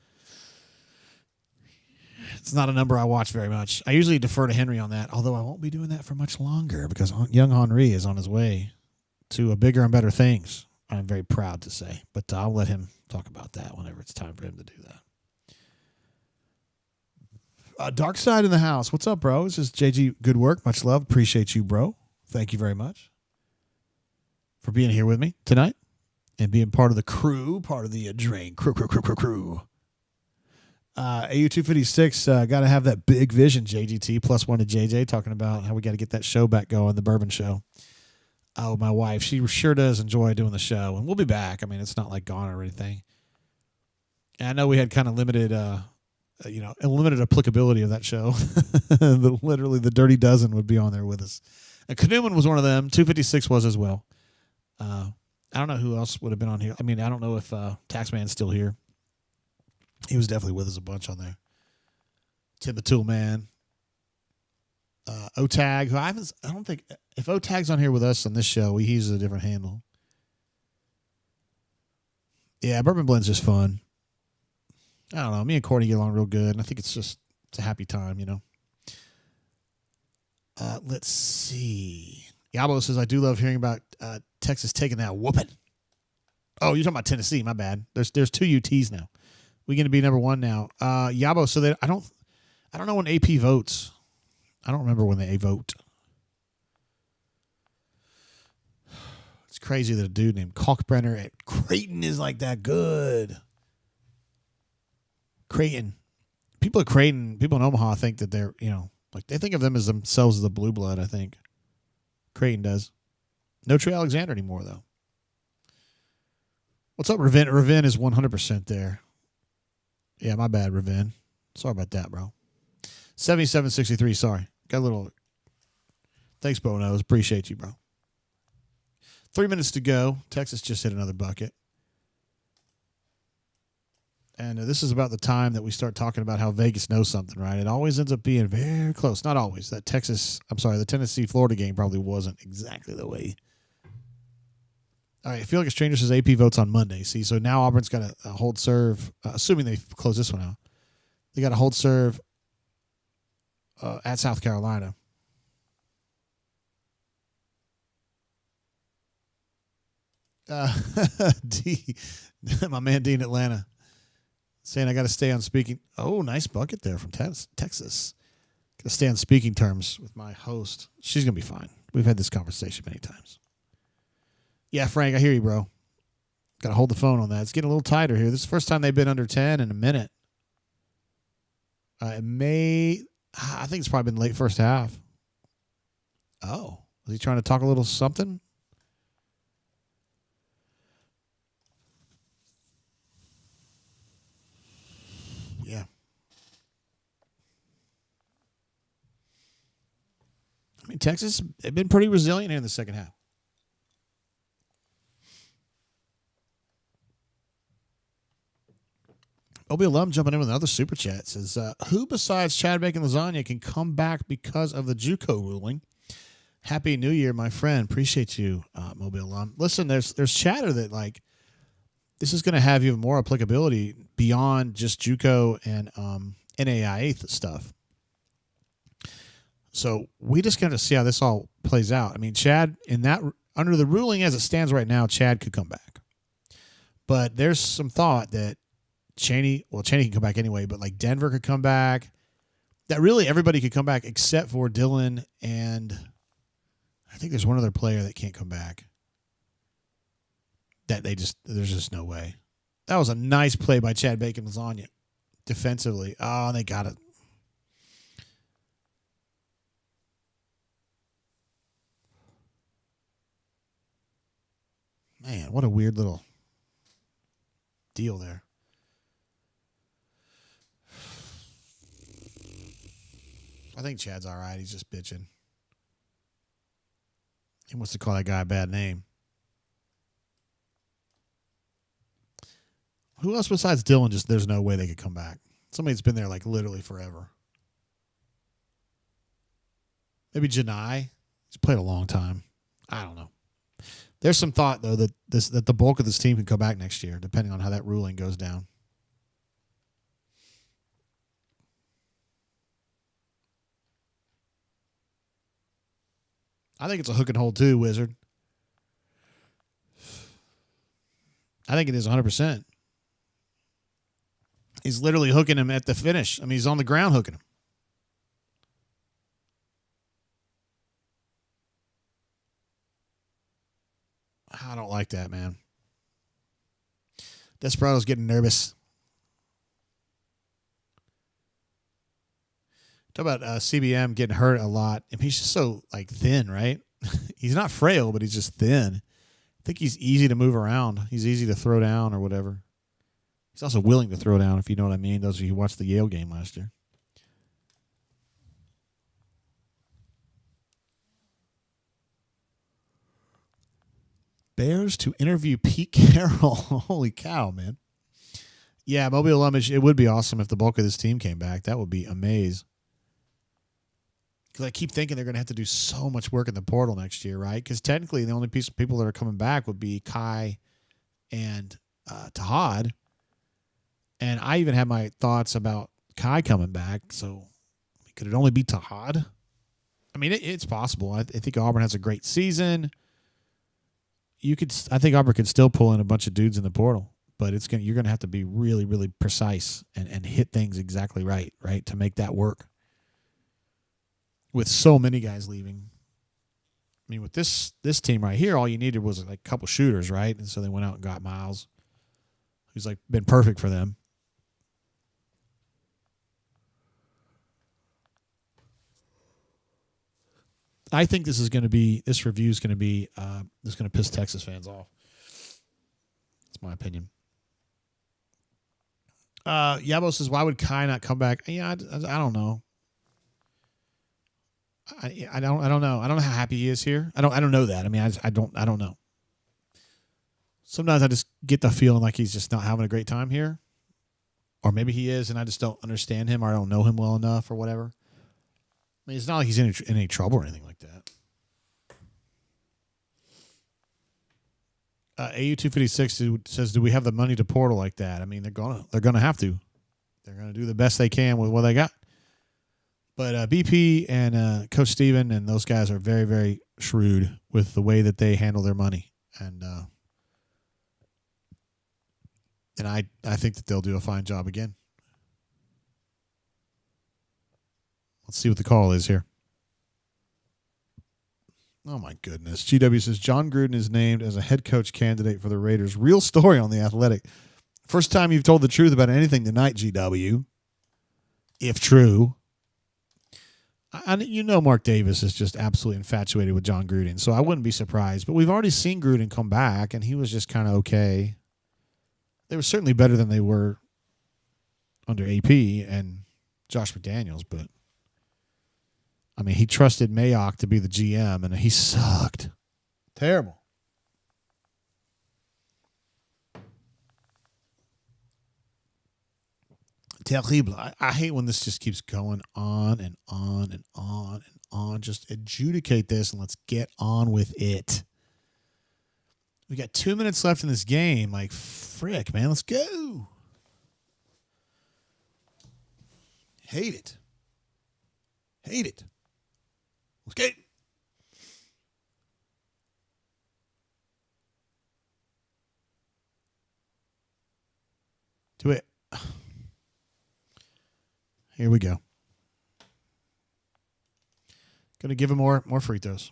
It's not a number I watch very much. I usually defer to Henry on that, although I won't be doing that for much longer because young Henry is on his way to bigger and better things, I'm very proud to say. But I'll let him talk about that whenever it's time for him to do that. Dark Side in the house. What's up, bro? This is JG. Good work. Much love. Appreciate you, bro. Thank you very much for being here with me tonight and being part of the crew, part of the Drain crew. AU256, got to have that big vision, JGT, +1 to JJ, talking about how we got to get that show back going, the Bourbon Show. Oh, my wife, she sure does enjoy doing the show, and we'll be back. It's not like gone or anything. And I know we had kind of limited applicability of that show. Literally, the Dirty Dozen would be on there with us. And Canoeman was one of them. 256 was as well. I don't know who else would have been on here. I don't know if Taxman's still here. He was definitely with us a bunch on there. Tim the Tool Man. O-Tag, who I don't think, if O-Tag's on here with us on this show, he uses a different handle. Yeah, Bourbon Blend's just fun. I don't know. Me and Courtney get along real good, and I think it's a happy time, Let's see. Yabo says, I do love hearing about Texas taking that whooping. Oh, you're talking about Tennessee. My bad. There's 2 UTs now. We're going to be number 1 now. Yabo, so that I don't know when AP votes. I don't remember when they vote. It's crazy that a dude named Kalkbrenner at Creighton is like that good. Creighton. People at Creighton, people in Omaha think that they're, they think of them as themselves as the blue blood, I think. Creighton does. No Trey Alexander anymore, though. What's up, Ravin? Ravin is 100% there. Yeah, my bad, Ravin. Sorry about that, bro. 7763, sorry. Got a little... Thanks, Bonos. Appreciate you, bro. 3 minutes to go. Texas just hit another bucket. And this is about the time that we start talking about how Vegas knows something, right? It always ends up being very close. Not always. The Tennessee-Florida game probably wasn't exactly the way. All right, I feel like a stranger says AP votes on Monday. See, so now Auburn's got a hold serve, assuming they close this one out. They got a hold serve at South Carolina. My man Dean Atlanta saying I got to stay on speaking. Oh, nice bucket there from Texas. Got to stay on speaking terms with my host. She's going to be fine. We've had this conversation many times. Yeah, Frank, I hear you, bro. Got to hold the phone on that. It's getting a little tighter here. This is the first time they've been under 10 in a minute. I think it's probably been late first half. Oh, was he trying to talk a little something? Yeah. Texas have been pretty resilient here in the second half. Obi Alum jumping in with another super chat says, who besides Chad Bacon Lasagna can come back because of the JUCO ruling? Happy New Year, my friend. Appreciate you, Mobile Alum. Listen, there's chatter that like this is going to have even more applicability beyond just JUCO and NAIA stuff. So we just got to see how this all plays out. I mean, Chad, under the ruling as it stands right now, Chad could come back. But there's some thought that Chaney can come back anyway, but like Denver could come back. That really everybody could come back except for Dylan, and I think there's one other player that can't come back. There's just no way. That was a nice play by Chad Bacon Lasagna defensively. Oh, they got it. Man, what a weird little deal there. I think Chad's all right. He's just bitching. He wants to call that guy a bad name. Who else besides Dylan? Just there's no way they could come back. Somebody that's been there like literally forever. Maybe Janai. He's played a long time. I don't know. There's some thought though that the bulk of this team can come back next year, depending on how that ruling goes down. I think it's a hook and hold too, Wizard. I think it is 100%. He's literally hooking him at the finish. I mean, he's on the ground hooking him. I don't like that, man. Desperado's getting nervous. Talk about CBM getting hurt a lot. I mean, he's just so like thin, right? He's not frail, but he's just thin. I think he's easy to move around. He's easy to throw down or whatever. He's also willing to throw down, if you know what I mean. Those of you who watched the Yale game last year. Bears to interview Pete Carroll. Holy cow, man. Yeah, Mobile Alum, it would be awesome if the bulk of this team came back. That would be amazing. Because I keep thinking they're going to have to do so much work in the portal next year, right? Because technically the only piece of people that are coming back would be Kai and Tahad. And I even had my thoughts about Kai coming back. So could it only be Tahad? I mean, it's possible. I think Auburn has a great season. I think Auburn could still pull in a bunch of dudes in the portal, but you're going to have to be really, really precise and hit things exactly right, to make that work. With so many guys leaving. I mean, with this team right here, all you needed was like a couple shooters, right? And so they went out and got Miles, who's like been perfect for them. I think this review is going to be piss Texas fans off. That's my opinion. Yabo says, why would Kai not come back? Yeah, I don't know. I don't know. I don't know how happy he is here. I don't know that. I mean, I don't know. Sometimes I just get the feeling like he's just not having a great time here. Or maybe he is and I just don't understand him or I don't know him well enough or whatever. I mean, it's not like he's in any trouble or anything like that. AU256 says, do we have the money to portal like that? I mean, they're gonna have to. They're gonna do the best they can with what they got. But BP and Coach Steven and those guys are very, very shrewd with the way that they handle their money. And I think that they'll do a fine job again. Let's see what the call is here. Oh, my goodness. GW says, John Gruden is named as a head coach candidate for the Raiders. Real story on The Athletic. First time you've told the truth about anything tonight, GW. If true. Mark Davis is just absolutely infatuated with John Gruden, so I wouldn't be surprised. But we've already seen Gruden come back, and he was just kind of okay. They were certainly better than they were under AP and Josh McDaniels, but I mean, he trusted Mayock to be the GM, and he sucked. Terrible. Terrible. I hate when this just keeps going on and on and on and on. Just adjudicate this and let's get on with it. We got 2 minutes left in this game. Like, frick, man. Let's go. Hate it. Hate it. Let's get it. Do it. Here we go. Gonna give him more free throws.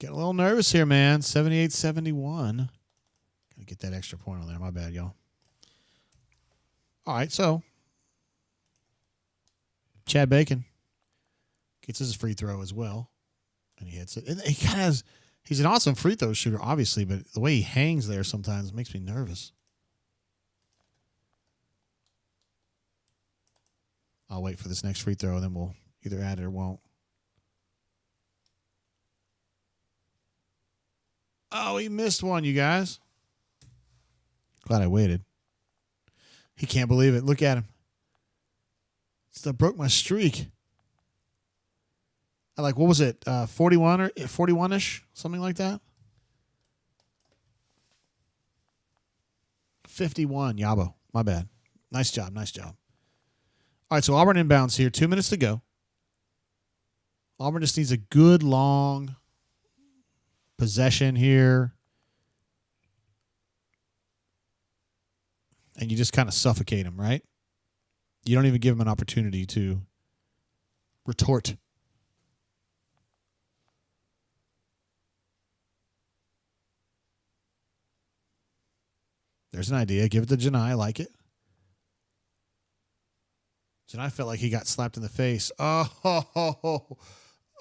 Getting a little nervous here, man. 78-71. Gotta get that extra point on there. My bad, y'all. All right, so Chad Bacon gets his free throw as well, and he hits it. And he kind of has. He's an awesome free throw shooter, obviously, but the way he hangs there sometimes makes me nervous. I'll wait for this next free throw, and then we'll either add it or won't. Oh, he missed one, you guys. Glad I waited. He can't believe it. Look at him. Still broke my streak. Like, what was it? 41 or 41-ish? Something like that? 51, Yabo. My bad. Nice job. Nice job. All right, so Auburn inbounds here. 2 minutes to go. Auburn just needs a good, long possession here. And you just kind of suffocate him, right? You don't even give him an opportunity to retort. There's an idea. Give it to Janai. I like it. Janai felt like he got slapped in the face. Oh.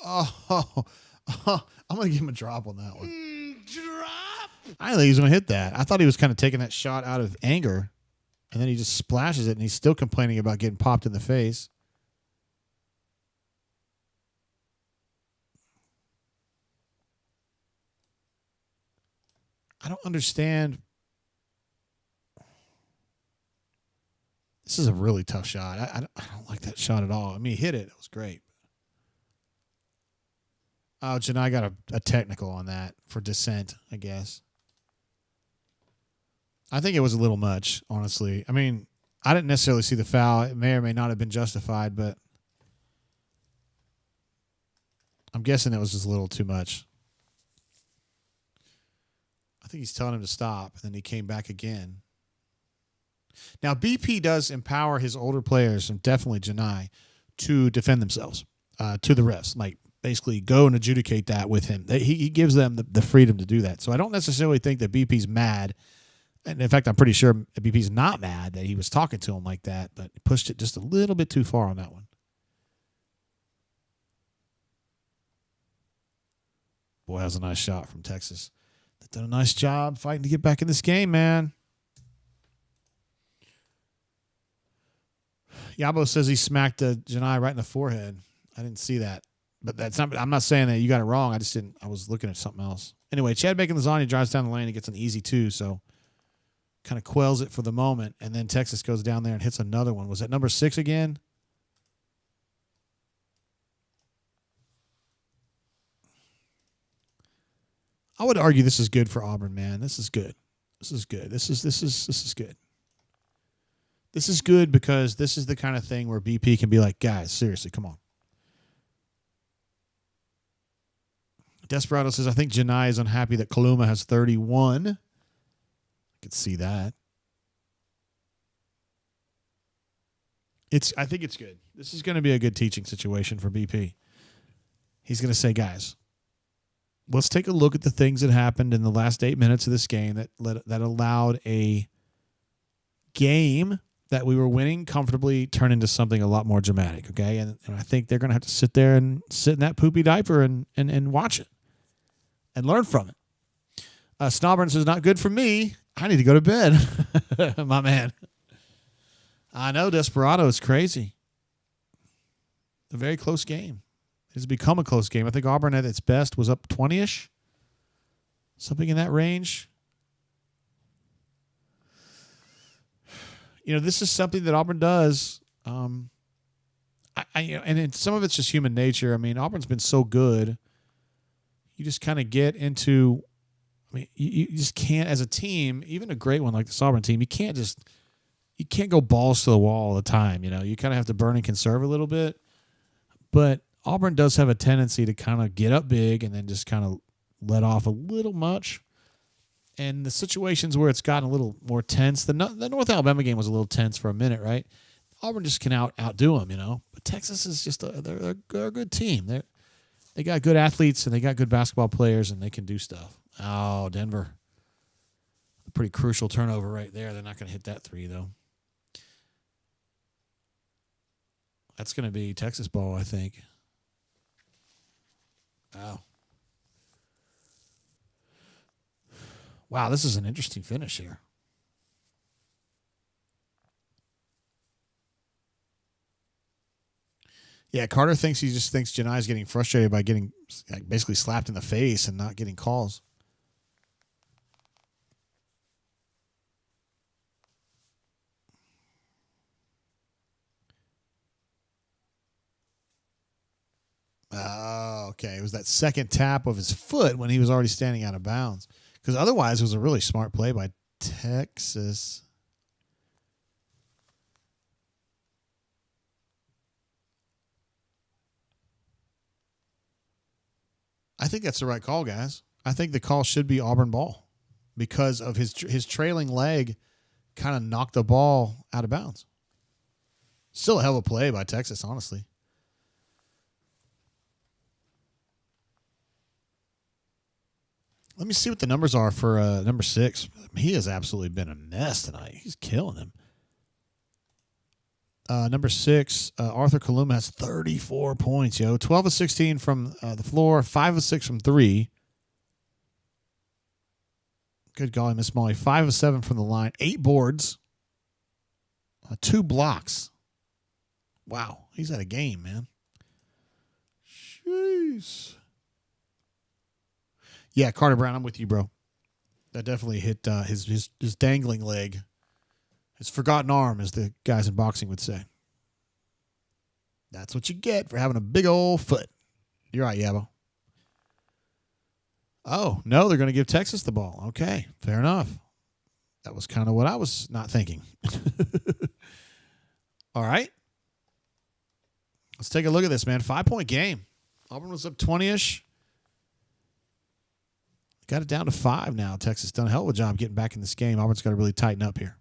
I'm going to give him a drop on that one. Drop? I didn't think he was going to hit that. I thought he was kind of taking that shot out of anger, and then he just splashes it, and he's still complaining about getting popped in the face. I don't understand. This is a really tough shot. I don't like that shot at all. I mean, he hit it. It was great. Oh, Janai got a technical on that for dissent, I guess. I think it was a little much, honestly. I mean, I didn't necessarily see the foul. It may or may not have been justified, but I'm guessing it was just a little too much. I think he's telling him to stop, and then he came back again. Now, BP does empower his older players, and definitely Janai, to defend themselves to the refs. Like, basically go and adjudicate that with him. He gives them the freedom to do that. So I don't necessarily think that BP's mad. And in fact, I'm pretty sure BP's not mad that he was talking to him like that, but he pushed it just a little bit too far on that one. Boy, that was a nice shot from Texas. They've done a nice job fighting to get back in this game, man. Yabo says he smacked Janai right in the forehead. I didn't see that. But that's not. I'm not saying that you got it wrong. I just didn't. I was looking at something else. Anyway, Chad Bacon Lasagna drives down the lane and gets an easy 2, so kind of quells it for the moment. And then Texas goes down there and hits another one. Was that number 6 again? I would argue this is good for Auburn, man. This is good. This is good. This is good. This is good because this is the kind of thing where BP can be like, guys, seriously, come on. Desperado says, I think Janai is unhappy that Kaluma has 31. I could see that. I think it's good. This is going to be a good teaching situation for BP. He's going to say, guys, let's take a look at the things that happened in the last 8 minutes of this game that allowed a game that we were winning comfortably turn into something a lot more dramatic, okay? And I think they're going to have to sit there and sit in that poopy diaper and watch it and learn from it. Snobburn says, not good for me. I need to go to bed. My man. I know, Desperado is crazy. A very close game. It's become a close game. I think Auburn at its best was up 20-ish. Something in that range. This is something that Auburn does. And some of it's just human nature. I mean, Auburn's been so good. You just kind of get into, you just can't, as a team, even a great one like the Auburn team, you can't go balls to the wall all the time. You kind of have to burn and conserve a little bit. But Auburn does have a tendency to kind of get up big and then just kind of let off a little much. And the situations where it's gotten a little more tense, the North Alabama game was a little tense for a minute, right? Auburn just can outdo them, But Texas is just they're a good team. They got good athletes and they got good basketball players and they can do stuff. Oh, Denver. A pretty crucial turnover right there. They're not going to hit that three, though. That's going to be Texas ball, I think. Wow, this is an interesting finish here. Yeah, Carter thinks Janai's getting frustrated by getting basically slapped in the face and not getting calls. Oh, okay. It was that second tap of his foot when he was already standing out of bounds. Because otherwise, it was a really smart play by Texas. I think that's the right call, guys. I think the call should be Auburn ball because of his trailing leg kind of knocked the ball out of bounds. Still a hell of a play by Texas, honestly. Let me see what the numbers are for number 6. He has absolutely been a mess tonight. He's killing him. Number 6, Arthur Kaluma has 34 points, 12 of 16 from the floor, 5 of 6 from 3. Good golly, Miss Molly. 5 of 7 from the line, 8 boards, 2 blocks. Wow, he's at a game, man. Jeez. Yeah, Carter Brown, I'm with you, bro. That definitely hit his dangling leg. His forgotten arm, as the guys in boxing would say. That's what you get for having a big old foot. You're right, Yabo. Oh, no, they're going to give Texas the ball. Okay, fair enough. That was kind of what I was not thinking. All right. Let's take a look at this, man. 5-point game. Auburn was up 20-ish. Got it down to 5 now. Texas done a hell of a job getting back in this game. Auburn's got to really tighten up here.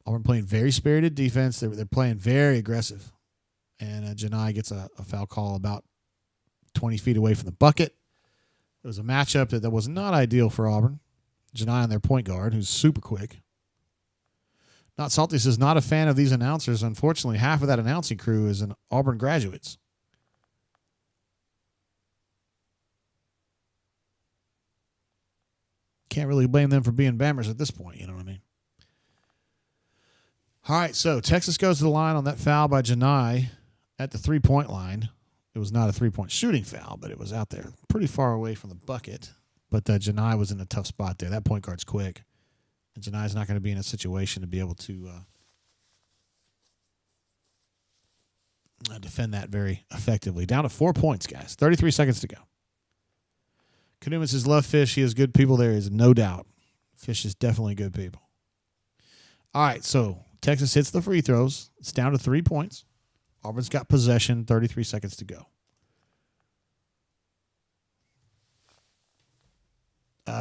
Auburn playing very spirited defense. They're playing very aggressive. And Janai gets a foul call about 20 feet away from the bucket. It was a matchup that was not ideal for Auburn. Janai on their point guard, who's super quick. Not Salty says, not a fan of these announcers. Unfortunately, half of that announcing crew is an Auburn graduates. Can't really blame them for being Bammers at this point, you know what I mean? All right, so Texas goes to the line on that foul by Janai at the three-point line. It was not a three-point shooting foul, but it was out there pretty far away from the bucket. But Janai was in a tough spot there. That point guard's quick. And Janai's not going to be in a situation to be able to defend that very effectively. Down to 4 points, guys. 33 seconds to go. Canoeman says, love Fish. He has good people there. Is no doubt. Fish is definitely good people. All right, so Texas hits the free throws. It's down to 3 points. Auburn's got possession. 33 seconds to go.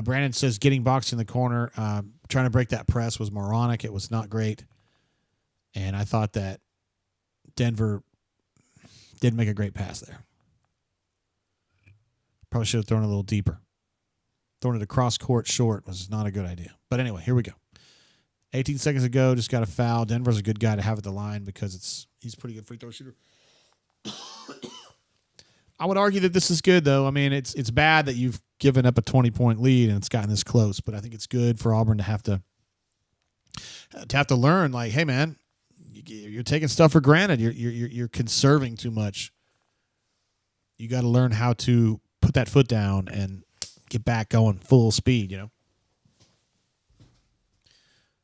Brandon says, getting boxed in the corner. Trying to break that press was moronic. It was not great. And I thought that Denver did make a great pass there. Probably should have thrown it a little deeper. Throwing it across court short was not a good idea. But anyway, here we go. 18 seconds ago, just got a foul. Denver's a good guy to have at the line because he's a pretty good free throw shooter. I would argue that this is good, though. I mean, it's bad that you've given up a 20-point lead and it's gotten this close, but I think it's good for Auburn to have To have to learn, like, hey, man, you're taking stuff for granted. You're conserving too much. You got to learn how to put that foot down and get back going full speed, you know.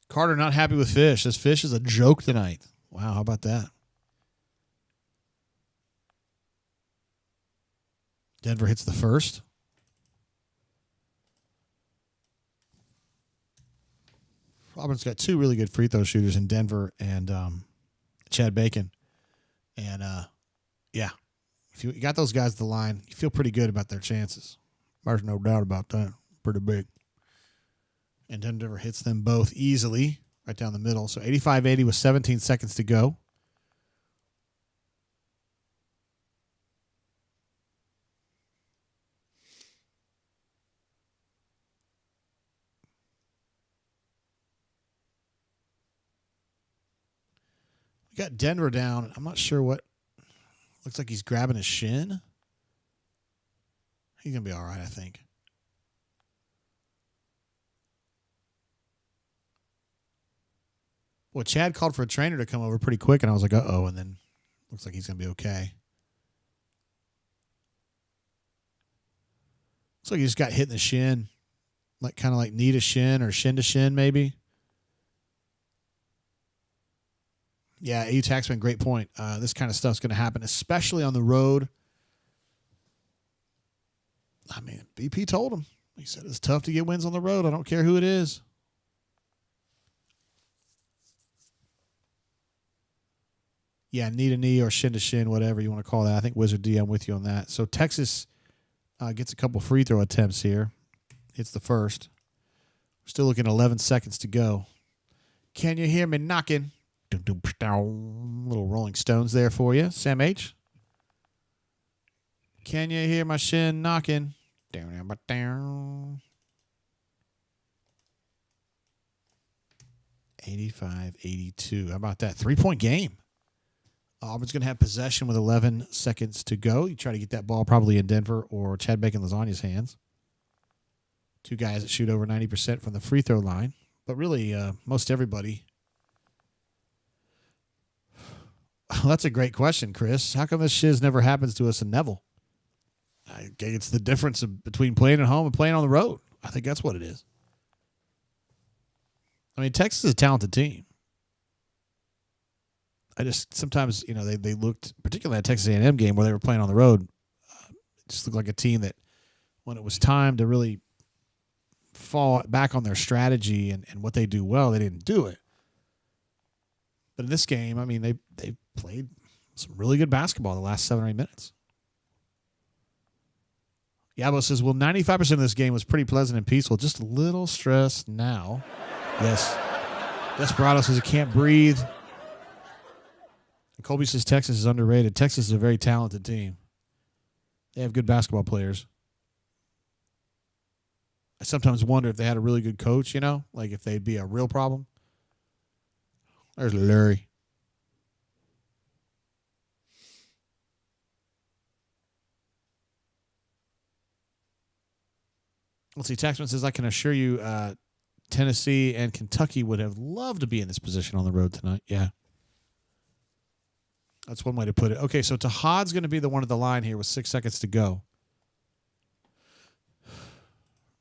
Carter not happy with Fish. This Fish is a joke tonight. Wow, how about that? Denver hits the first. Auburn's got two really good free throw shooters in Denver and Chad Bacon. And, yeah, if you got those guys at the line, you feel pretty good about their chances. There's no doubt about that. Pretty big. And Denver hits them both easily right down the middle. So 85-80 with 17 seconds to go. We got Denver down. I'm not sure what. Looks like he's grabbing his shin. He's going to be all right, I think. Well, Chad called for a trainer to come over pretty quick, and I was like, uh-oh, and then looks like he's going to be okay. Looks like he just got hit in the shin, like kind of like knee to shin or shin to shin maybe. Yeah, A.U. Taxman, great point. This kind of stuff's going to happen, especially on the road. I mean, BP told him. He said it's tough to get wins on the road. I don't care who it is. Yeah, knee to knee or shin to shin, whatever you want to call that. I think Wizard D, I'm with you on that. So Texas gets a couple free throw attempts here. Hits the first. We're still looking at 11 seconds to go. Can you hear me knocking? Little Rolling Stones there for you. Sam H. Can you hear my shin knocking? 85-82. How about that? 3-point game. Auburn's going to have possession with 11 seconds to go. You try to get that ball probably in Denver or Chad Bacon Lasagna's hands. Two guys that shoot over 90% from the free throw line. But really, most everybody. Well, that's a great question, Chris. How come this shiz never happens to us in Neville? I think it's the difference between playing at home and playing on the road. I think that's what it is. I mean, Texas is a talented team. I just sometimes, you know, they looked, particularly at Texas A&M game where they were playing on the road, it just looked like a team that when it was time to really fall back on their strategy and what they do well, they didn't do it. But in this game, I mean, they played some really good basketball the last 7 or 8 minutes. Yabo says, well, 95% of this game was pretty pleasant and peaceful. Just a little stress now. Yes. Desperado says he can't breathe. And Colby says Texas is underrated. Texas is a very talented team. They have good basketball players. I sometimes wonder if they had a really good coach, you know, like if they'd be a real problem. There's Larry. Let's see. Taxman says, I can assure you Tennessee and Kentucky would have loved to be in this position on the road tonight. Yeah. That's one way to put it. Okay, so Tahad's going to be the one at the line here with 6 seconds to go.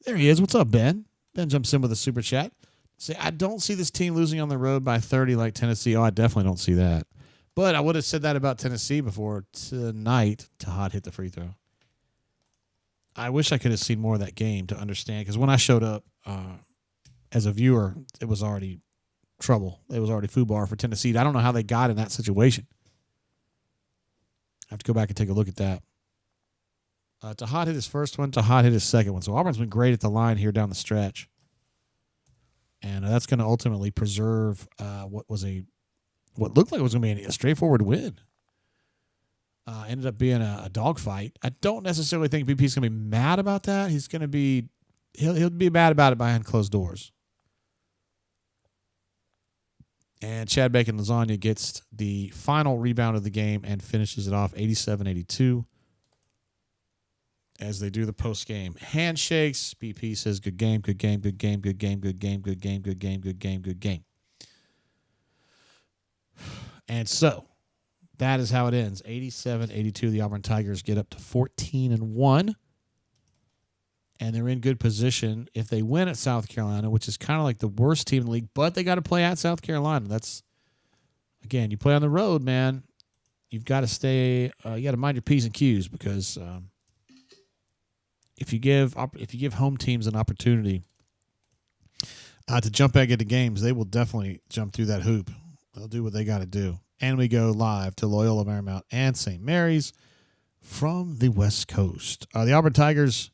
There he is. What's up, Ben? Ben jumps in with a super chat. Say, I don't see this team losing on the road by 30 like Tennessee. Oh, I definitely don't see that. But I would have said that about Tennessee before tonight. Tahad hit the free throw. I wish I could have seen more of that game to understand, because when I showed up as a viewer, it was already trouble. It was already FUBAR for Tennessee. I don't know how they got in that situation. I have to go back and take a look at that. Tahad hit his first one. Tahad hit his second one. So Auburn's been great at the line here down the stretch. And that's going to ultimately preserve what looked like it was going to be a straightforward win. Ended up being a dogfight. I don't necessarily think BP's going to be mad about that. He's going to be he'll be mad about it behind closed doors. And Chad Bacon Lasagna gets the final rebound of the game and finishes it off 87-82 as they do the post-game handshakes. BP says, good game, good game, good game, good game, good game, good game, good game, good game, good game. And so that is how it ends. 87-82. The Auburn Tigers get up to 14-1. And they're in good position if they win at South Carolina, which is kind of like the worst team in the league, but they got to play at South Carolina. That's, again, you play on the road, man. You've got to stay, you got to mind your P's and Q's, because if you give home teams an opportunity to jump back into games, they will definitely jump through that hoop. They'll do what they got to do. And we go live to Loyola Marymount and St. Mary's from the West Coast. The Auburn Tigers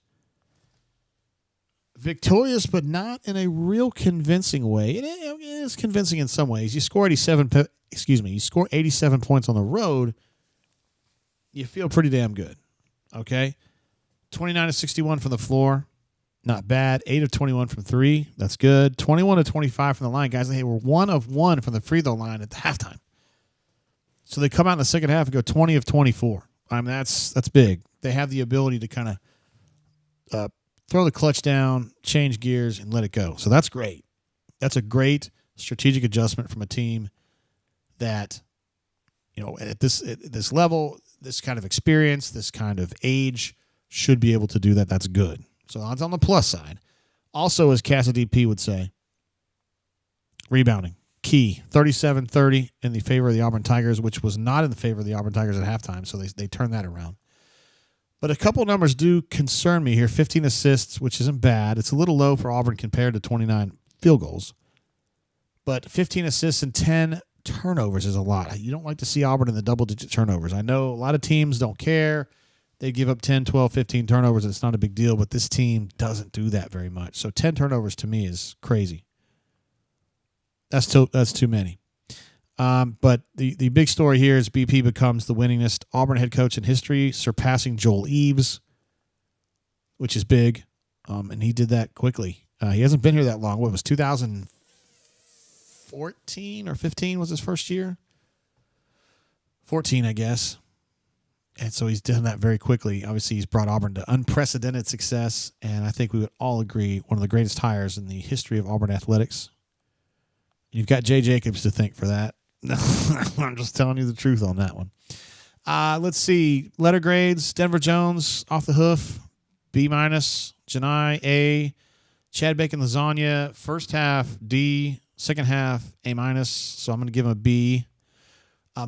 victorious, but not in a real convincing way. It is convincing in some ways. You score 87 points on the road, you feel pretty damn good. Okay? 29-61 from the floor. Not bad. 8 of 21 from 3. That's good. 21 of 25 from the line. Guys, they were 1 of 1 from the free throw line at the halftime. So they come out in the second half and go 20 of 24. I mean, that's big. They have the ability to kind of throw the clutch down, change gears, and let it go. So that's great. That's a great strategic adjustment from a team that, at this level, this kind of experience, this kind of age, should be able to do that. That's good. So that's on the plus side. Also, as Cassidy P would say, rebounding. Key. 37-30 in the favor of the Auburn Tigers, which was not in the favor of the Auburn Tigers at halftime, so they turned that around. But a couple numbers do concern me here. 15 assists, which isn't bad. It's a little low for Auburn compared to 29 field goals. But 15 assists and 10 turnovers is a lot. You don't like to see Auburn in the double-digit turnovers. I know a lot of teams don't care. They give up 10, 12, 15 turnovers, and it's not a big deal, but this team doesn't do that very much. So 10 turnovers to me is crazy. That's too many. But the big story here is BP becomes the winningest Auburn head coach in history, surpassing Joel Eves, which is big. And he did that quickly. He hasn't been here that long. What was 2014 or 15 was his first year? 14, I guess. And so he's done that very quickly. Obviously, he's brought Auburn to unprecedented success, and I think we would all agree one of the greatest hires in the history of Auburn athletics. You've got Jay Jacobs to thank for that. I'm just telling you the truth on that one. Let's see. Letter grades. Denver Jones, off the hoof, B-. Janai, A. Chad Bacon Lasagna, first half, D. Second half, A-. So I'm going to give him a B.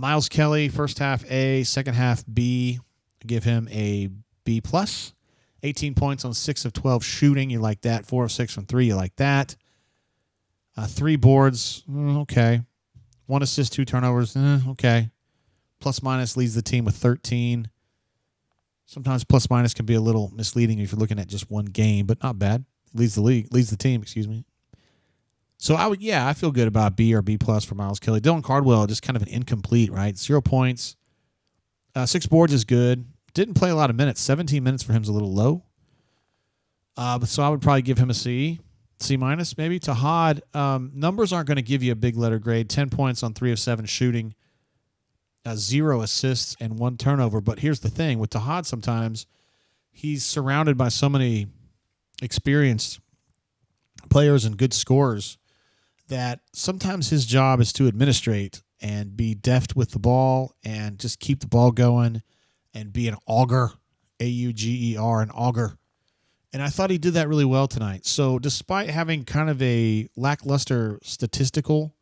Miles Kelly, first half, A. Second half, B. Give him a B+. 18 points on 6 of 12 shooting. You like that. 4 of 6 from 3. You like that. 3 boards. Okay. 1 assist, 2 turnovers. Okay. Plus minus leads the team with 13. Sometimes plus minus can be a little misleading if you're looking at just one game, but not bad. Leads the team, excuse me. So I feel good about B or B+ for Miles Kelly. Dylan Cardwell, just kind of an incomplete, right? 0 points. 6 boards is good. Didn't play a lot of minutes. 17 minutes for him is a little low. So I would probably give him a C. C- maybe. Tahad, numbers aren't going to give you a big letter grade. 10 points on 3 of 7 shooting, 0 assists, and 1 turnover. But here's the thing. With Tahad, sometimes he's surrounded by so many experienced players and good scorers that sometimes his job is to administrate and be deft with the ball and just keep the ball going and be an auger, A-U-G-E-R, an auger. And I thought he did that really well tonight. So despite having kind of a lackluster statistical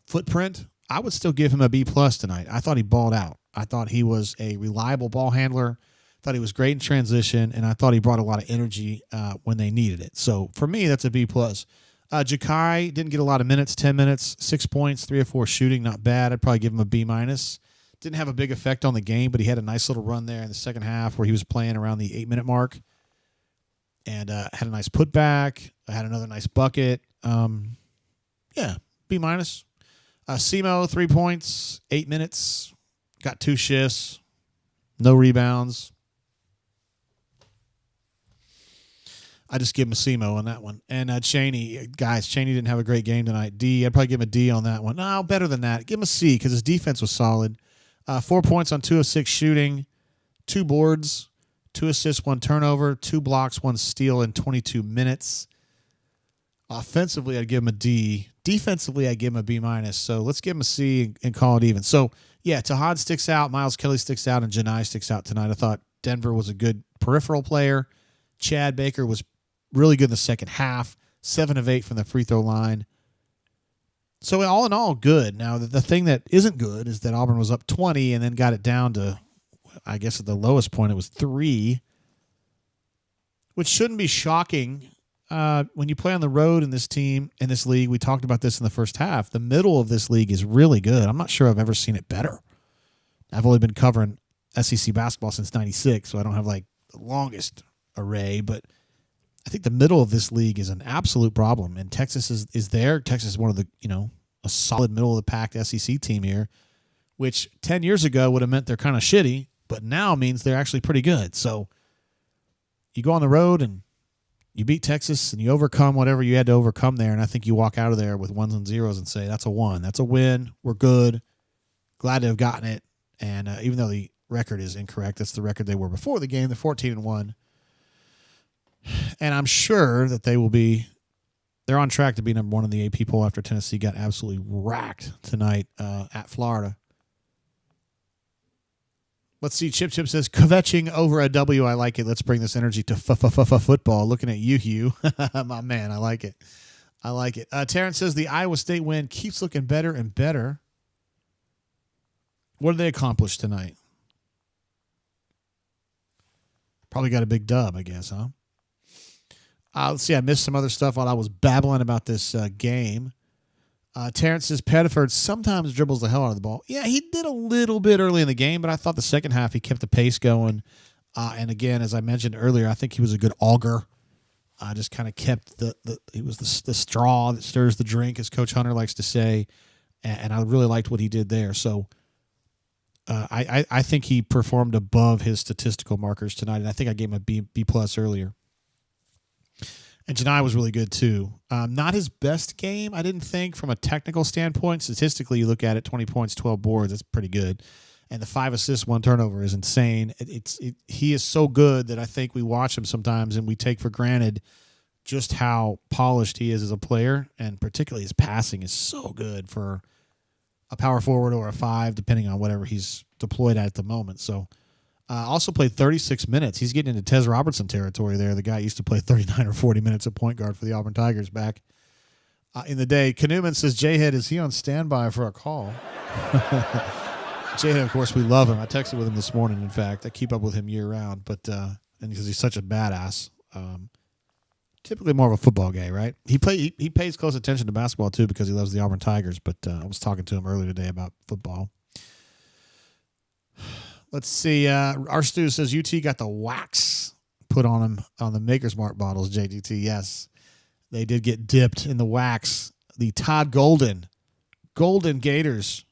footprint, I would still give him a B+ tonight. I thought he balled out. I thought he was a reliable ball handler. I thought he was great in transition, and I thought he brought a lot of energy when they needed it. So for me, that's a B+. Jakai didn't get a lot of minutes, 10 minutes, 6 points, 3 of 4 shooting, not bad. I'd probably give him a B-. Didn't have a big effect on the game, but he had a nice little run there in the second half where he was playing around the 8-minute mark. And had a nice putback. I had another nice bucket. B-. Simo, 3 points, 8 minutes. Got 2 shifts. No rebounds. I just give him a Simo on that one. And Chaney didn't have a great game tonight. D, I'd probably give him a D on that one. No, better than that. Give him a C because his defense was solid. 4 points on 2 of 6 shooting. 2 boards. 2 assists, 1 turnover, 2 blocks, 1 steal in 22 minutes. Offensively, I'd give him a D. Defensively, I'd give him a B minus. So let's give him a C and call it even. So, yeah, Tahad sticks out. Miles Kelly sticks out. And Janai sticks out tonight. I thought Denver was a good peripheral player. Chad Baker was really good in the second half. 7 of 8 from the free throw line. So all in all, good. Now, the thing that isn't good is that Auburn was up 20 and then got it down to, I guess at the lowest point, it was 3, which shouldn't be shocking. When you play on the road in this team, in this league, we talked about this in the first half, the middle of this league is really good. I'm not sure I've ever seen it better. I've only been covering SEC basketball since 96, so I don't have like the longest array, but I think the middle of this league is an absolute problem, and Texas is there. Texas is one of the, a solid middle of the pack SEC team here, which 10 years ago would have meant they're kind of shitty, but now means they're actually pretty good. So you go on the road and you beat Texas and you overcome whatever you had to overcome there, and I think you walk out of there with 1s and 0s and say, that's a 1. That's a win. We're good. Glad to have gotten it. And even though the record is incorrect, that's the record they were before the game, the 14-1. And I'm sure that they're on track to be number 1 in the AP poll after Tennessee got absolutely racked tonight at Florida. Let's see. Chip says, kvetching over a W. I like it. Let's bring this energy to football. Looking at you, Hugh. My man, I like it. Terrence says, the Iowa State win keeps looking better and better. What did they accomplish tonight? Probably got a big dub, I guess, huh? Let's see. I missed some other stuff while I was babbling about this game. Terrence says Pettiford sometimes dribbles the hell out of the ball. Yeah, he did a little bit early in the game, but I thought the second half he kept the pace going. And again, as I mentioned earlier, I think he was a good auger. Just kind of kept he was the straw that stirs the drink, as Coach Hunter likes to say. And I really liked what he did there. So I think he performed above his statistical markers tonight, and I think I gave him a B plus earlier. And Janai was really good, too. Not his best game, I didn't think, from a technical standpoint. Statistically, you look at it, 20 points, 12 boards, that's pretty good. And the 5 assists, 1 turnover is insane. He is so good that I think we watch him sometimes and we take for granted just how polished he is as a player, and particularly his passing is so good for a power forward or a 5, depending on whatever he's deployed at the moment. So also played 36 minutes. He's getting into Tez Robertson territory there. The guy used to play 39 or 40 minutes at point guard for the Auburn Tigers back in the day. Canoeman says, J-Head, is he on standby for a call? J-Head, of course, we love him. I texted with him this morning, in fact. I keep up with him year-round, but and because he's such a badass. Typically more of a football guy, right? He pays close attention to basketball, too, because he loves the Auburn Tigers, but I was talking to him earlier today about football. Let's see. Our Stu says UT got the wax put on them on the Maker's Mark bottles, JGT. Yes, they did get dipped in the wax. The Todd Golden Gators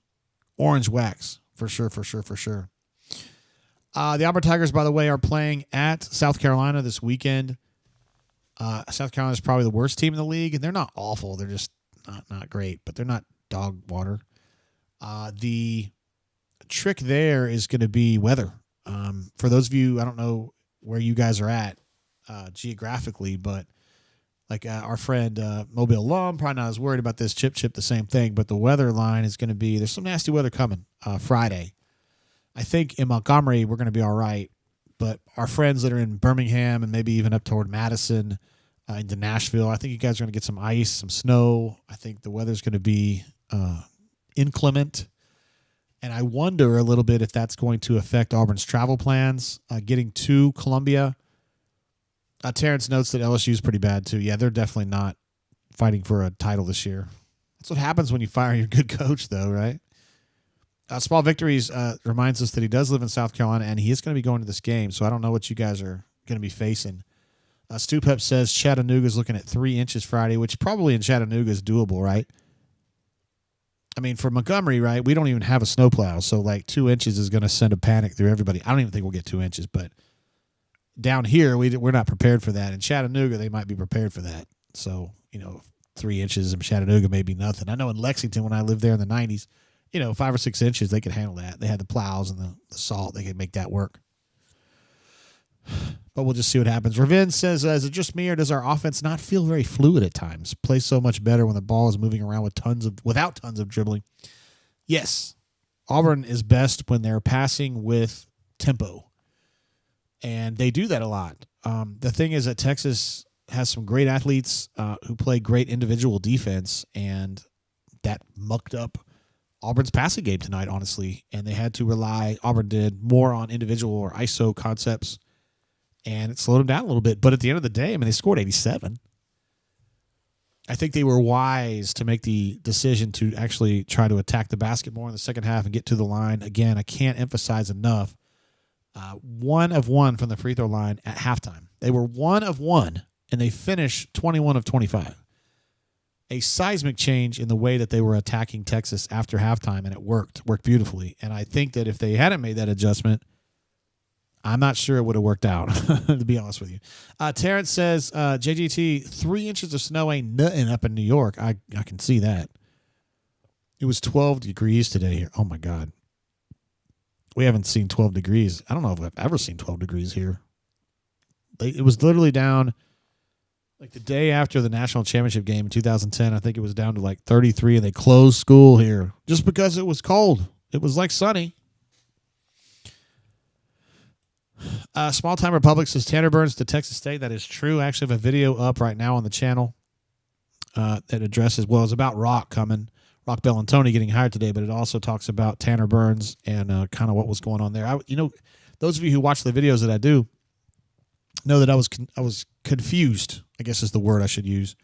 orange wax, for sure. The Auburn Tigers, by the way, are playing at South Carolina this weekend. South Carolina is probably the worst team in the league, and they're not awful. They're just not great, but they're not dog water. The trick there is going to be weather. For those of you, I don't know where you guys are at geographically, but like our friend Mobile Lum, probably not as worried about this. Chip, the same thing. But the weather line is going to be, there's some nasty weather coming Friday. I think in Montgomery we're going to be all right, but our friends that are in Birmingham and maybe even up toward Madison into Nashville, I think you guys are going to get some ice, some snow. I think the weather's going to be inclement. And I wonder a little bit if that's going to affect Auburn's travel plans, getting to Columbia. Terrence notes that LSU is pretty bad, too. Yeah, they're definitely not fighting for a title this year. That's what happens when you fire your good coach, though, right? Small Victories reminds us that he does live in South Carolina, and he is going to be going to this game, so I don't know what you guys are going to be facing. Stu Pep says Chattanooga's looking at 3 inches Friday, which probably in Chattanooga is doable, right? I mean, for Montgomery, right, we don't even have a snowplow, so like 2 inches is going to send a panic through everybody. I don't even think we'll get 2 inches, but down here, we're not prepared for that. In Chattanooga, they might be prepared for that. So, 3 inches in Chattanooga may be nothing. I know in Lexington, when I lived there in the 90s, 5 or 6 inches, they could handle that. They had the plows and the salt. They could make that work. But we'll just see what happens. Ravin says, is it just me or does our offense not feel very fluid at times? Plays so much better when the ball is moving around without tons of dribbling. Yes. Auburn is best when they're passing with tempo. And they do that a lot. The thing is that Texas has some great athletes who play great individual defense, and that mucked up Auburn's passing game tonight, honestly. And they had to rely, Auburn did, more on individual or ISO concepts. And it slowed them down a little bit. But at the end of the day, I mean, they scored 87. I think they were wise to make the decision to actually try to attack the basket more in the second half and get to the line. Again, I can't emphasize enough. 1 of 1 from the free throw line at halftime. They were 1 of 1, and they finished 21 of 25. A seismic change in the way that they were attacking Texas after halftime, and it worked beautifully. And I think that if they hadn't made that adjustment, I'm not sure it would have worked out, to be honest with you. Terrence says, JGT, 3 inches of snow ain't nothing up in New York. I can see that. It was 12 degrees today here. Oh, my God. We haven't seen 12 degrees. I don't know if I've ever seen 12 degrees here. It was literally down, like the day after the national championship game in 2010, I think it was down to like 33, and they closed school here just because it was cold. It was like sunny. Small Time Republic says Tanner Burns to Texas State. That is true. I actually have a video up right now on the channel that addresses, well, it's about Rock Bellantoni getting hired today, but it also talks about Tanner Burns and kind of what was going on there. Those of you who watch the videos that I do know that I was confused, I guess is the word I should use,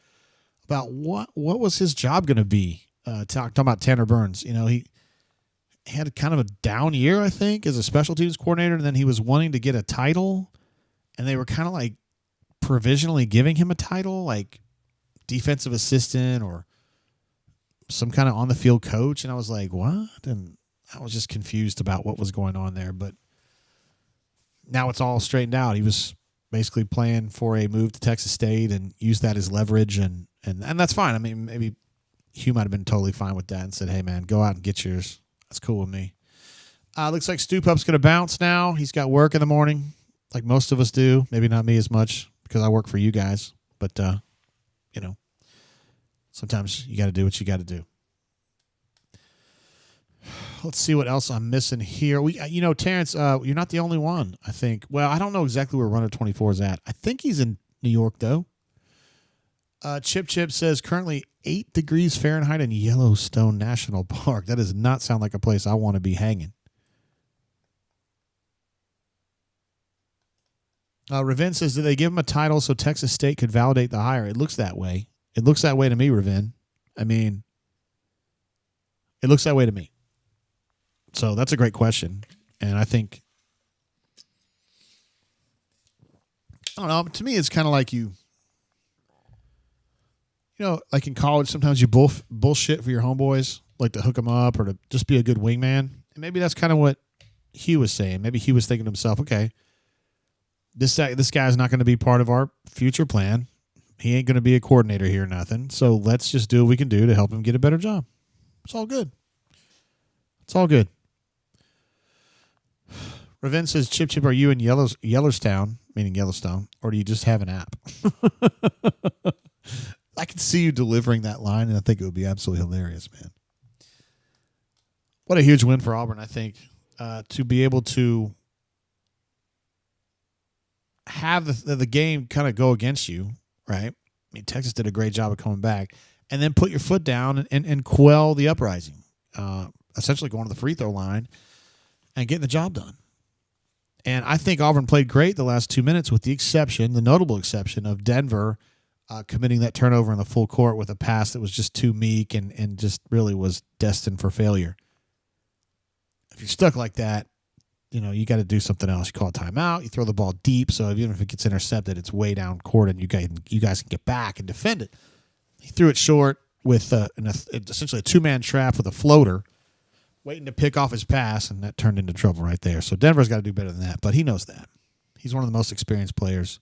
about what was his job going to be. Talking about Tanner Burns, he had kind of a down year, I think, as a special teams coordinator, and then he was wanting to get a title, and they were kind of like provisionally giving him a title, like defensive assistant or some kind of on-the-field coach, and I was like, what? And I was just confused about what was going on there, but now it's all straightened out. He was basically playing for a move to Texas State and used that as leverage, and that's fine. I mean, maybe Hugh might have been totally fine with that and said, hey, man, go out and get yours. That's cool with me. Looks like Stu Pup's going to bounce now. He's got work in the morning, like most of us do. Maybe not me as much because I work for you guys. But, sometimes you got to do what you got to do. Let's see what else I'm missing here. Terrence, you're not the only one, I think. Well, I don't know exactly where Runner 24 is at. I think he's in New York, though. Chip says currently 8 degrees Fahrenheit in Yellowstone National Park. That does not sound like a place I want to be hanging. Ravin says, did they give him a title so Texas State could validate the hire? It looks that way. It looks that way to me, Ravin. I mean, it looks that way to me. So that's a great question. And I think, I don't know, to me it's kind of like like in college, sometimes you bullshit for your homeboys, like to hook them up or to just be a good wingman. And maybe that's kind of what Hugh was saying. Maybe he was thinking to himself, okay, this guy's not going to be part of our future plan. He ain't going to be a coordinator here or nothing. So let's just do what we can do to help him get a better job. It's all good. It's all good. Ravin says, Chip, are you in Yellowstone, meaning Yellowstone, or do you just have an app? I can see you delivering that line, and I think it would be absolutely hilarious, man. What a huge win for Auburn, I think, to be able to have the game kind of go against you, right? I mean, Texas did a great job of coming back, and then put your foot down and quell the uprising, essentially going to the free throw line and getting the job done. And I think Auburn played great the last 2 minutes with the notable exception of Denver committing that turnover in the full court with a pass that was just too meek and just really was destined for failure. If you're stuck like that, you got to do something else. You call a timeout. You throw the ball deep, so even if it gets intercepted, it's way down court, and you guys can get back and defend it. He threw it short with essentially a two-man trap with a floater, waiting to pick off his pass, and that turned into trouble right there. So Denver's got to do better than that, but he knows that. He's one of the most experienced players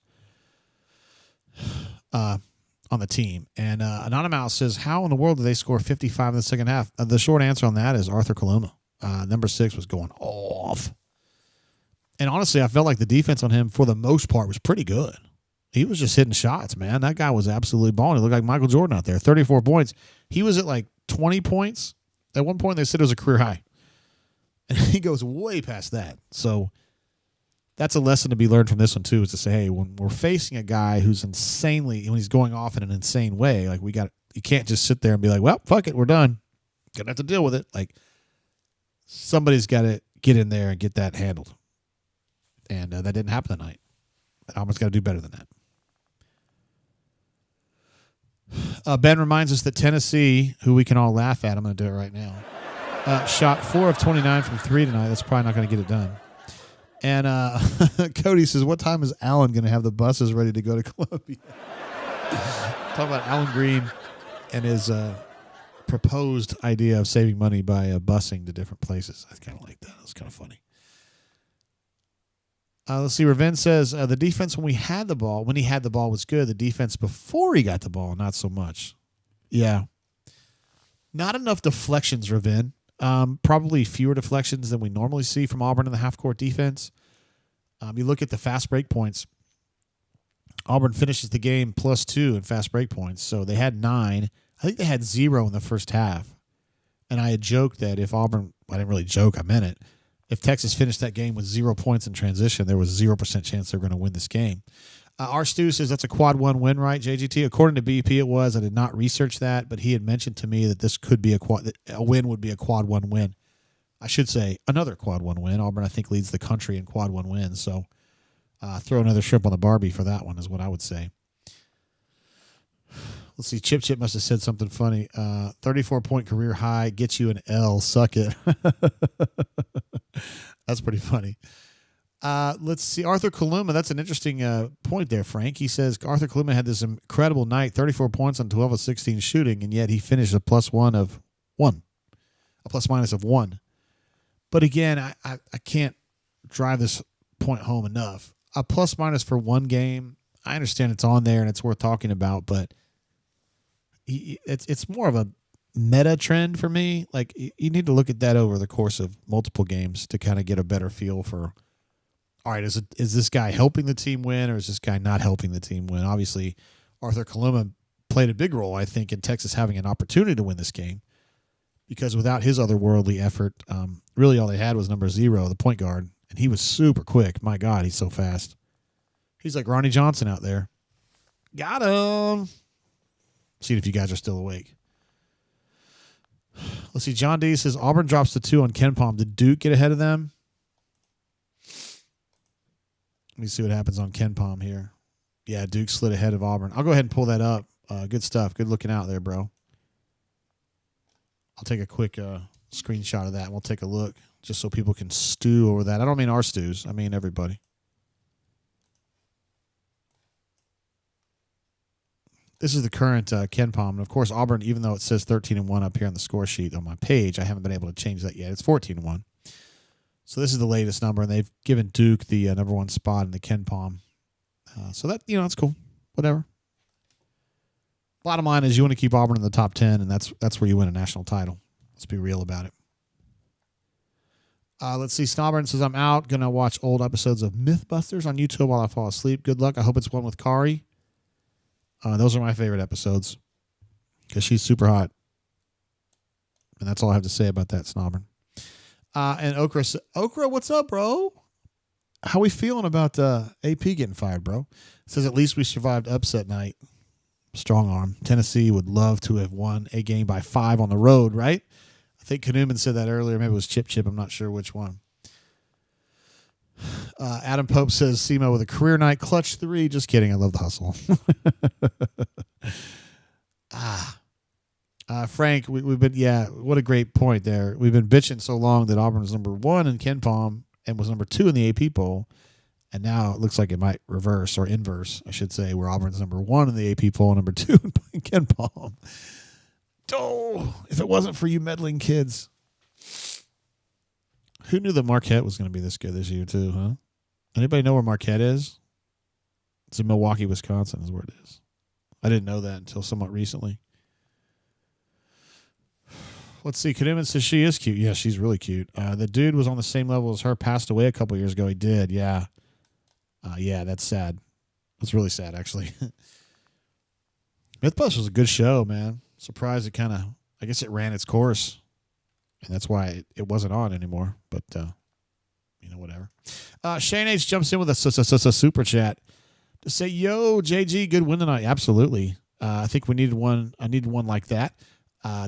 on the team. And Anonymous says, how in the world did they score 55 in the second half? The short answer on that is Arthur Kaluma. Number 6 was going off. And honestly, I felt like the defense on him for the most part was pretty good. He was just hitting shots, man. That guy was absolutely balling. He looked like Michael Jordan out there. 34 points. He was at like 20 points. At one point, they said it was a career high. And he goes way past that. So that's a lesson to be learned from this one, too, is to say, hey, when we're facing a guy who's insanely, when he's going off in an insane way, like you can't just sit there and be like, well, fuck it, we're done. Gonna have to deal with it. Like, somebody's got to get in there and get that handled. And that didn't happen tonight. Auburn's got to do better than that. Ben reminds us that Tennessee, who we can all laugh at, I'm going to do it right now, shot 4 of 29 from 3 tonight. That's probably not going to get it done. And Cody says, what time is Allen going to have the buses ready to go to Columbia? Talk about Allen Green and his proposed idea of saving money by busing to different places. I kind of like that. That's kind of funny. Let's see. Raven says the defense when he had the ball was good. The defense before he got the ball, not so much. Yeah. Not enough deflections, Raven. Probably fewer deflections than we normally see from Auburn in the half-court defense. You look at the fast break points. Auburn finishes the game +2 in fast break points. So they had 9. I think they had 0 in the first half. And I had joked that if Auburn, I didn't really joke, I meant it. If Texas finished that game with 0 points in transition, there was 0% chance they were going to win this game. R. Stu says that's a quad 1 win, right, JGT? According to BP, it was. I did not research that, but he had mentioned to me that this could be a win would be a quad 1 win. I should say another quad 1 win. Auburn, I think, leads the country in quad 1 wins. So throw another shrimp on the Barbie for that one is what I would say. Let's see. Chip must have said something funny. 34-point career high, gets you an L. Suck it. That's pretty funny. Let's see. Arthur Kaluma, that's an interesting point there, Frank. He says Arthur Kaluma had this incredible night, 34 points on 12 of 16 shooting, and yet he finished a +1 of 1, a plus-minus of 1. But again, I can't drive this point home enough. A plus-minus for one game, I understand it's on there and it's worth talking about, but it's more of a meta trend for me. Like, you need to look at that over the course of multiple games to kind of get a better feel for, all right, is this guy helping the team win or is this guy not helping the team win? Obviously, Arthur Kaluma played a big role, I think, in Texas having an opportunity to win this game because without his otherworldly effort, really all they had was number 0, the point guard, and he was super quick. My God, he's so fast. He's like Ronnie Johnson out there. Got him. See if you guys are still awake. Let's see. John D says Auburn drops to 2 on Ken Palm. Did Duke get ahead of them? Let me see what happens on Ken Palm here. Yeah, Duke slid ahead of Auburn. I'll go ahead and pull that up. Good stuff. Good looking out there, bro. I'll take a quick screenshot of that, and we'll take a look just so people can stew over that. I don't mean our stews. I mean everybody. This is the current Ken Palm. And, of course, Auburn, even though it says 13-1 up here on the score sheet on my page, I haven't been able to change that yet. It's 14-1. So this is the latest number, and they've given Duke the number 1 spot in the Ken Palm. So that, that's cool. Whatever. Bottom line is you want to keep Auburn in the top 10, and that's where you win a national title. Let's be real about it. Let's see. Snobburn says, I'm out. Going to watch old episodes of Mythbusters on YouTube while I fall asleep. Good luck. I hope it's one with Kari. Those are my favorite episodes because she's super hot. And that's all I have to say about that, Snobburn. And Okra, what's up, bro? How we feeling about AP getting fired, bro? Says at least we survived upset night. Strong arm. Tennessee would love to have won a game by 5 on the road, right? I think Kanuman said that earlier. Maybe it was Chip. I'm not sure which one. Adam Pope says SEMO with a career night, clutch 3. Just kidding. I love the hustle. Frank, we've been, what a great point there. We've been bitching so long that Auburn was number 1 in Ken Palm and was number 2 in the AP poll. And now it looks like it might reverse or inverse, I should say, where Auburn's number 1 in the AP poll, number 2 in Ken Palm. Oh, if it wasn't for you meddling kids. Who knew that Marquette was going to be this good this year, too, huh? Anybody know where Marquette is? It's in Milwaukee, Wisconsin is where it is. I didn't know that until somewhat recently. Let's see. Kaduman says she is cute. Yeah, she's really cute. The dude was on the same level as her, passed away a couple years ago. He did, yeah. Yeah, that's sad. That's really sad, actually. Mythbusters was a good show, man. Surprised it I guess it ran its course. And that's why it wasn't on anymore. But, whatever. Shane H jumps in with a super chat to say, yo, JG, good win tonight. Absolutely. I think we needed one. I needed one like that.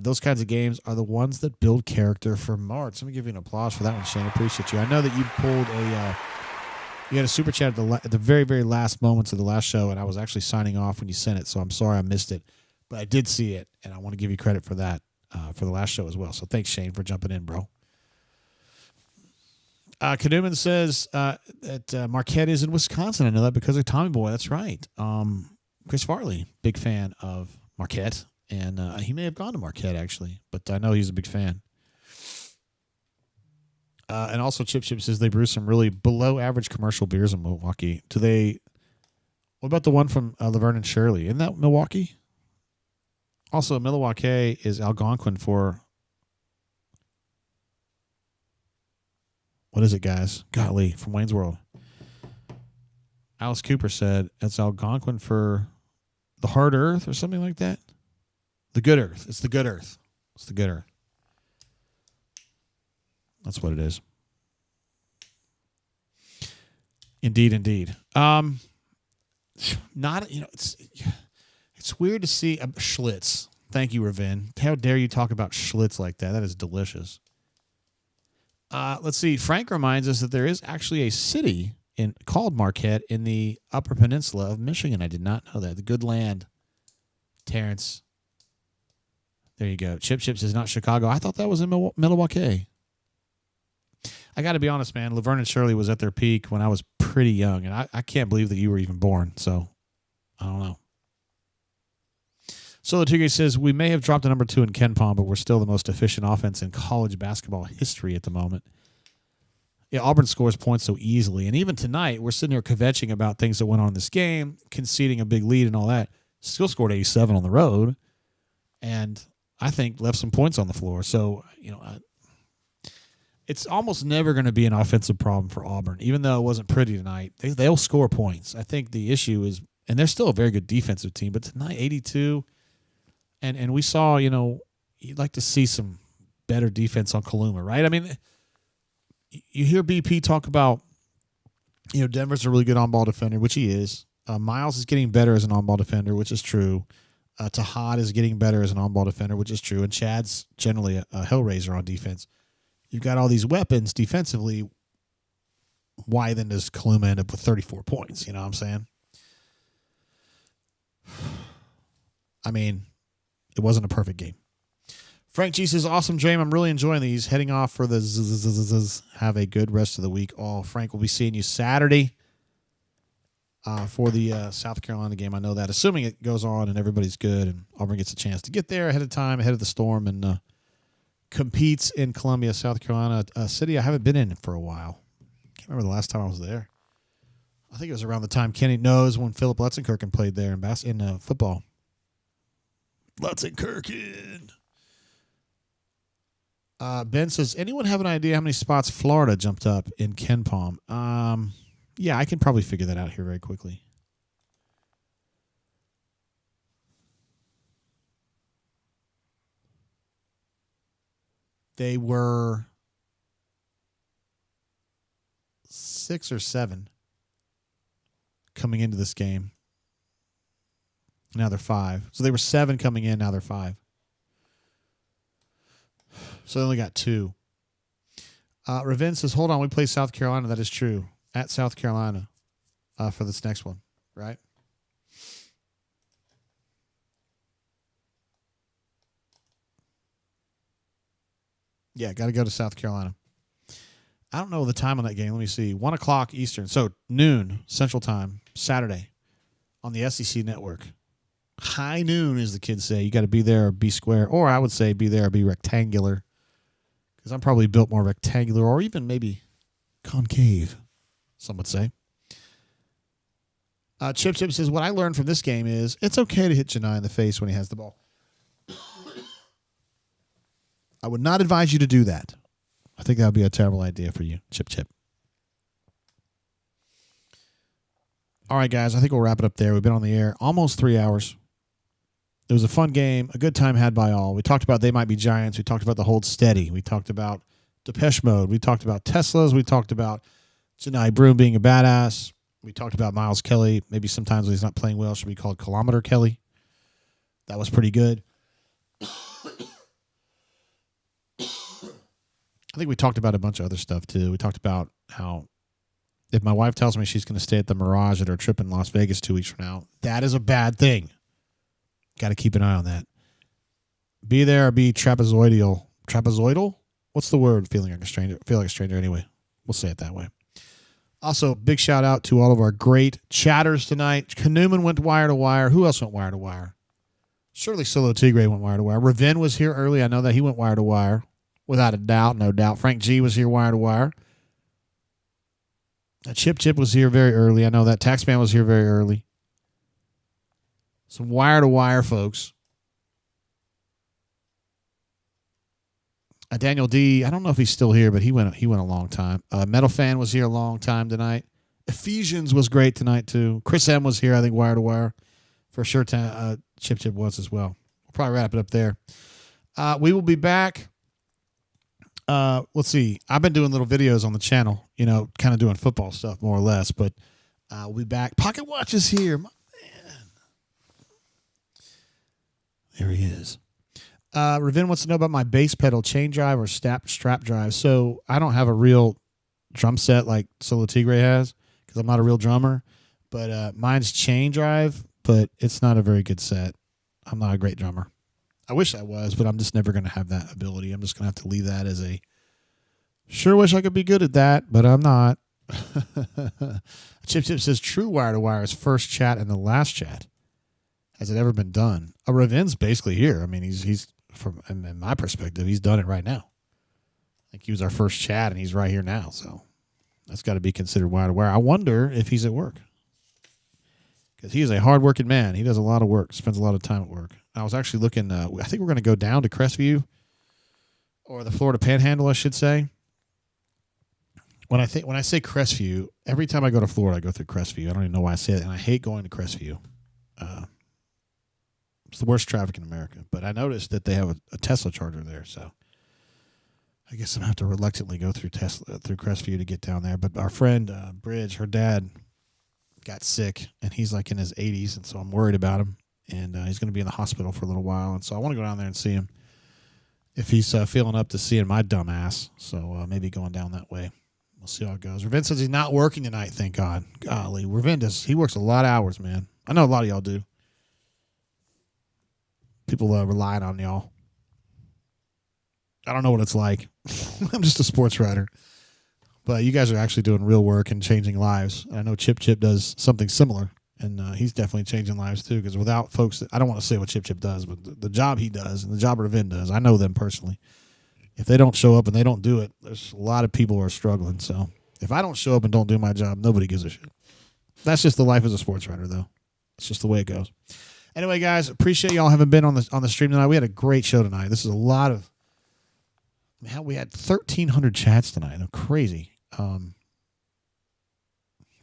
Those kinds of games are the ones that build character for March. Let me give you an applause for that one, Shane. I appreciate you. I know that you pulled you had a super chat at the very, very last moments of the last show, and I was actually signing off when you sent it, so I'm sorry I missed it. But I did see it, and I want to give you credit for that for the last show as well. So thanks, Shane, for jumping in, bro. Kaduman says that Marquette is in Wisconsin. I know that because of Tommy Boy. That's right. Chris Farley, big fan of Marquette, and he may have gone to Marquette, actually, but I know he's a big fan. And also Chip says they brew some really below-average commercial beers in Milwaukee. What about the one from Laverne and Shirley? Isn't that Milwaukee? Also, Milwaukee is Algonquin for... What is it, guys? Golly, from Wayne's World. Alice Cooper said it's Algonquin for the hard earth or something like that. The good earth. It's the good earth. It's the good earth. That's what it is. Indeed. It's weird to see Schlitz. Thank you, Ravin. How dare you talk about Schlitz like that? That is delicious. Let's see. Frank reminds us that there is actually a city called Marquette in the Upper Peninsula of Michigan. I did not know that. The good land. Terrence. There you go. Chip says not Chicago. I thought that was in Milwaukee. I got to be honest, man. Laverne and Shirley was at their peak when I was pretty young, and I can't believe that you were even born. So, I don't know. So Tigre says, we may have dropped to number 2 in KenPom, but we're still the most efficient offense in college basketball history at the moment. Yeah, Auburn scores points so easily. And even tonight, we're sitting here kvetching about things that went on in this game, conceding a big lead and all that. Still scored 87 on the road, and I think left some points on the floor. So, it's almost never going to be an offensive problem for Auburn, even though it wasn't pretty tonight. They'll score points. I think the issue is, and they're still a very good defensive team, but tonight, 82, and we saw, you'd like to see some better defense on Kaluma, right? I mean, you hear BP talk about, Denver's a really good on-ball defender, which he is. Miles is getting better as an on-ball defender, which is true. Tahad is getting better as an on-ball defender, which is true. And Chad's generally a hellraiser on defense. You've got all these weapons defensively. Why then does Kaluma end up with 34 points? You know what I'm saying? I mean, it wasn't a perfect game. Frank G says, awesome, James. I'm really enjoying these. Heading off for the zzz. Have a good rest of the week. Oh, Frank, we'll be seeing you Saturday for the South Carolina game. I know that. Assuming it goes on and everybody's good and Auburn gets a chance to get there ahead of time, ahead of the storm, and competes in Columbia, South Carolina, a city I haven't been in for a while. Can't remember the last time I was there. I think it was around the time Kenny knows when Philip Lutzenkirchen played there in football. Lutzenkirchen. Ben says, anyone have an idea how many spots Florida jumped up in KenPom? Yeah, I can probably figure that out here very quickly. They were 6 or 7 coming into this game. Now they're 5. So they were 7 coming in. Now they're 5. So they only got 2. Ravin says, hold on, we play South Carolina. That is true. At South Carolina for this next one, right? Yeah, got to go to South Carolina. I don't know the time on that game. Let me see. 1 o'clock Eastern. So noon Central Time, Saturday on the SEC Network. High noon, as the kids say. You got to be there or be square. Or I would say be there or be rectangular. Because I'm probably built more rectangular or even maybe concave, some would say. Chip says, what I learned from this game is it's okay to hit Janai in the face when he has the ball. I would not advise you to do that. I think that would be a terrible idea for you, Chip. All right, guys, I think we'll wrap it up there. We've been on the air almost 3 hours. It was a fun game, a good time had by all. We talked about They Might Be Giants. We talked about the Hold Steady. We talked about Depeche Mode. We talked about Teslas. We talked about Janai Broom being a badass. We talked about Miles Kelly. Maybe sometimes when he's not playing well, should be called Kilometer Kelly. That was pretty good. I think we talked about a bunch of other stuff, too. We talked about how if my wife tells me she's going to stay at the Mirage at her trip in Las Vegas 2 weeks from now, that is a bad thing. Got to keep an eye on that. Be there or be trapezoidal. Trapezoidal? What's the word? Feeling like a stranger. Feel like a stranger anyway. We'll say it that way. Also, big shout out to all of our great chatters tonight. Newman went wire to wire. Who else went wire to wire? Surely Solo Tigre went wire to wire. Ravin was here early. I know that he went wire to wire. Without a doubt, no doubt. Frank G was here wire to wire. Chip was here very early. I know that. Taxman was here very early. Some wire to wire folks. Daniel D, I don't know if he's still here, but he went a long time. Metal Fan was here a long time tonight. Ephesians was great tonight too. Chris M was here, I think, wire to wire. For sure, Chip was as well. We'll probably wrap it up there. We will be back. Let's see. I've been doing little videos on the channel, kind of doing football stuff more or less, but we'll be back. Pocket Watch is here. My man. There he is. Ravin wants to know about my bass pedal chain drive or strap drive. So I don't have a real drum set like Solo Tigre has because I'm not a real drummer, but mine's chain drive, but it's not a very good set. I'm not a great drummer. I wish I was, but I'm just never going to have that ability. I'm just going to have to leave that as a sure wish I could be good at that, but I'm not. Chip says true wire to wire is first chat and the last chat. Has it ever been done? Ravin's basically here. I mean, he's from in my perspective, he's done it right now. I think he was our first chat and he's right here now. So that's got to be considered wire to wire. I wonder if he's at work because he is a hardworking man. He does a lot of work, spends a lot of time at work. I was actually looking, I think we're going to go down to Crestview or the Florida Panhandle, I should say. When I say Crestview, every time I go to Florida, I go through Crestview. I don't even know why I say that, and I hate going to Crestview. It's the worst traffic in America, but I noticed that they have a Tesla charger there, so I guess I'm going to have to reluctantly go through Crestview to get down there. But our friend, Bridge, her dad got sick, and he's like in his 80s, and so I'm worried about him, and he's going to be in the hospital for a little while, and so I want to go down there and see him if he's feeling up to seeing my dumb ass, so maybe going down that way. We'll see how it goes. Ravin says he's not working tonight, thank God. Golly, Ravin he works a lot of hours, man. I know a lot of y'all do. People relying on y'all. I don't know what it's like. I'm just a sports writer. But you guys are actually doing real work and changing lives. And I know Chip does something similar, and he's definitely changing lives too, because without folks, I don't want to say what Chip does, but the job he does and the job Ravin does, I know them personally. If they don't show up and they don't do it, there's a lot of people who are struggling. So if I don't show up and don't do my job, nobody gives a shit. That's just the life as a sports writer, though. It's just the way it goes. Anyway, guys, appreciate y'all having been on the stream tonight. We had a great show tonight. This is a lot of, man, we had 1,300 chats tonight. Crazy.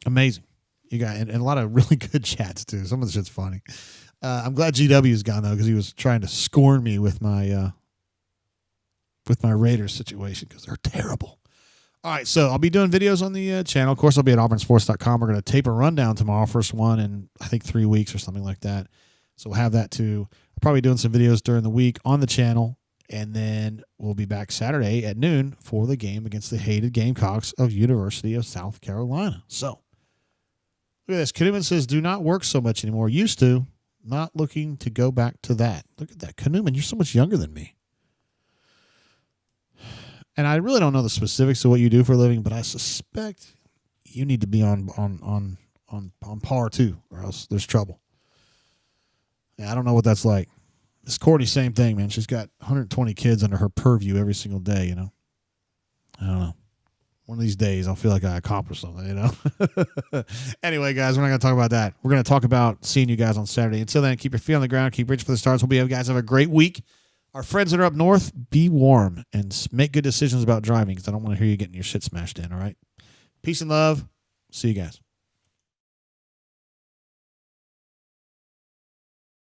Amazing. You got and a lot of really good chats too. Some of the shit's funny. I'm glad GW's gone though, because he was trying to scorn me with my Raiders situation because they're terrible. All right, so I'll be doing videos on the channel. Of course, I'll be at auburnsports.com. We're going to tape a rundown tomorrow, first one in I think 3 weeks or something like that. So we'll have that too. I'll probably doing some videos during the week on the channel, and then we'll be back Saturday at noon for the game against the hated Gamecocks of University of South Carolina. So look at this. Kanuman says, do not work so much anymore. Used to. Not looking to go back to that. Look at that. Kanuman, you're so much younger than me. And I really don't know the specifics of what you do for a living, but I suspect you need to be on par too, or else there's trouble. Yeah, I don't know what that's like. Miss Courtney, same thing, man. She's got 120 kids under her purview every single day, you know. I don't know. One of these days, I'll feel like I accomplished something, you know. Anyway, guys, we're not going to talk about that. We're going to talk about seeing you guys on Saturday. Until then, keep your feet on the ground. Keep reaching for the stars. Hope you guys have a great week. Our friends that are up north, be warm and make good decisions about driving because I don't want to hear you getting your shit smashed in, all right? Peace and love. See you guys.